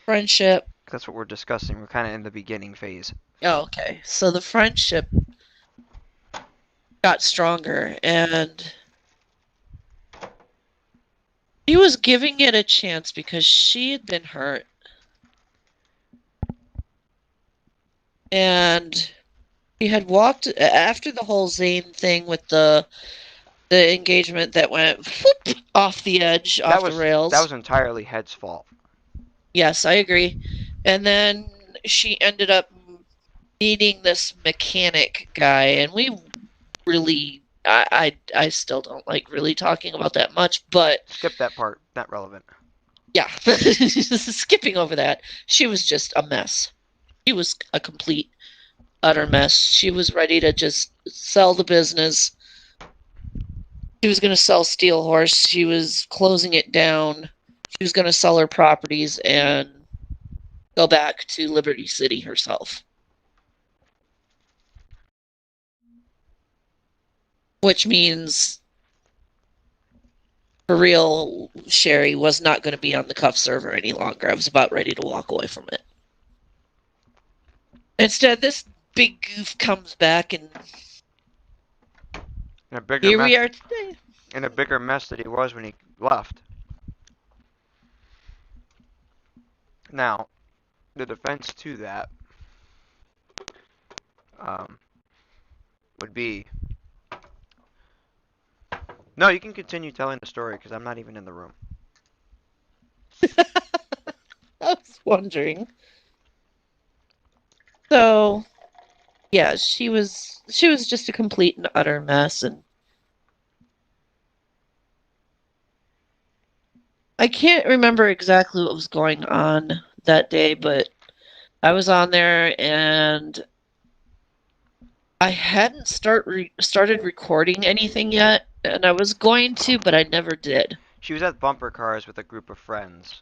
friendship. That's what we're discussing. We're kind of in the beginning phase. Oh, okay. So the friendship got stronger and she was giving it a chance because she had been hurt. And she had walked after the whole Zane thing with the engagement that went whoop, off the edge, off the That rails. was entirely Head's fault. Yes, I agree. And then she ended up meeting this mechanic guy, and we really, I still don't like really talking about that much, but Skip that part. Not relevant. yeah, skipping over that, she was just a mess. She was a complete, utter mess. She was ready to just sell the business. She was going to sell Steel Horse. She was closing it down. She was going to sell her properties and go back to Liberty City herself. Which means for real, Sherry was not going to be on the cuff server any longer. I was about ready to walk away from it. Instead, this big goof comes back, and In a bigger here mess. we are today. In a bigger mess that he was when he left. Now, the defense to that would be. No, you can continue telling the story because I'm not even in the room. I was wondering. So, yeah, she was just a complete and utter mess, and I can't remember exactly what was going on that day, but I was on there and I hadn't started recording anything yet, and I was going to, but I never did. She was at bumper cars with a group of friends.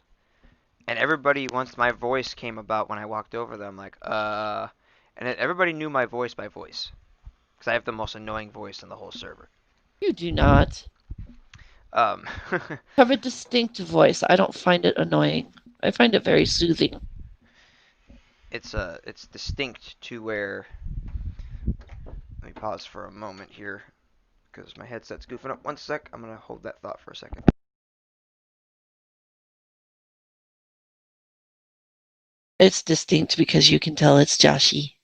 And everybody, once my voice came about when I walked over them, like, and everybody knew my voice by voice. Because I have the most annoying voice in the whole server. You do not Um, have a distinct voice. I don't find it annoying. I find it very soothing. it's distinct to where. Let me pause for a moment here, because my headset's goofing up. One sec, I'm gonna hold that thought for a second. It's distinct because you can tell it's Joshy.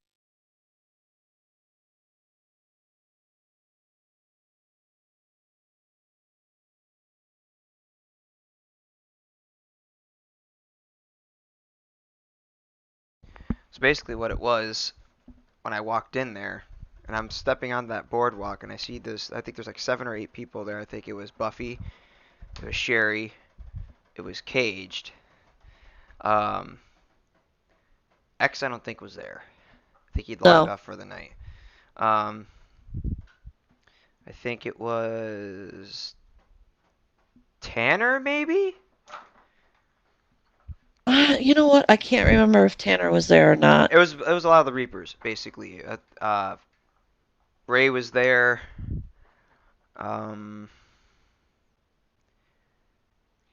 So basically what it was, when I walked in there, and I'm stepping on that boardwalk, and I see this, I think there's like 7 or 8 people there. I think it was Buffy, it was Sherry, it was Caged. Um, X I don't think was there. I think he'd logged No. off for the night. Um, I think it was Tanner, maybe? You know what? I can't remember if Tanner was there or not. It was a lot of the Reapers, basically. Ray was there.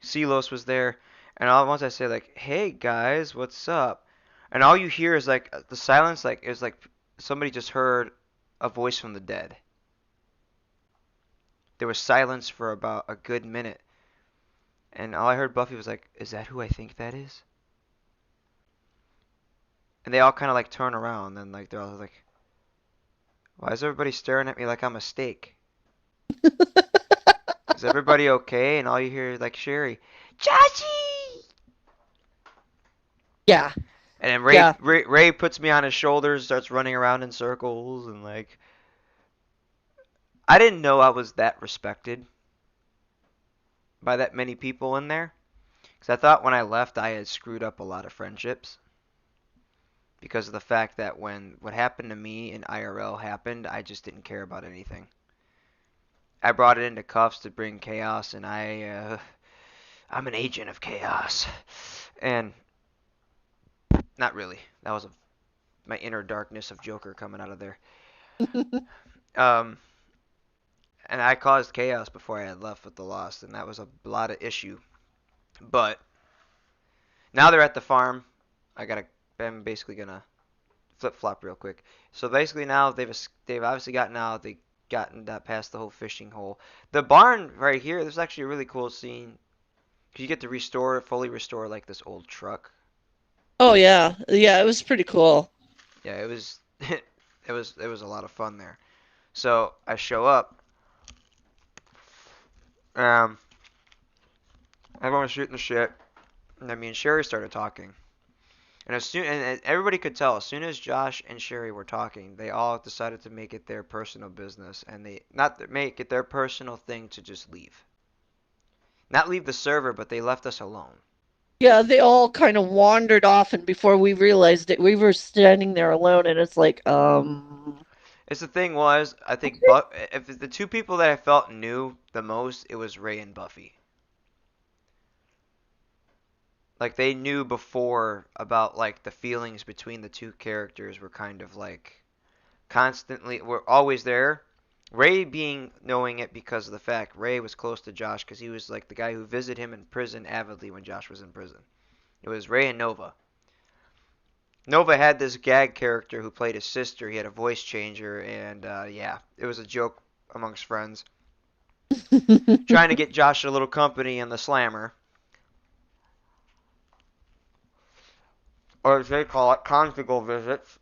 Silos was there, and all at once I say like, "Hey guys, what's up?" And all you hear is like the silence, like it was like somebody just heard a voice from the dead. There was silence for about a good minute, and all I heard Buffy was like, "Is that who I think that is?" And they all kind of like turn around, and like they're all like, "Why is everybody staring at me like I'm a steak? Is everybody okay?" And all you hear is like Sherry, "Chachi!" Yeah. And then Yeah. Ray puts me on his shoulders, starts running around in circles, and like I didn't know I was that respected by that many people in there, Because I thought when I left, I had screwed up a lot of friendships. Because of the fact that when what happened to me in IRL happened, I just didn't care about anything. I brought it into cuffs to bring chaos, and I'm an agent of chaos. And not really. That was my inner darkness of Joker coming out of there. Um, and I caused chaos before I had left with the Lost, and that was a lot of issue. But now they're at the farm. I'm basically gonna flip flop real quick. So basically now they've obviously gotten out. They gotten that past the whole fishing hole. The barn right here. This is actually a really cool scene. Cause you get to fully restore like this old truck. Oh yeah, yeah, it was pretty cool. Yeah, it was, it was a lot of fun there. So I show up. Um, everyone was shooting the shit, and then me and Sherry started talking. And everybody could tell as soon as Josh and Sherry were talking, they all decided to make it their personal business, and they not make it their personal thing to just leave. Not leave the server, but they left us alone. Yeah, they all kind of wandered off, and before we realized it, we were standing there alone, and it's like, It's the thing was, I think, if the two people that I felt knew the most, it was Ray and Buffy. Like they knew before about like the feelings between the two characters were kind of like constantly were always there. Ray being knowing it because of the fact Ray was close to Josh because he was like the guy who visited him in prison avidly when Josh was in prison. It was Ray and Nova. Nova had this gag character who played his sister. He had a voice changer, and yeah, it was a joke amongst friends. Trying to get Josh a little company in the slammer. Or as they call it, conjugal visits.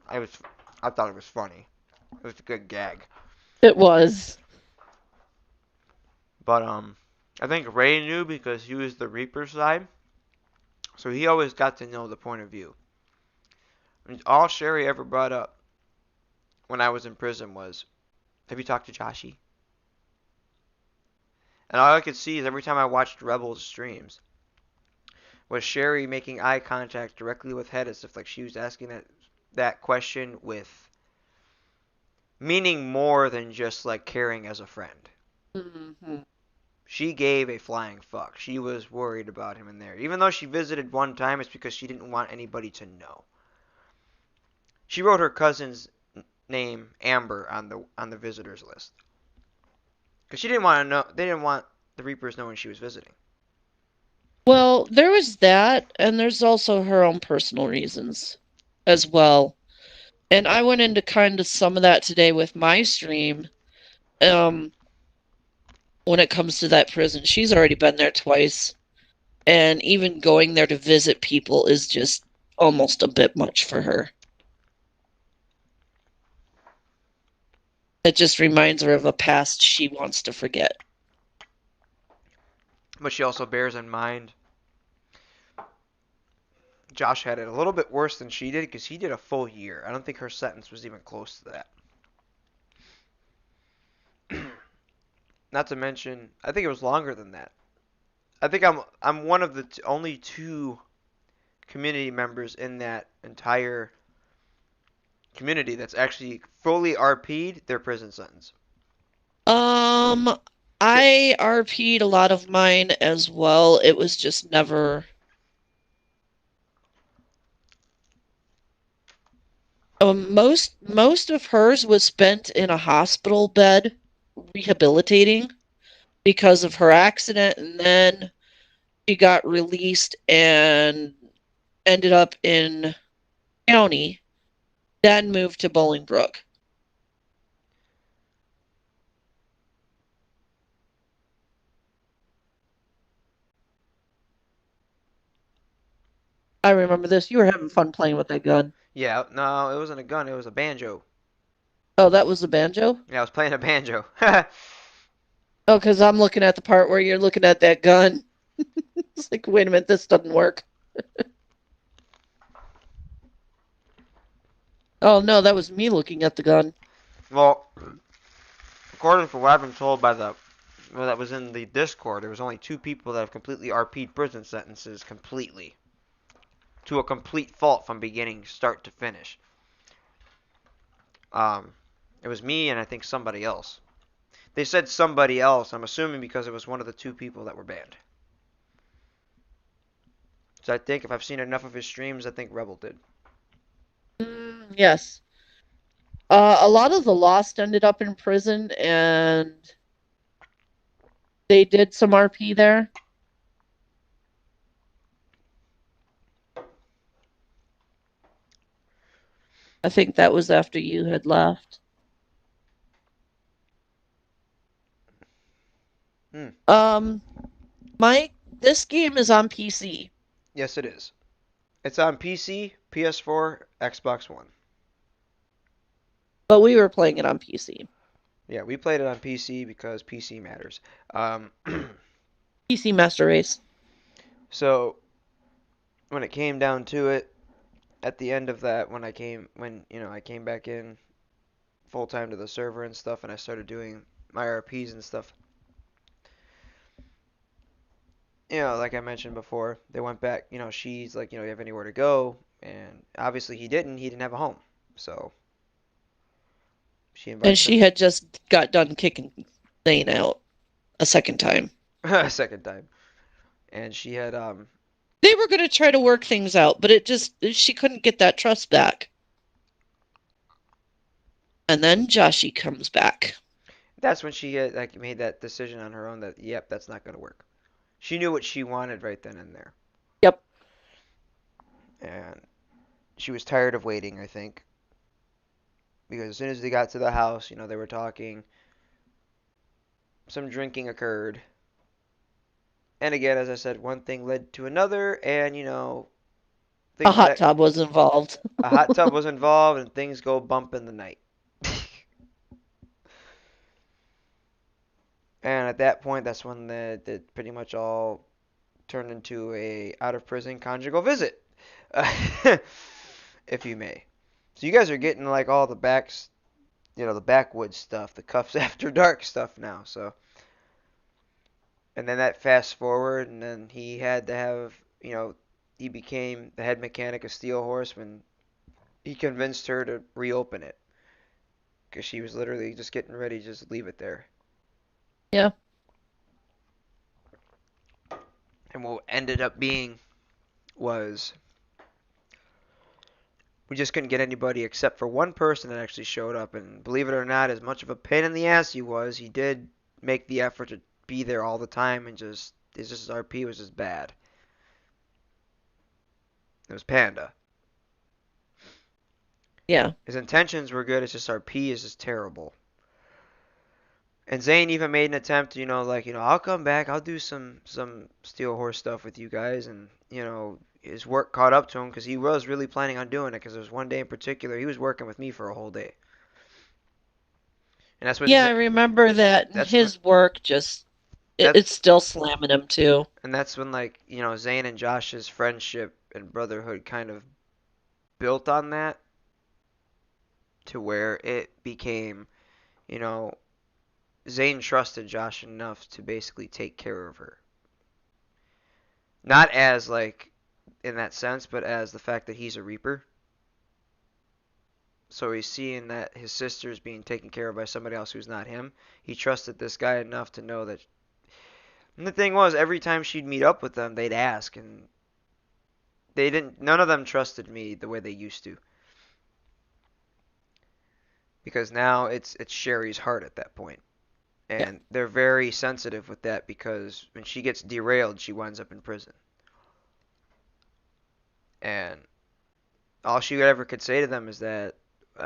I thought it was funny. It was a good gag. it was. But I think Ray knew because he was the Reaper side, so he always got to know the point of view. And all Sherry ever brought up when I was in prison was, "Have you talked to Joshy?" And all I could see is every time I watched Rebels streams was Sherry making eye contact directly with Head as if like she was asking that question with meaning more than just like caring as a friend. Mm-hmm. She gave a flying fuck. She was worried about him in there. Even though she visited one time, it's because she didn't want anybody to know. She wrote her cousin's name Amber on the visitors list because she didn't want to know. They didn't want the Reapers knowing she was visiting. Well, there was that, and there's also her own personal reasons as well. And I went into kind of some of that today with my stream. When it comes to that prison, she's already been there twice, and even going there to visit people is just almost a bit much for her. It just reminds her of a past she wants to forget. But she also bears in mind Josh had it a little bit worse than she did because he did a full year. I don't think her sentence was even close to that. Not to mention, I think it was longer than that. I think I'm one of the only two community members in that entire community that's actually fully RP'd their prison sentence. I RP'd a lot of mine as well. It was just never. Most of hers was spent in a hospital bed rehabilitating because of her accident, and then she got released and ended up in county, then moved to Bolingbrook. I remember this. You were having fun playing with that gun. Yeah, no, it wasn't a gun. It was a banjo. Oh, that was a banjo? Yeah, I was playing a banjo. Oh, because I'm looking at the part where you're looking at that gun. It's like, wait a minute, this doesn't work. Oh, no, that was me looking at the gun. Well, according to what I've been told by the Well, that was in the Discord. There was only 2 people that have completely RP'd prison sentences completely. To a complete fault from beginning, start to finish. It was me and I think somebody else. They said somebody else. I'm assuming because it was one of the 2 people that were banned. So I think if I've seen enough of his streams, I think Rebel did. Yes. A lot of the Lost ended up in prison, and they did some RP there. I think that was after you had left. Mike, this game is on PC. Yes, it is. It's on PC, PS4, Xbox One. But we were playing it on PC. Yeah, we played it on PC because PC matters. PC Master Race. So when it came down to it, at the end of that, when I came back in full time to the server and stuff, and I started doing my RPs and stuff. Like I mentioned before, they went back. She's like, you have anywhere to go, and obviously he didn't. He didn't have a home, so she invited And she had just got done kicking Zane out a second time. a second time, and she had They were going to try to work things out, but she couldn't get that trust back. And then Joshi comes back. That's when she had made that decision on her own that yep, that's not going to work. She knew what she wanted right then and there. Yep. And she was tired of waiting, I think. Because as soon as they got to the house, they were talking. Some drinking occurred. And again, as I said, one thing led to another, and a hot tub was involved. A hot tub was involved, and things go bump in the night. And at that point, that's when the pretty much all turned into a out of prison conjugal visit, if you may. So you guys are getting like all the the backwoods stuff, the cuffs after dark stuff now. So, and then that fast forward, and then he had to have, he became the head mechanic of Steel Horse when he convinced her to reopen it, because she was literally just getting ready to just leave it there. Yeah. And what ended up being was we just couldn't get anybody except for one person that actually showed up. And believe it or not, as much of a pain in the ass he was, he did make the effort to be there all the time, and his RP was just bad. It was Panda. Yeah. His intentions were good, it's just RP is just terrible. And Zane even made an attempt, I'll come back, I'll do some Steel Horse stuff with you guys, and, his work caught up to him because he was really planning on doing it, because there was one day in particular he was working with me for a whole day. And that's what I remember that. His work just, it's still slamming him too. And that's when, Zane and Josh's friendship and brotherhood kind of built on that, to where it became, Zane trusted Josh enough to basically take care of her. Not as, in that sense, but as the fact that he's a Reaper. So he's seeing that his sister's being taken care of by somebody else who's not him. He trusted this guy enough to know that. And the thing was, every time she'd meet up with them, they'd ask, and none of them trusted me the way they used to. Because now it's Sherry's heart at that point. And they're very sensitive with that, because when she gets derailed, she winds up in prison. And all she ever could say to them is that,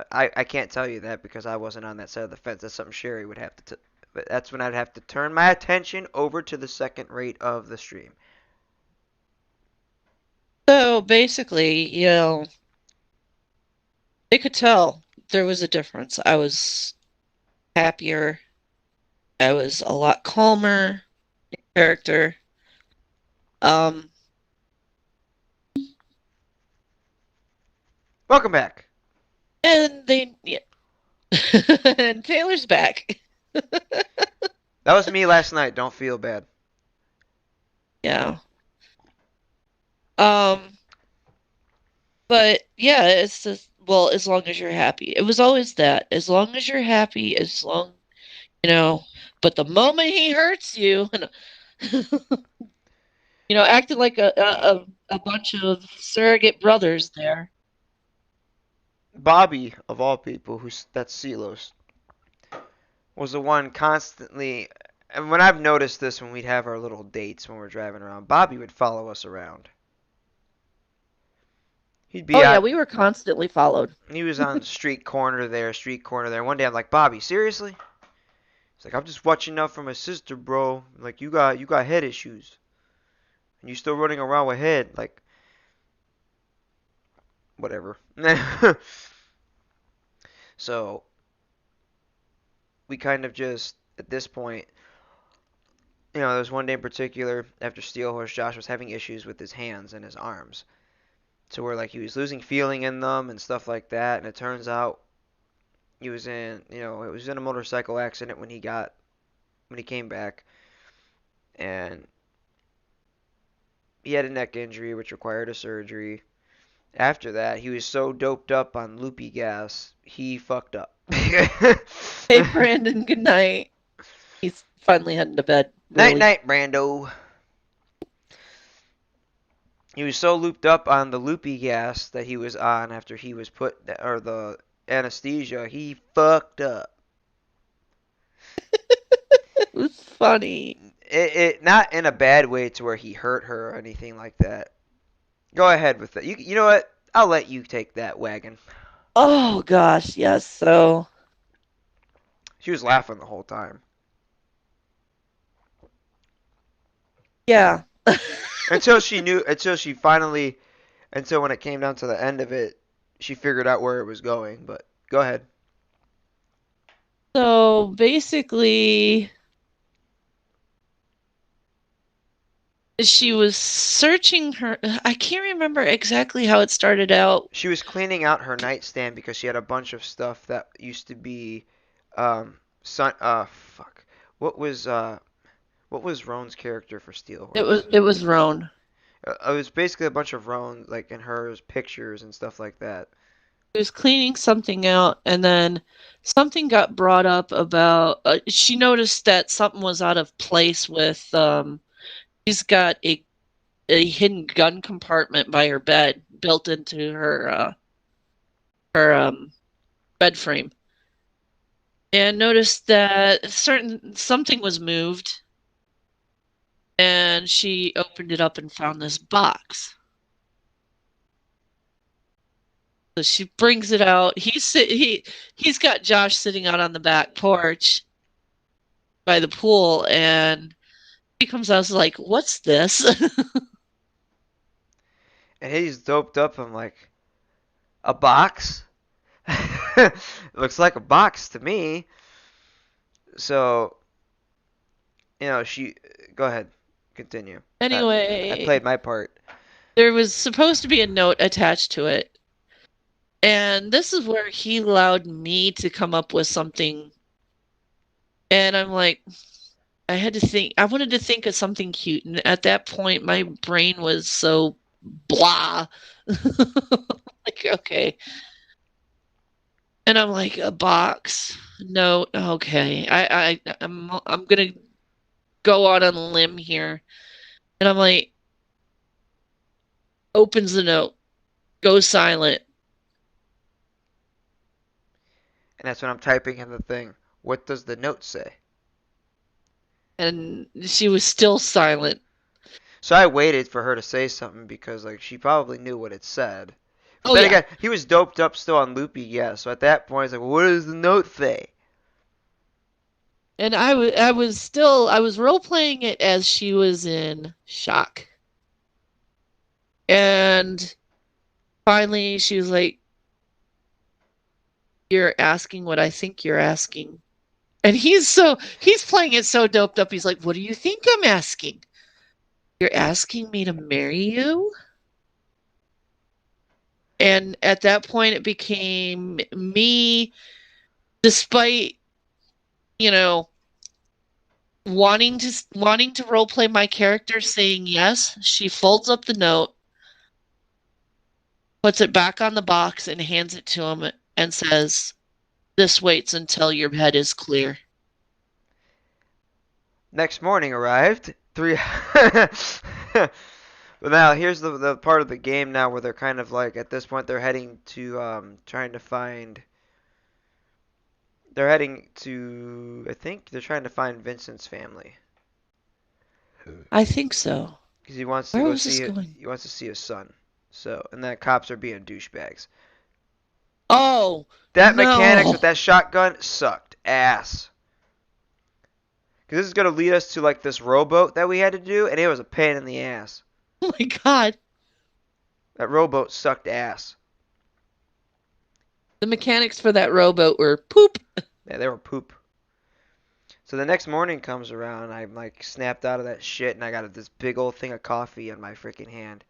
I can't tell you that because I wasn't on that side of the fence. That's something Sherry would have to but that's when I'd have to turn my attention over to the second rate of the stream. So basically, they could tell there was a difference. I was happier. I was a lot calmer in character. Welcome back. And and Taylor's back. That was me last night. Don't feel bad. Yeah. But yeah, it's just, well, as long as you're happy. It was always that. As long as you're happy, as long, you know, but the moment he hurts you, acting like a bunch of surrogate brothers there. Bobby, of all people, that's Silos, was the one constantly. And when I've noticed this, when we'd have our little dates when we're driving around, Bobby would follow us around. He'd Oh be yeah, on. we were constantly followed. He was on street corner there, street corner there. One day I'm like, Bobby, seriously? He's like, I'm just watching out for my sister, bro. Like, you got head issues, and you still running around with head. Like, whatever. So we kind of just at this point, there was one day in particular after Steel Horse, Josh was having issues with his hands and his arms, to where like he was losing feeling in them and stuff like that. And it turns out it was in a motorcycle accident when he came back, and he had a neck injury which required a surgery. After that, he was so doped up on loopy gas, he fucked up. Hey, Brandon, good night. He's finally heading to bed. Night Really. night, Brando. He was so looped up on the loopy gas that he was on after he was or the anesthesia, he fucked up. It was funny. It not in a bad way to where he hurt her or anything like that. Go ahead with it. You know what? I'll let you take that wagon. Oh gosh, yes. So She was laughing the whole time. yeah. Until when it came down to the end of it, she figured out where it was going. But go ahead. So basically, she was searching her. I can't remember exactly how it started out. She was cleaning out her nightstand because she had a bunch of stuff that used to be, fuck. What was, what was Roan's character for Steel Horse? It was Roan. It was basically a bunch of Roan, like in hers pictures and stuff like that. She was cleaning something out, and then something got brought up about. She noticed that something was out of place with. She's got a hidden gun compartment by her bed built into her bed frame, and noticed that something was moved, and she opened it up and found this box. So she brings it out. He's got Josh sitting out on the back porch by the pool, and he comes out and is like, "What's this?" And he's doped up. I'm like, a box? Looks like a box to me. So, she. Go ahead. Continue. I Anyway, played my part. there was supposed to be a note attached to it. And this is where he allowed me to come up with something. And I'm like, I wanted to think of something cute. And at that point, my brain was so blah. Like, okay. And I'm like, a box? No, okay. I'm gonna go out on a limb here. And I'm like, opens the note, goes silent. And that's when I'm typing in the thing. What does the note say? And she was still silent. So I waited for her to say something because like she probably knew what it said. But Oh, then yeah. again, he was doped up still on loopy, yeah. So at that point, it's like, well, what does the note say? And I was role playing it as she was in shock. And finally she was like, "You're asking what I think you're asking." And he's playing it so doped up. He's like, "What do you think I'm asking? You're asking me to marry you?" And at that point it became me, despite, you know, wanting to role play my character saying yes, she folds up the note, puts it back on the box, and hands it to him and says, "This waits until your head is clear." Next morning arrived. Three. But now here's the part of the game now where they're kind of like at this point they're heading to trying to find. They're heading to, I think they're trying to find Vincent's family I think so. because he wants to Where go was this see going? he wants to see his son. So and then cops are being douchebags. Oh, That mechanics with no. that shotgun sucked ass. Because this is gonna lead us to like this rowboat that we had to do, and it was a pain in the ass. Oh my God. That rowboat sucked ass. The mechanics for that rowboat were poop. Yeah, they were poop. So the next morning comes around, I'm like snapped out of that shit, and I got this big old thing of coffee in my freaking hand.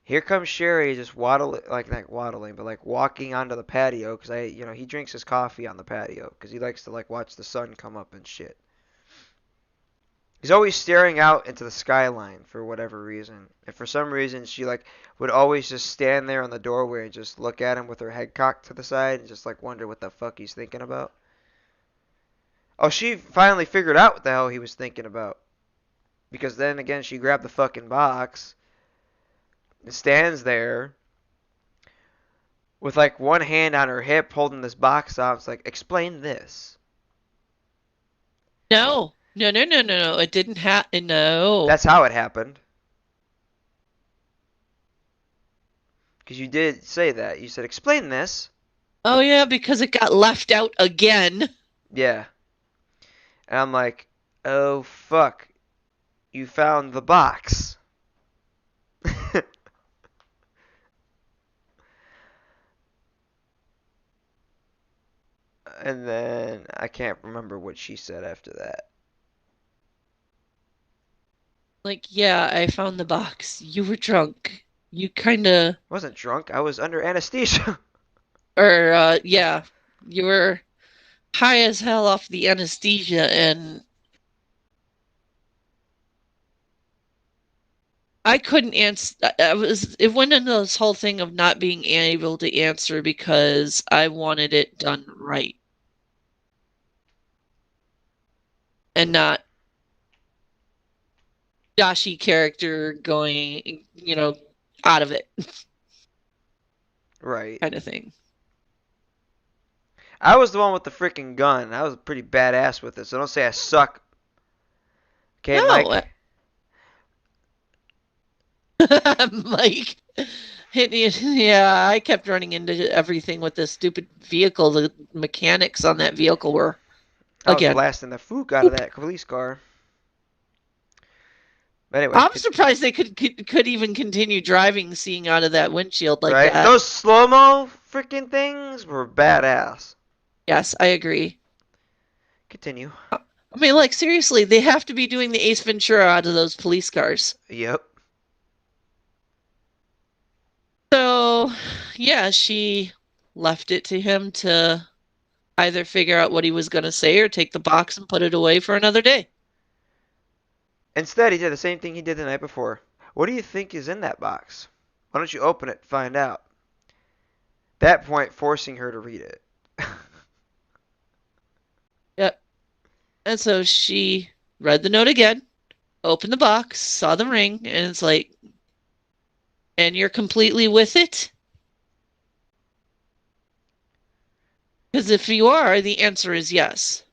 Here comes Sherry, just waddling, like not waddling, but like walking onto the patio, because he drinks his coffee on the patio, because he likes to like watch the sun come up and shit. He's always staring out into the skyline for whatever reason. And for some reason, she like would always just stand there in the doorway and just look at him with her head cocked to the side and just like wonder what the fuck he's thinking about. Oh, she finally figured out what the hell he was thinking about. Because then again, she grabbed the fucking box and stands there with like one hand on her hip holding this box out. It's like, explain this. No. No, no, no, no, no. It didn't happen. No. That's how it happened. Because you did say that. You said, explain this. Oh, yeah, because it got left out again. Yeah. And I'm like, oh fuck. You found the box. And then I can't remember what she said after that. Like, yeah, I found the box. You were drunk. You kind of, I wasn't drunk. I was under anesthesia. or, yeah, you were high as hell off the anesthesia, and I couldn't answer. It went into this whole thing of not being able to answer because I wanted it done right and not Joshy character going, out of it Right. kind of thing. I was the one with the freaking gun. I was pretty badass with it, so don't say I suck. Okay, No, Mike? Mike. Yeah, I kept running into everything with this stupid vehicle. The mechanics on that vehicle were, I was again, blasting the fook out of that police car. But anyway, I'm surprised they could even continue driving, seeing out of that windshield like right? that. Those slow-mo freaking things were badass. Yes, I agree. Continue. I mean, like, seriously, they have to be doing the Ace Ventura out of those police cars. Yep. So, yeah, she left it to him to either figure out what he was going to say or take the box and put it away for another day. Instead, he did the same thing he did the night before. What do you think is in that box? Why don't you open it and find out? That point, forcing her to read it. Yep. And so she read the note again, opened the box, saw the ring, and it's like, and you're completely with it? Because if you are, the answer is yes.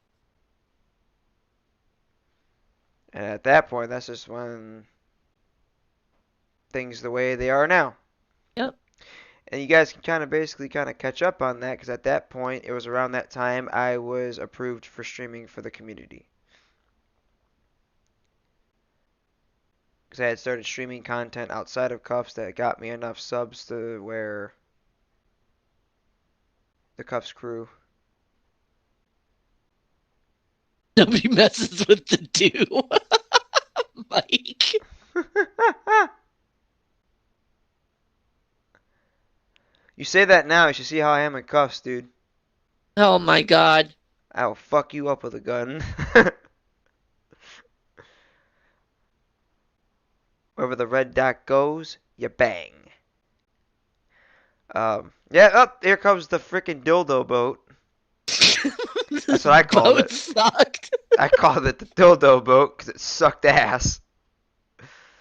And at that point, that's just when things the way they are now. Yep. And you guys can basically catch up on that because at that point, it was around that time I was approved for streaming for the community. Because I had started streaming content outside of Cuffs that got me enough subs to where the Cuffs crew. Nobody messes with the do. Mike. You say that now, you should see how I am in Cuffs, dude. Oh my God. I will fuck you up with a gun. Wherever the red dot goes, you bang. Yeah, up here comes the freaking dildo boat. That's what I called Boat it. sucked. I called it the dildo boat because it sucked ass.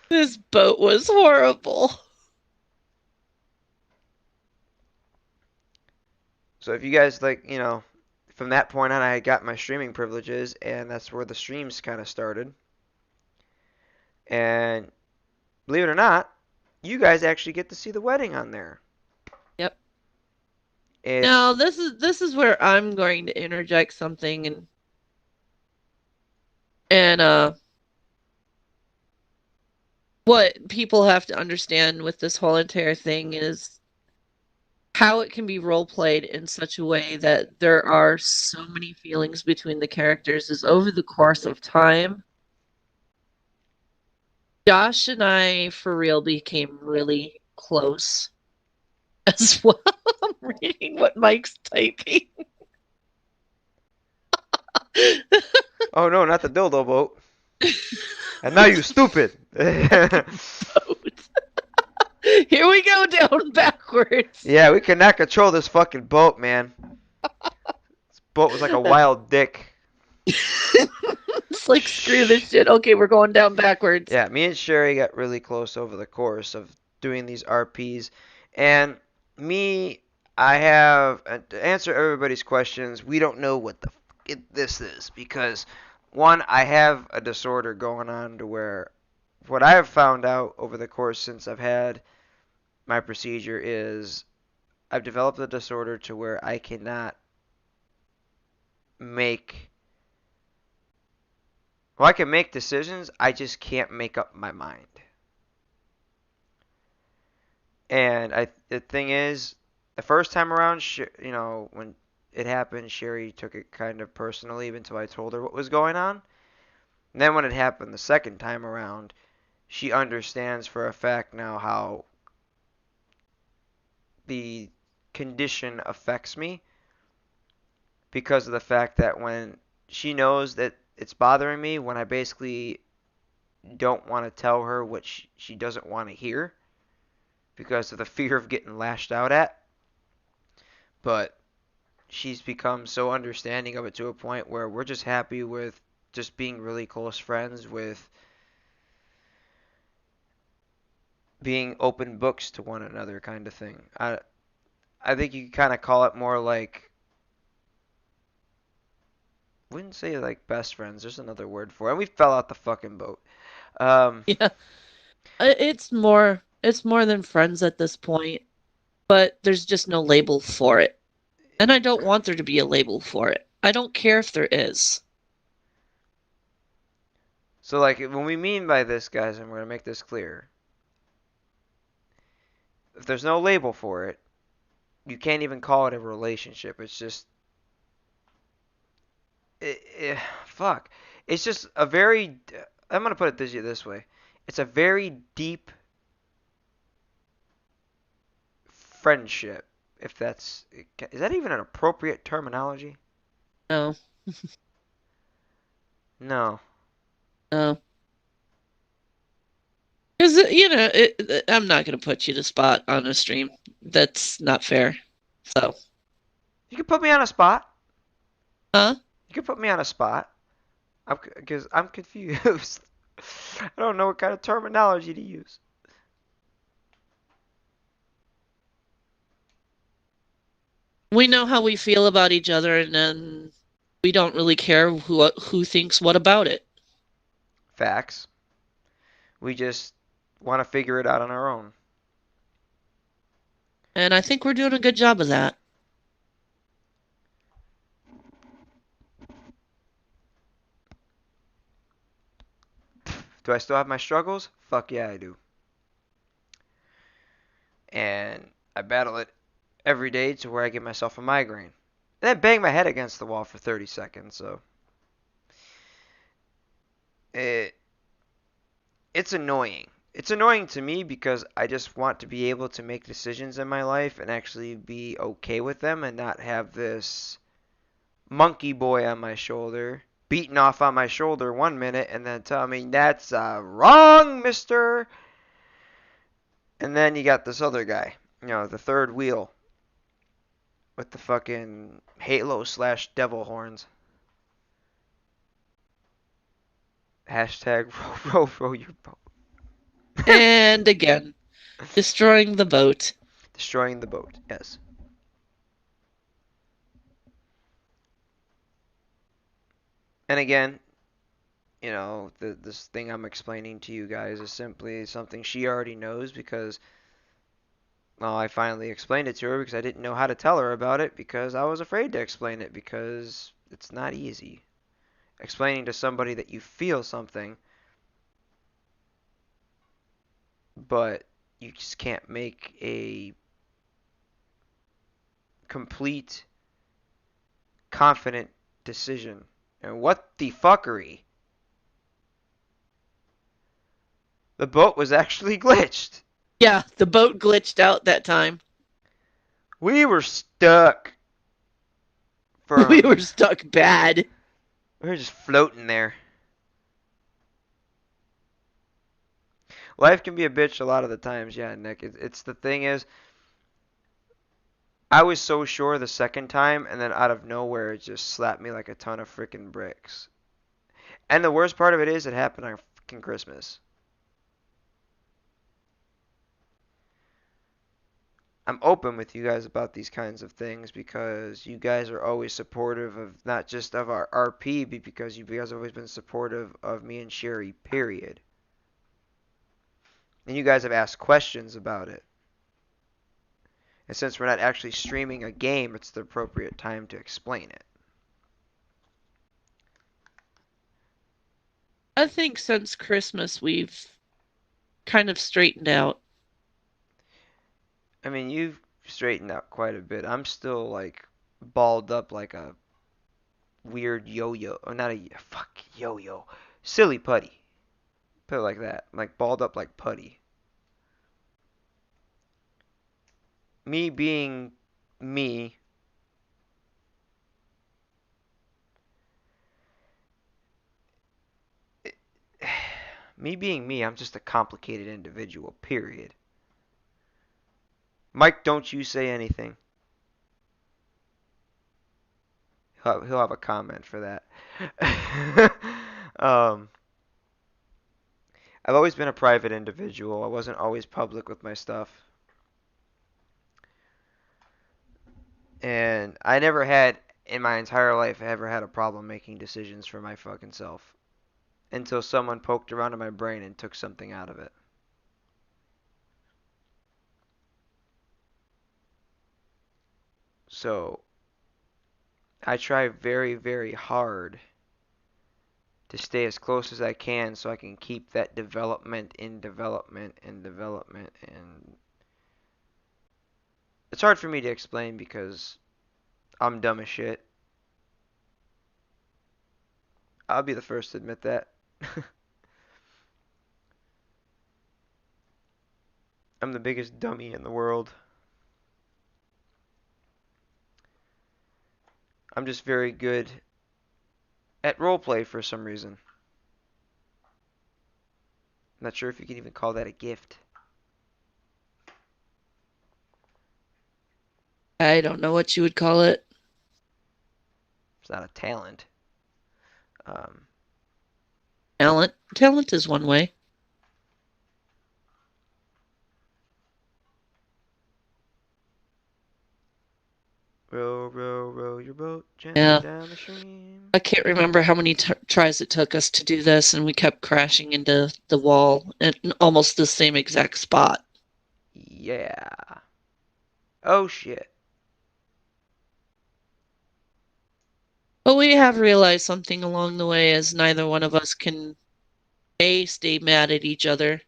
This boat was horrible. So if you guys like, from that point on, I got my streaming privileges, and that's where the streams kind of started. And believe it or not, you guys actually get to see the wedding on there. Yep. It's Now this is where I'm going to interject something and what people have to understand with this whole entire thing is how it can be role played in such a way that there are so many feelings between the characters is over the course of time. Josh and I for real became really close as well. I'm reading what Mike's typing. oh no, not the dildo boat. And now you stupid. Here we go down backwards. Yeah, we cannot control this fucking boat, man. This boat was like a wild dick. It's like, screw this shit. Okay, we're going down backwards. Yeah, me and Sherry got really close over the course of doing these RPs. And me, I have, to answer everybody's questions, we don't know what the fuck this is. Because, one, I have a disorder going on to where what I have found out over the course since I've had my procedure is I've developed a disorder to where I cannot make. Well, I can make decisions, I just can't make up my mind. And the thing is, the first time around, when it happened, Sherry took it kind of personally until I told her what was going on. And then when it happened the second time around, she understands for a fact now how the condition affects me because of the fact that when she knows that it's bothering me, when I basically don't want to tell her what she doesn't want to hear because of the fear of getting lashed out at. But she's become so understanding of it to a point where we're just happy with just being really close friends, with being open books to one another kind of thing. I think you could kind of call it more like, wouldn't say like best friends. There's another word for it. And we fell out the fucking boat. Yeah. It's more than friends at this point, but there's just no label for it. And I don't want there to be a label for it. I don't care if there is. So like when we mean by this, guys, and we're gonna make this clear, if there's no label for it, you can't even call it a relationship. It's just, fuck. It's just a very. I'm gonna put it this way. It's a very deep friendship. If that's, is that even an appropriate terminology? No, No. no. Because, I'm not going to put you to spot on a stream. That's not fair. So, You can put me on a spot. huh? You can put me on a spot. Because I'm confused. I don't know what kind of terminology to use. We know how we feel about each other, and then we don't really care who thinks what about it. Facts. We just want to figure it out on our own. And I think we're doing a good job of that. Do I still have my struggles? Fuck yeah, I do. And I battle it every day to where I get myself a migraine. And then bang my head against the wall for 30 seconds, so. It's annoying. It's annoying to me because I just want to be able to make decisions in my life and actually be okay with them and not have this monkey boy on my shoulder beating off on my shoulder 1 minute and then tell me that's wrong, mister. And then you got this other guy, the third wheel with the fucking halo slash devil horns. Hashtag row your boat. And again, destroying the boat. Destroying the boat, yes. And again, this thing I'm explaining to you guys is simply something she already knows because, well, I finally explained it to her because I didn't know how to tell her about it because I was afraid to explain it because it's not easy. Explaining to somebody that you feel something, but you just can't make a complete, confident decision. And what the fuckery? The boat was actually glitched. Yeah, the boat glitched out that time. We were stuck. We were stuck bad. We were just floating there. Life can be a bitch a lot of the times, yeah, Nick. It's the thing is, I was so sure the second time, and then out of nowhere, it just slapped me like a ton of freaking bricks. And the worst part of it is, it happened on freaking Christmas. I'm open with you guys about these kinds of things because you guys are always supportive of not just of our RP, but because you guys have always been supportive of me and Sherry, period. And you guys have asked questions about it. And since we're not actually streaming a game, it's the appropriate time to explain it. I think since Christmas we've kind of straightened out. I mean, you've straightened out quite a bit. I'm still like balled up like a weird yo-yo, or not a fuck yo-yo, silly putty. Put it like that, like balled up like putty. Me being me, me being me, I'm just a complicated individual. Period. Mike, don't you say anything. He'll have a comment for that. um, I've always been a private individual. I wasn't always public with my stuff. And I never had, in my entire life, I ever had a problem making decisions for my fucking self. Until someone poked around in my brain and took something out of it. So, I try very, very hard to stay as close as I can so I can keep that development in development and development. And it's hard for me to explain because I'm dumb as shit. I'll be the first to admit that. I'm the biggest dummy in the world. I'm just very good at roleplay for some reason. I'm not sure if you can even call that a gift. I don't know what you would call it. It's not a talent. Um, Talent. Talent is one way. row, row, row your boat gently Yeah. down the stream. I can't remember how many tries it took us to do this, and we kept crashing into the wall at almost the same exact spot. Yeah. Oh shit. But we have realized something along the way, as neither one of us can A, stay mad at each other,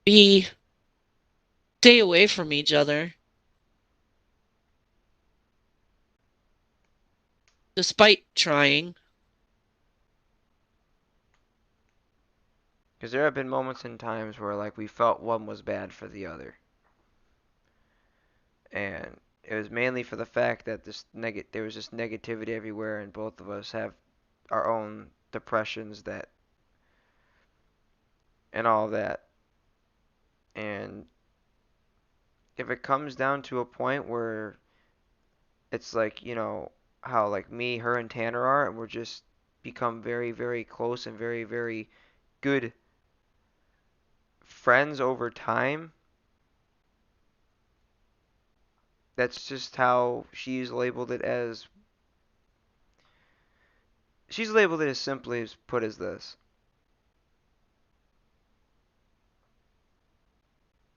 B, stay away from each other, despite trying. Because there have been moments and times where like we felt one was bad for the other. And it was mainly for the fact that there was just negativity everywhere and both of us have our own depressions that and all that. And if it comes down to a point where it's like, how like me, her, and Tanner are, and we're just become very, very close and very, very good friends over time, that's just how she's labeled it as simply as put as this.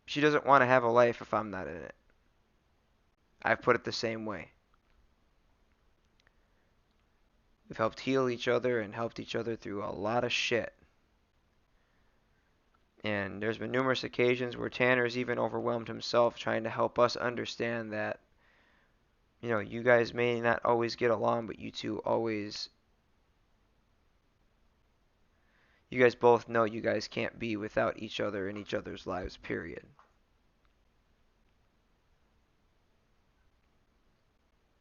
She doesn't want to have a life if I'm not in it. I've put it the same way. We've helped heal each other and helped each other through a lot of shit. And there's been numerous occasions where Tanner's even overwhelmed himself trying to help us understand that, you guys may not always get along, but you guys both know you guys can't be without each other in each other's lives, period.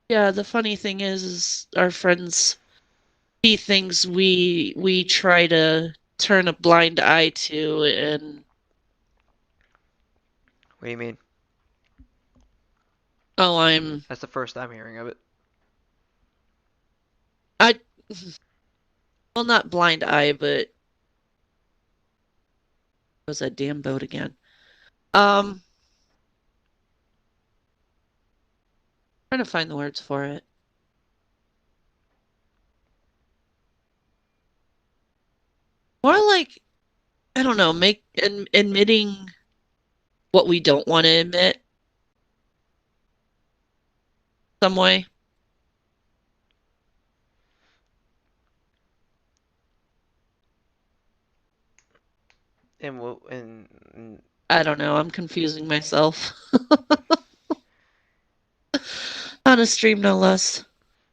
Yeah, the funny thing is our friends see things we try to turn a blind eye to, and What do you mean? oh, That's the first I'm hearing of it. I well, not blind eye, but was that damn boat again. Um, trying to find the words for it. More like, I don't know, admitting what we don't want to admit some way. And I don't know. I'm confusing myself. On a stream, no less.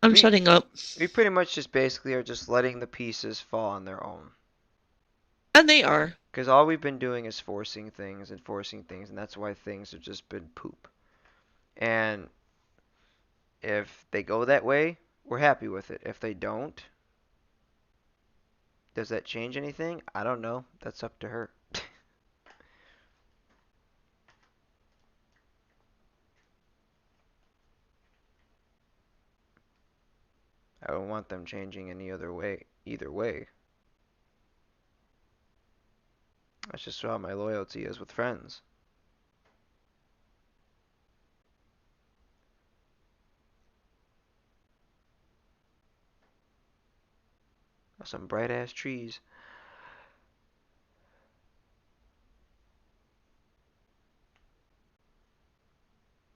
I'm we shutting up. we pretty much just basically are just letting the pieces fall on their own. And they are. Because all we've been doing is forcing things, and that's why things have just been poop. And if they go that way, we're happy with it. If they don't, does that change anything? I don't know. That's up to her. I don't want them changing any other way, either way. That's just how my loyalty is with friends. Some bright ass trees.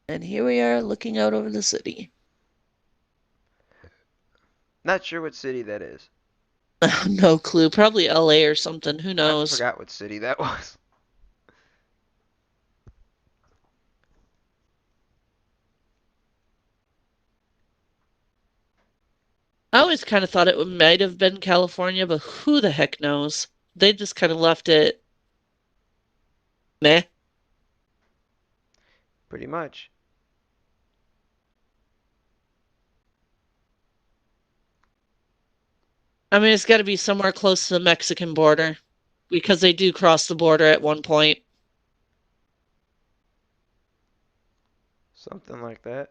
And here we are looking out over the city. Not sure what city that is. No clue. Probably LA or something. Who I knows? forgot what city that was. I always kind of thought it might have been California, but who the heck knows? They just kind of left it meh. Pretty much. I mean, it's got to be somewhere close to the Mexican border because they do cross the border at one point. Something like that.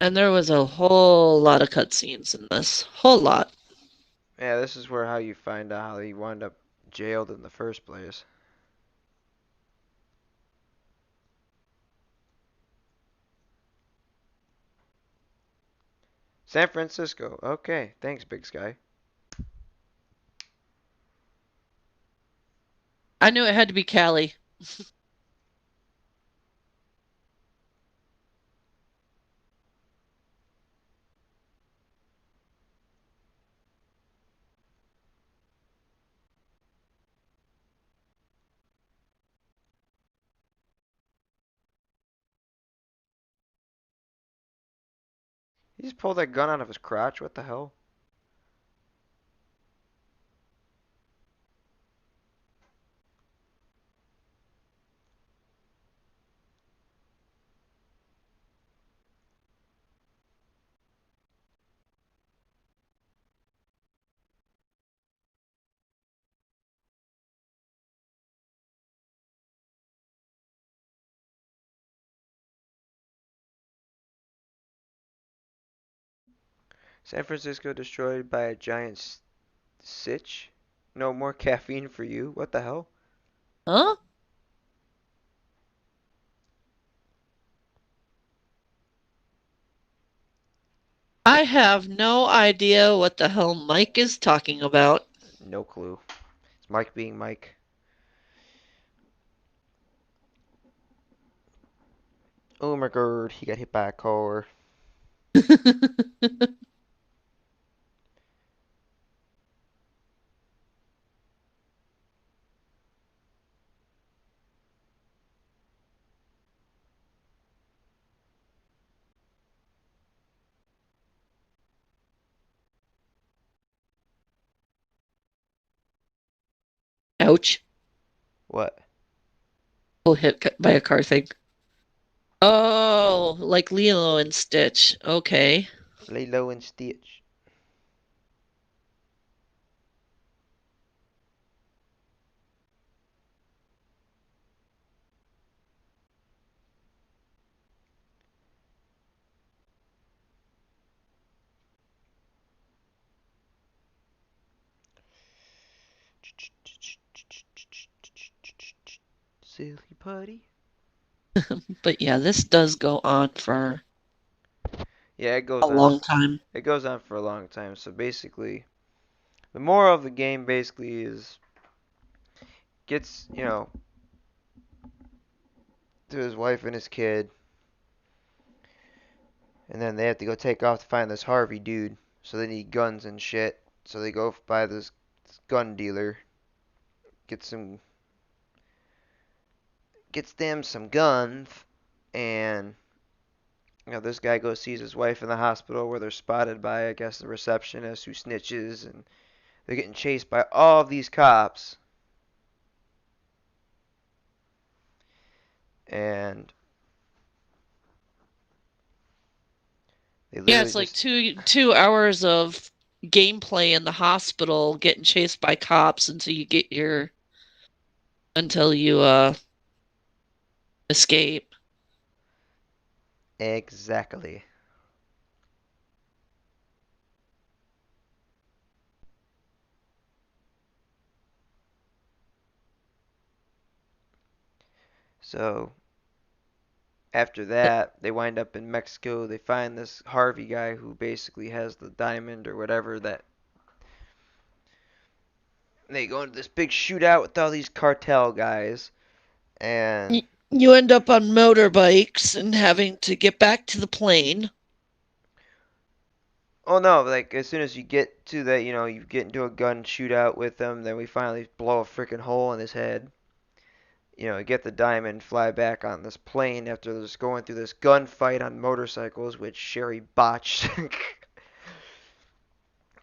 And there was a whole lot of cutscenes in this. Whole lot. Yeah, this is where how you find out how he wound up jailed in the first place. San Francisco. Okay, thanks, Big Sky. I knew it had to be Cali. He just pulled that gun out of his crotch. What the hell? San Francisco destroyed by a giant sitch? No more caffeine for you? What the hell? Huh? I have no idea what the hell Mike is talking about. No clue. It's Mike being Mike. Oh my god, he got hit by a car. Ouch. What? Oh, hit by a car thing. Oh, like Lilo and Stitch. Okay. Lay low and Stitch. Silly putty. But yeah, this does go on for Yeah, it a goes on. long time. It goes on for a long time. So basically, the moral of the game basically is gets, to his wife and his kid, and then they have to go take off to find this Harvey dude. So they need guns and shit. So they go by this gun dealer, get some, gets them some guns, and this guy goes sees his wife in the hospital where they're spotted by, I guess, the receptionist who snitches, and they're getting chased by all of these cops. And they Yeah, literally it's like just two hours of gameplay in the hospital, getting chased by cops until you escape. exactly. So after that, they wind up in Mexico. They find this Harvey guy who basically has the diamond or whatever that they go into this big shootout with all these cartel guys. And You end up on motorbikes and having to get back to the plane. oh no, like as soon as you get to that, you get into a gun shootout with them, then we finally blow a freaking hole in his head. Get the diamond, fly back on this plane after just going through this gunfight on motorcycles, which Sherry botched.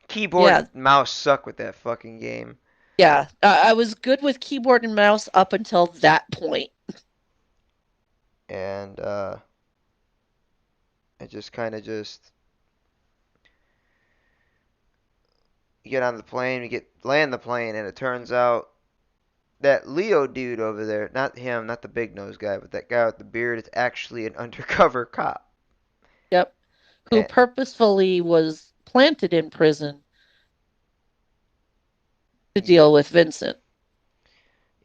Keyboard Yeah, and mouse suck with that fucking game. yeah. I was good with keyboard and mouse up until that point. And it just kind of just you get on the plane, you get land the plane, and it turns out that Leo dude over there, not him, not the big nose guy, but that guy with the beard is actually an undercover cop. Yep. Who And, purposefully was planted in prison to yep, deal with Vincent.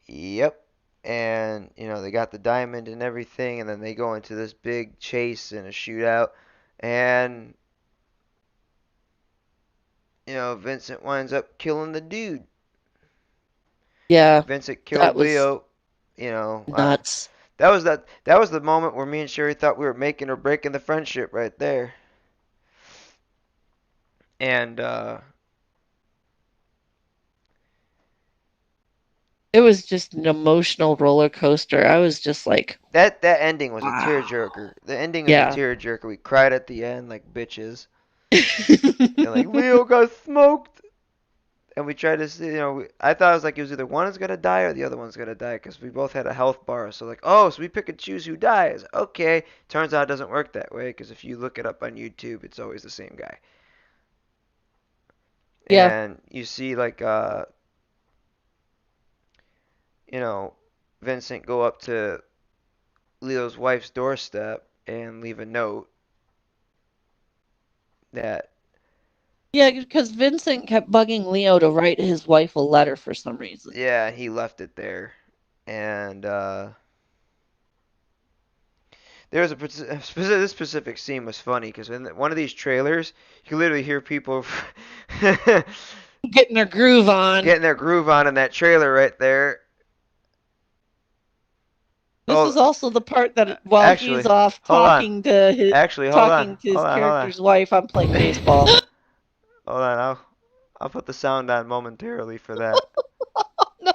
yep. And they got the diamond and everything, and then they go into this big chase and a shootout, and Vincent winds up killing the dude. Yeah, Vincent that killed was Leo. You know, I, nuts. that was the moment where me and Sherry thought we were making or breaking the friendship right there. And It was just an emotional roller coaster. I was just like, that ending was a wow. tearjerker. The ending was a Yeah. tearjerker. We cried at the end like bitches. And like Leo got smoked. And we tried to see, I thought it was like it was either one is gonna die or the other one's gonna die because we both had a health bar. So like, oh, so we pick and choose who dies. Okay, turns out it doesn't work that way because if you look it up on YouTube, it's always the same guy. Yeah. And you see like you know, Vincent go up to Leo's wife's doorstep and leave a note that Yeah, because Vincent kept bugging Leo to write his wife a letter for some reason. Yeah, he left it there. And there was this specific scene was funny because in one of these trailers, you can literally hear people Getting their groove on. getting their groove on in that trailer right there. This Oh, is also the part that while he's actually, off hold on. talking to his Actually, hold on. his Hold on. Hold on. character's wife, I'm playing baseball. Hold on. I'll put the sound on momentarily for that. No.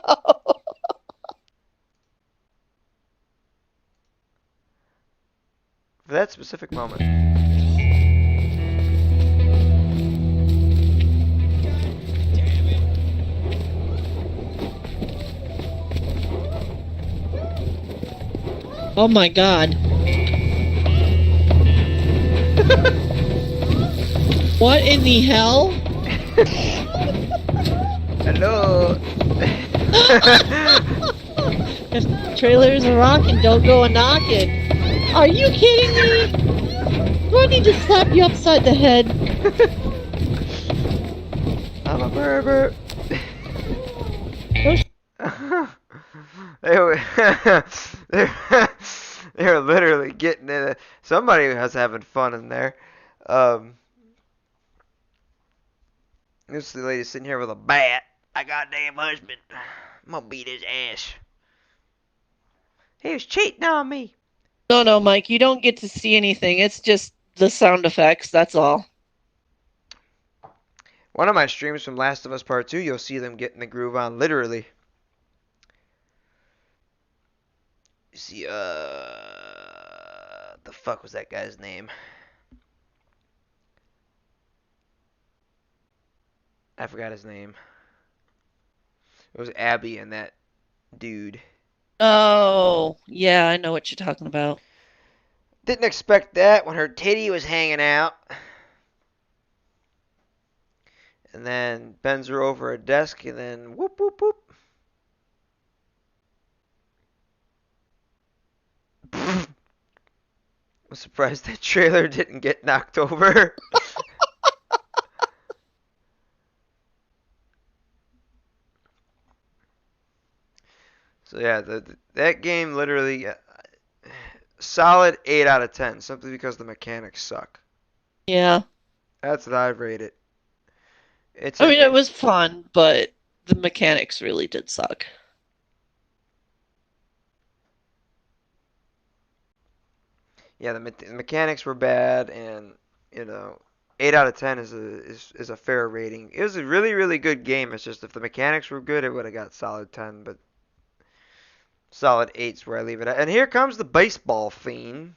For that specific moment. Oh my god. What in the hell? Hello. If trailers are rocking, don't go a knocking. Are you kidding me? Do I need to slap you upside the head? I'm a pervert. they were they were literally getting in it. Somebody was having fun in there. This lady sitting here with a bat. I goddamn husband. I'm gonna beat his ass. He was cheating on me. No, Mike, you don't get to see anything. It's just the sound effects, that's all. One of my streams from Last of Us Part 2, you'll see them getting the groove on, literally. You see, the fuck was that guy's name? I forgot his name. It was Abby and that dude. Oh, yeah, I know what you're talking about. Didn't expect that when her titty was hanging out. And then bends her over a desk and then whoop whoop whoop. I'm surprised that trailer didn't get knocked over. So yeah, that game literally solid 8 out of 10 simply because the mechanics suck. Yeah. That's what I'd rate it. It's I mean, it was fun, but the mechanics really did suck. yeah, the mechanics were bad, and 8 out of 10 is a fair rating. It was a really good game. It's just if the mechanics were good, it would have got solid 10, but solid 8's where I leave it at. And here comes the baseball fiend.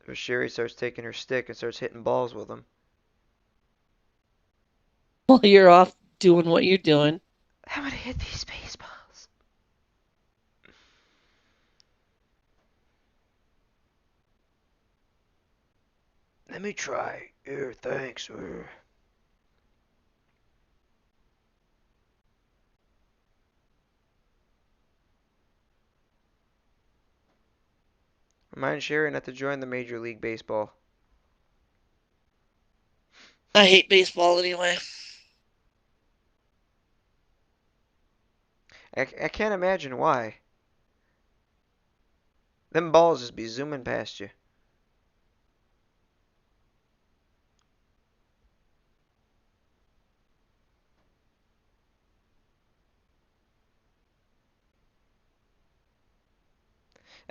Where Sherry starts taking her stick and starts hitting balls with them. While you're off doing what you're doing. I'm gonna hit these baseballs. Let me try. Here, thanks. Remind Sherry not to join the Major League Baseball. I hate baseball anyway. I can't imagine why. Them balls just be zooming past you.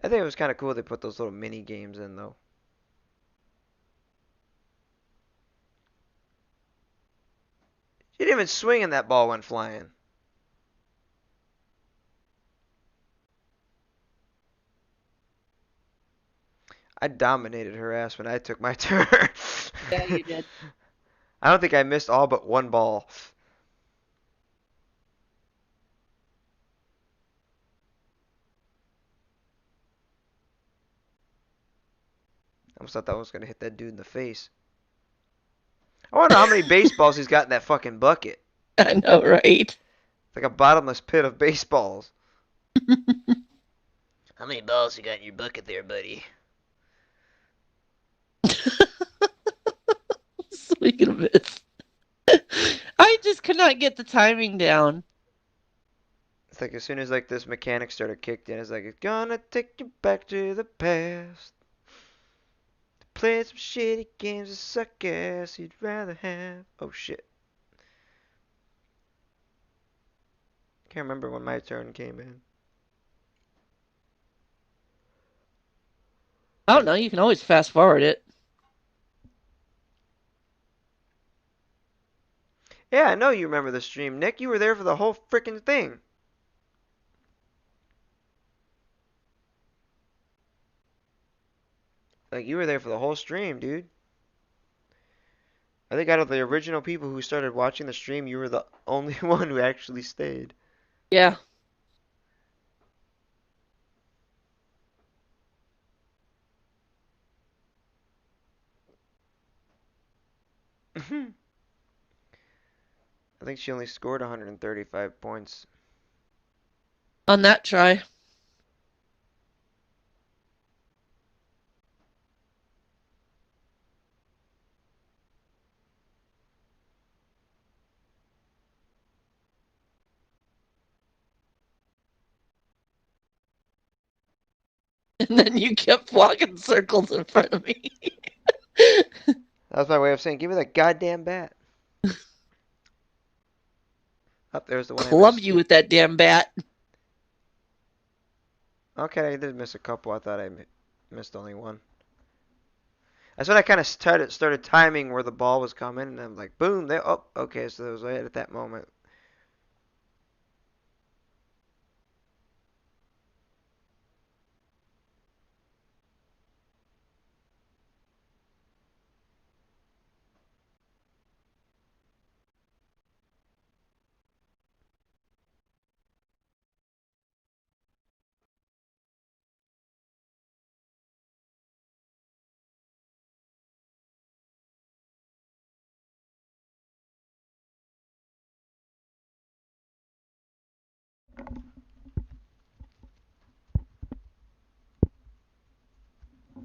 I think it was kind of cool they put those little mini games in though. She didn't even swing and that ball went flying. I dominated her ass when I took my turn. Yeah, you did. I don't think I missed all but one ball. I almost thought that was going to hit that dude in the face. I wonder how many baseballs he's got in that fucking bucket. I know, right? It's like a bottomless pit of baseballs. How many balls you got in your bucket there, buddy? Speaking of it, I just could not get the timing down. It's like as soon as like this mechanic started kicked in, it's like it's gonna take you back to the past. Play some shitty games that suck ass you'd rather have. Oh shit. Can't remember when my turn came in. I don't know. You can always fast forward it. Yeah, I know you remember the stream, Nick. You were there for the whole freaking thing. Like you were there for the whole stream, dude. I think out of the original people who started watching the stream, you were the only one who actually stayed. Yeah. I think she only scored 135 points. On that try. And then you kept walking circles in front of me. That was my way of saying, give me that goddamn bat. Up there's the one I Club missed. you with that damn bat. Okay, I did miss a couple. I thought I missed only one. That's when I kind of started timing where the ball was coming, and I'm like, boom, there. Oh, okay, so it was right at that moment.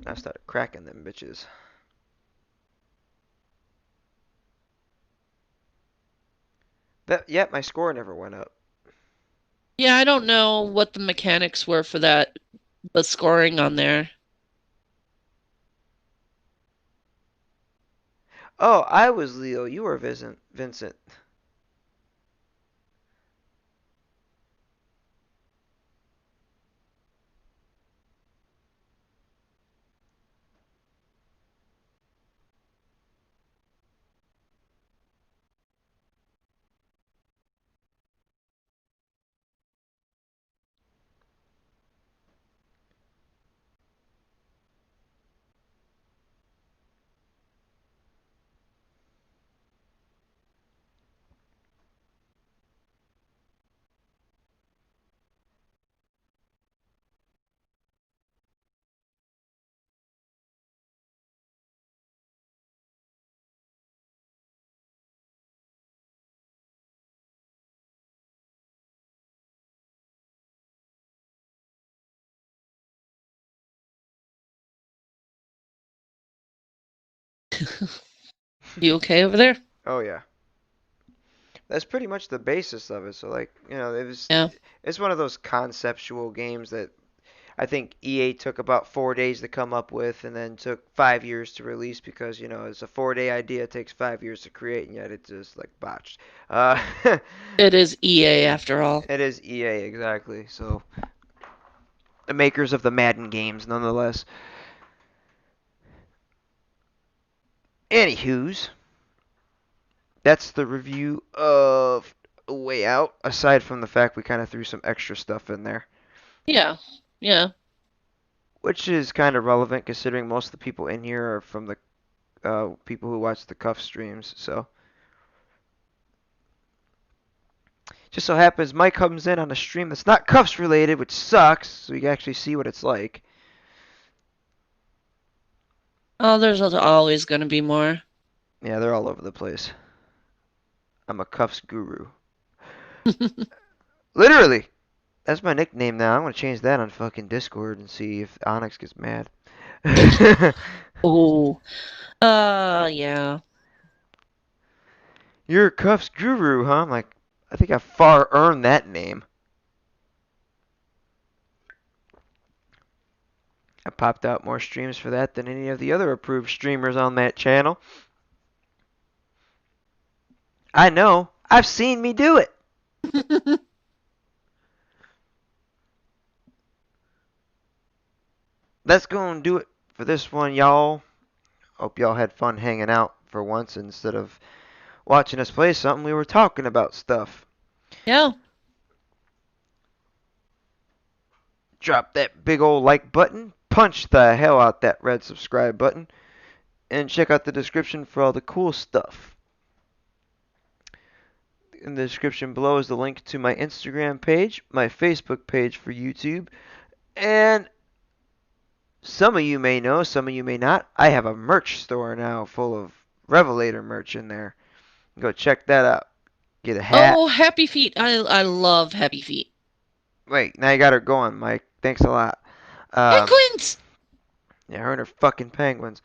I started cracking them bitches. Yep, my score never went up. Yeah, I don't know what the mechanics were for that, the scoring on there. Oh, I was Leo. You were Vincent. You okay over there? Oh yeah. That's pretty much the basis of it. So like, Yeah. it's one of those conceptual games that I think EA took about 4 days to come up with, and then took 5 years to release because it's a 4-day idea. It takes 5 years to create, and yet it's just like botched. Uh, It is EA after all. it is EA exactly. So the makers of the Madden games, nonetheless. Anywho's, that's the review of A Way Out. Aside from the fact we kind of threw some extra stuff in there, Yeah. Yeah. which is kind of relevant considering most of the people in here are from the people who watch the Cuff streams. So just so happens Mike comes in on a stream that's not Cuffs related, which sucks. So you can actually see what it's like. Oh, there's always going to be more. Yeah, they're all over the place. I'm a Cuffs guru. Literally. That's my nickname now. I'm gonna change that on fucking Discord and see if Onyx gets mad. Oh, yeah. You're a Cuffs guru, huh? I'm like, I think I far earned that name. I popped out more streams for that than any of the other approved streamers on that channel. I know. I've seen me do it. That's gonna do it for this one, y'all. Hope y'all had fun hanging out for once instead of watching us play something. We were talking about stuff. Yeah. Drop that big old like button, punch the hell out that red subscribe button, and check out the description for all the cool stuff. In the description below is the link to my Instagram page, my Facebook page for YouTube, and some of you may know, some of you may not, I have a merch store now full of Revelator merch in there. Go check that out. Get a hat. Oh, Happy Feet. I love Happy Feet. Wait, now you got her going, Mike. Thanks a lot. Penguins! Yeah, her and her fucking penguins.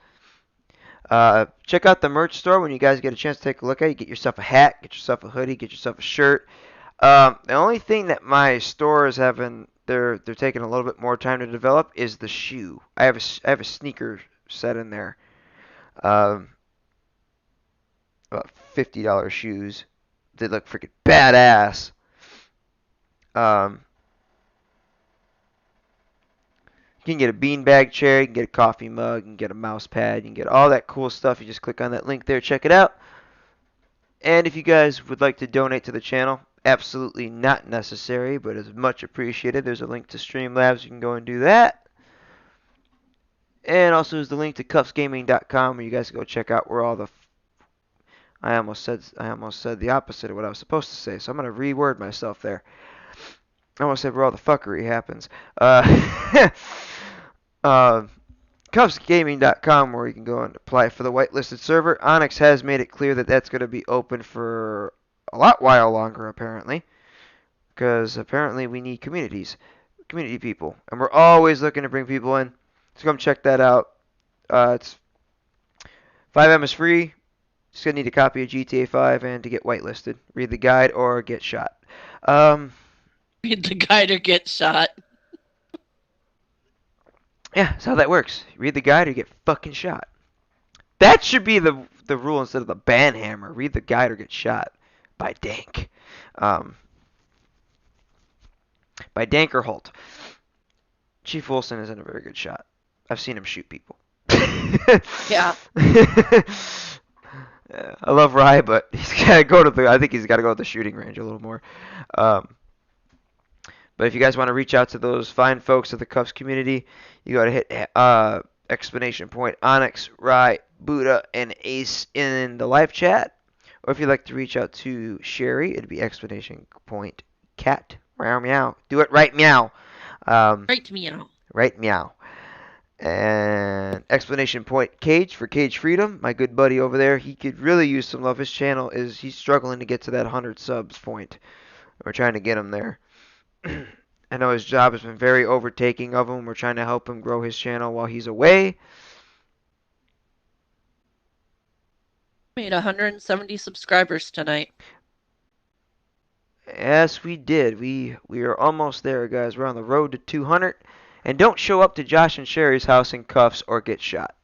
Check out the merch store when you guys get a chance to take a look at it. Get yourself a hat, get yourself a hoodie, get yourself a shirt. The only thing that my store is having, they're taking a little bit more time to develop is the shoe. I have a sneaker set in there. About $50 shoes. They look freaking badass. You can get a beanbag chair, you can get a coffee mug, you can get a mouse pad, you can get all that cool stuff. You just click on that link there, check it out. And if you guys would like to donate to the channel, absolutely not necessary, but is much appreciated. There's a link to Streamlabs, you can go and do that. And also there's the link to KrazykatgamingYT where you guys can go check out where all the I almost said the opposite of what I was supposed to say, so I'm gonna reword myself there. I almost said where all the fuckery happens. KrazykatgamingYT where you can go and apply for the whitelisted server. Onyx has made it clear that that's going to be open for a lot while longer, apparently. Because apparently we need community people. And we're always looking to bring people in. So come check that out. It's 5M is free. Just going to need a copy of GTA 5 and to get whitelisted. Read the guide or get shot. Read the guide or get shot. Yeah, that's how that works. Read the guide or you get fucking shot. That should be the rule instead of the ban hammer. Read the guide or get shot. By Dank. By Danker Holt. Chief Wilson isn't a very good shot. I've seen him shoot people. Yeah. Yeah, I love Rye, but he's gotta go to the. I think he's got to go to the shooting range a little more. But if you guys want to reach out to those fine folks of the Cuffs community, you got to hit exclamation point Onyx, Rye, Buddha, and Ace in the live chat. Or if you'd like to reach out to Sherry, it'd be exclamation point cat meow meow. Do it right meow. Right meow. Right meow. And exclamation point Cage for Cage Freedom. My good buddy over there, he could really use some love. His channel he's struggling to get to that 100 subs point. We're trying to get him there. I know his job has been very overtaking of him. We're trying to help him grow his channel while he's away. Made 170 subscribers tonight. Yes, we did. We are almost there, guys. We're on the road to 200. And don't show up to Josh and Sherry's house in cuffs or get shot.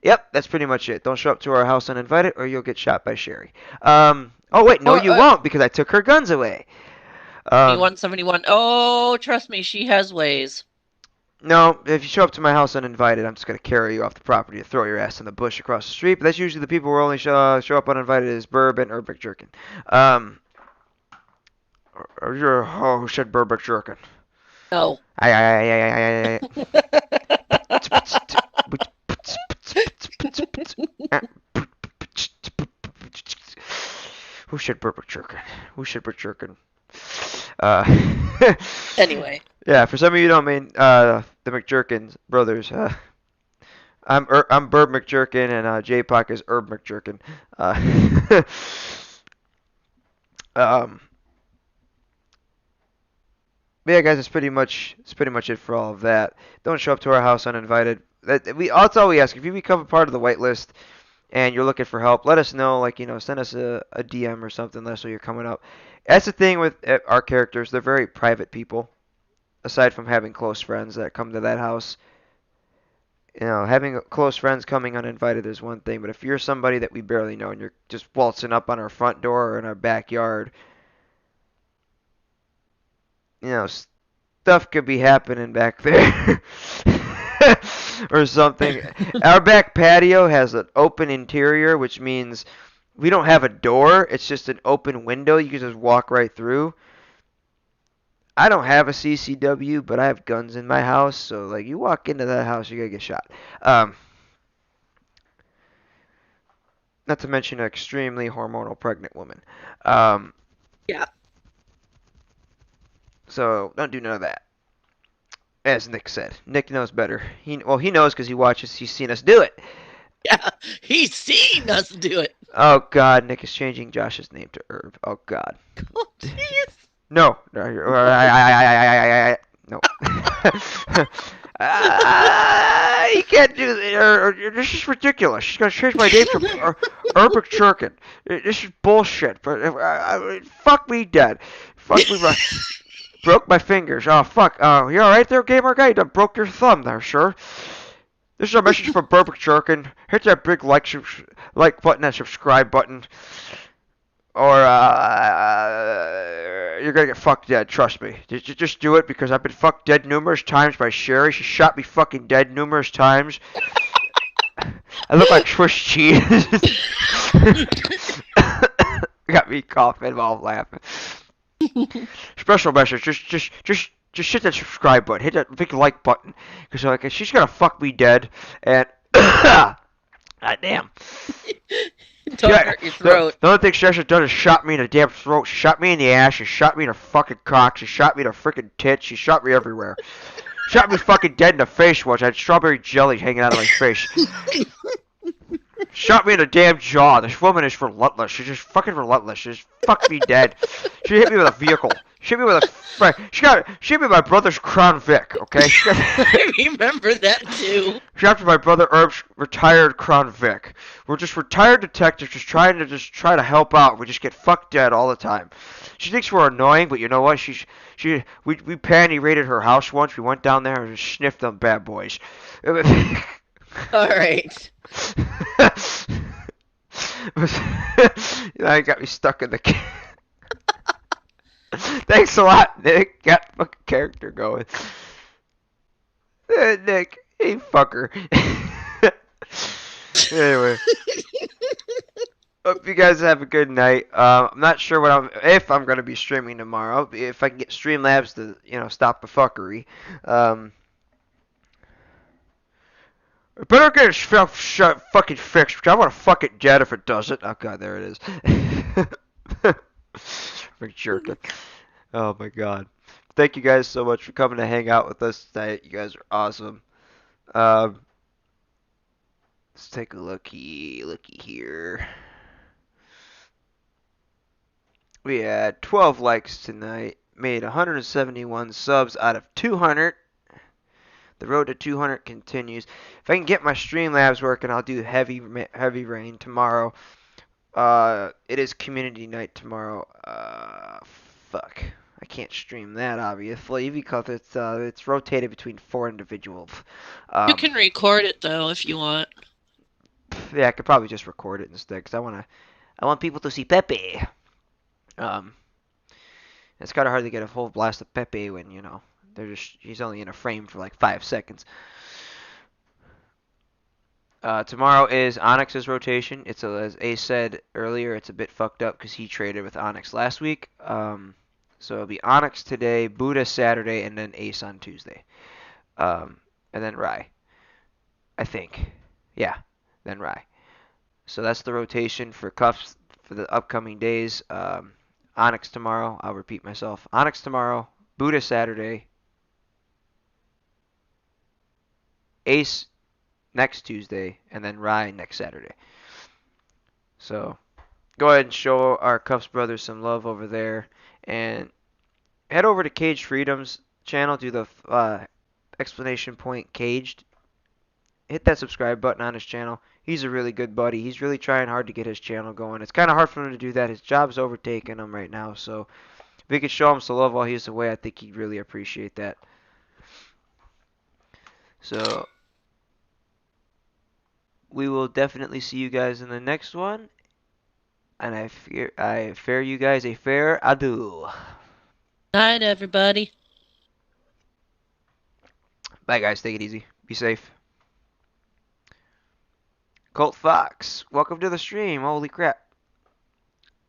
Yep, that's pretty much it. Don't show up to our house uninvited or you'll get shot by Sherry. Oh, wait, no, you won't because I took her guns away. 171. Oh, trust me, she has ways. No, if you show up to my house uninvited, I'm just going to carry you off the property and throw your ass in the bush across the street. But that's usually the people who only show up uninvited is Burb and Herb McJerkin. Who said Burb McJerkin? No. Who should Burb McJerkin? Who should McJerkin? Anyway. Yeah, for some of you who don't mean the McJerkins brothers. I'm Burb McJerkin and J-Pock is Herb McJerkin. But yeah, guys, it's pretty much it for all of that. Don't show up to our house uninvited. That's all we ask. If you become a part of the whitelist and you're looking for help, let us know. Like, send us a DM or something. Let us know you're coming up. That's the thing with our characters. They're very private people. Aside from having close friends that come to that house, having close friends coming uninvited is one thing. But if you're somebody that we barely know and you're just waltzing up on our front door or in our backyard, stuff could be happening back there. Or something. Our back patio has an open interior, which means we don't have a door. It's just an open window. You can just walk right through. I don't have a CCW, but I have guns in my house, so like you walk into that house, you're gonna get shot. Not to mention an extremely hormonal pregnant woman. Um, Yeah. so don't do none of that. As Nick said, Nick knows better. He knows because he watches. He's seen us do it. Yeah. He's seen us do it. Oh God, Nick is changing Josh's name to Herb. Oh God. Oh, jeez. No. No. You can't do that. This is ridiculous. She's gonna change my name to Urbic Churkin. This is bullshit. But fuck me dead. Fuck me. Broke my fingers. Oh fuck. You all right there, gamer guy? You done broke your thumb there, sure. This is a message from Burbic Churkin. Hit that big like button and subscribe button. Or you're gonna get fucked dead. Trust me. Just do it because I've been fucked dead numerous times by Sherry. She shot me fucking dead numerous times. I look like Swiss cheese. Got me coughing while I'm laughing. Special message. Just hit that subscribe button. Hit that big like button because like she's gonna fuck me dead and. God damn. Don't hurt your throat. The only thing she has done is shot me in the damn throat. She shot me in the ass. She shot me in the fucking cock. She shot me in the freaking tits. She shot me everywhere. Shot me fucking dead in the face once. I had strawberry jelly hanging out of my face. Shot me in the damn jaw. This woman is relentless. She's just fucking relentless. She just fucked me dead. She hit me with a vehicle. She hit me with a. She hit me with my brother's Crown Vic. Okay. I remember that too. She after my brother Herb's retired Crown Vic. We're just retired detectives, just trying to help out. We just get fucked dead all the time. She thinks we're annoying, but you know what? We panty raided her house once. We went down there and just sniffed them bad boys. All right. It got me stuck in the. Thanks a lot, Nick. Got fucking character going. Nick, hey fucker. Anyway, hope you guys have a good night. I'm not sure if I'm gonna be streaming tomorrow. If I can get Streamlabs to stop the fuckery. I better get it fucking fixed, because I want to fuck it dead if it doesn't. Oh god, there it is. Freaking jerk. Oh my god. Thank you guys so much for coming to hang out with us tonight. You guys are awesome. Let's take a looky here. We had 12 likes tonight. Made 171 subs out of 200. The road to 200 continues. If I can get my Streamlabs working, I'll do heavy rain tomorrow. It is community night tomorrow. Fuck. I can't stream that obviously because it's rotated between 4 individuals. You can record it though if you want. Yeah, I could probably just record it instead because I want people to see Pepe. It's kind of hard to get a full blast of Pepe when he's only in a frame for like 5 seconds. Tomorrow is Onyx's rotation. As Ace said earlier, it's a bit fucked up because he traded with Onyx last week. So it'll be Onyx today, Buddha Saturday, and then Ace on Tuesday. And then Rai. I think. Yeah, then Rai. So that's the rotation for Cuffs for the upcoming days. Onyx tomorrow. I'll repeat myself. Onyx tomorrow, Buddha Saturday, Ace next Tuesday, and then Rai next Saturday. So go ahead and show our Cuffs brothers some love over there. And head over to Caged Freedom's channel, do the explanation point Caged. Hit that subscribe button on his channel. He's a really good buddy. He's really trying hard to get his channel going. It's kind of hard for him to do that. His job's overtaking him right now. So if we could show him some love while he's away, I think he'd really appreciate that. So we will definitely see you guys in the next one. And I fare you guys a fair adieu. Night, everybody. Bye, guys. Take it easy. Be safe. Colt Fox, welcome to the stream. Holy crap.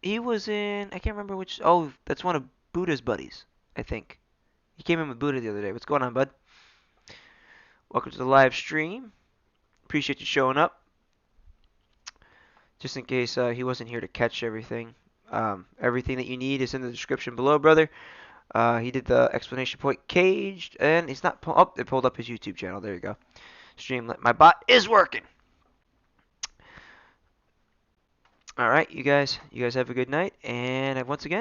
He was in, I can't remember which, oh, that's one of Buddha's buddies, I think. He came in with Buddha the other day. What's going on, bud? Welcome to the live stream. Appreciate you showing up. Just in case he wasn't here to catch everything. Everything that you need is in the description below, brother. He did the explanation point Caged, and he's not, oh, it pulled up his YouTube channel. There you go. Streamlet. My bot is working. All right, you guys have a good night, and once again,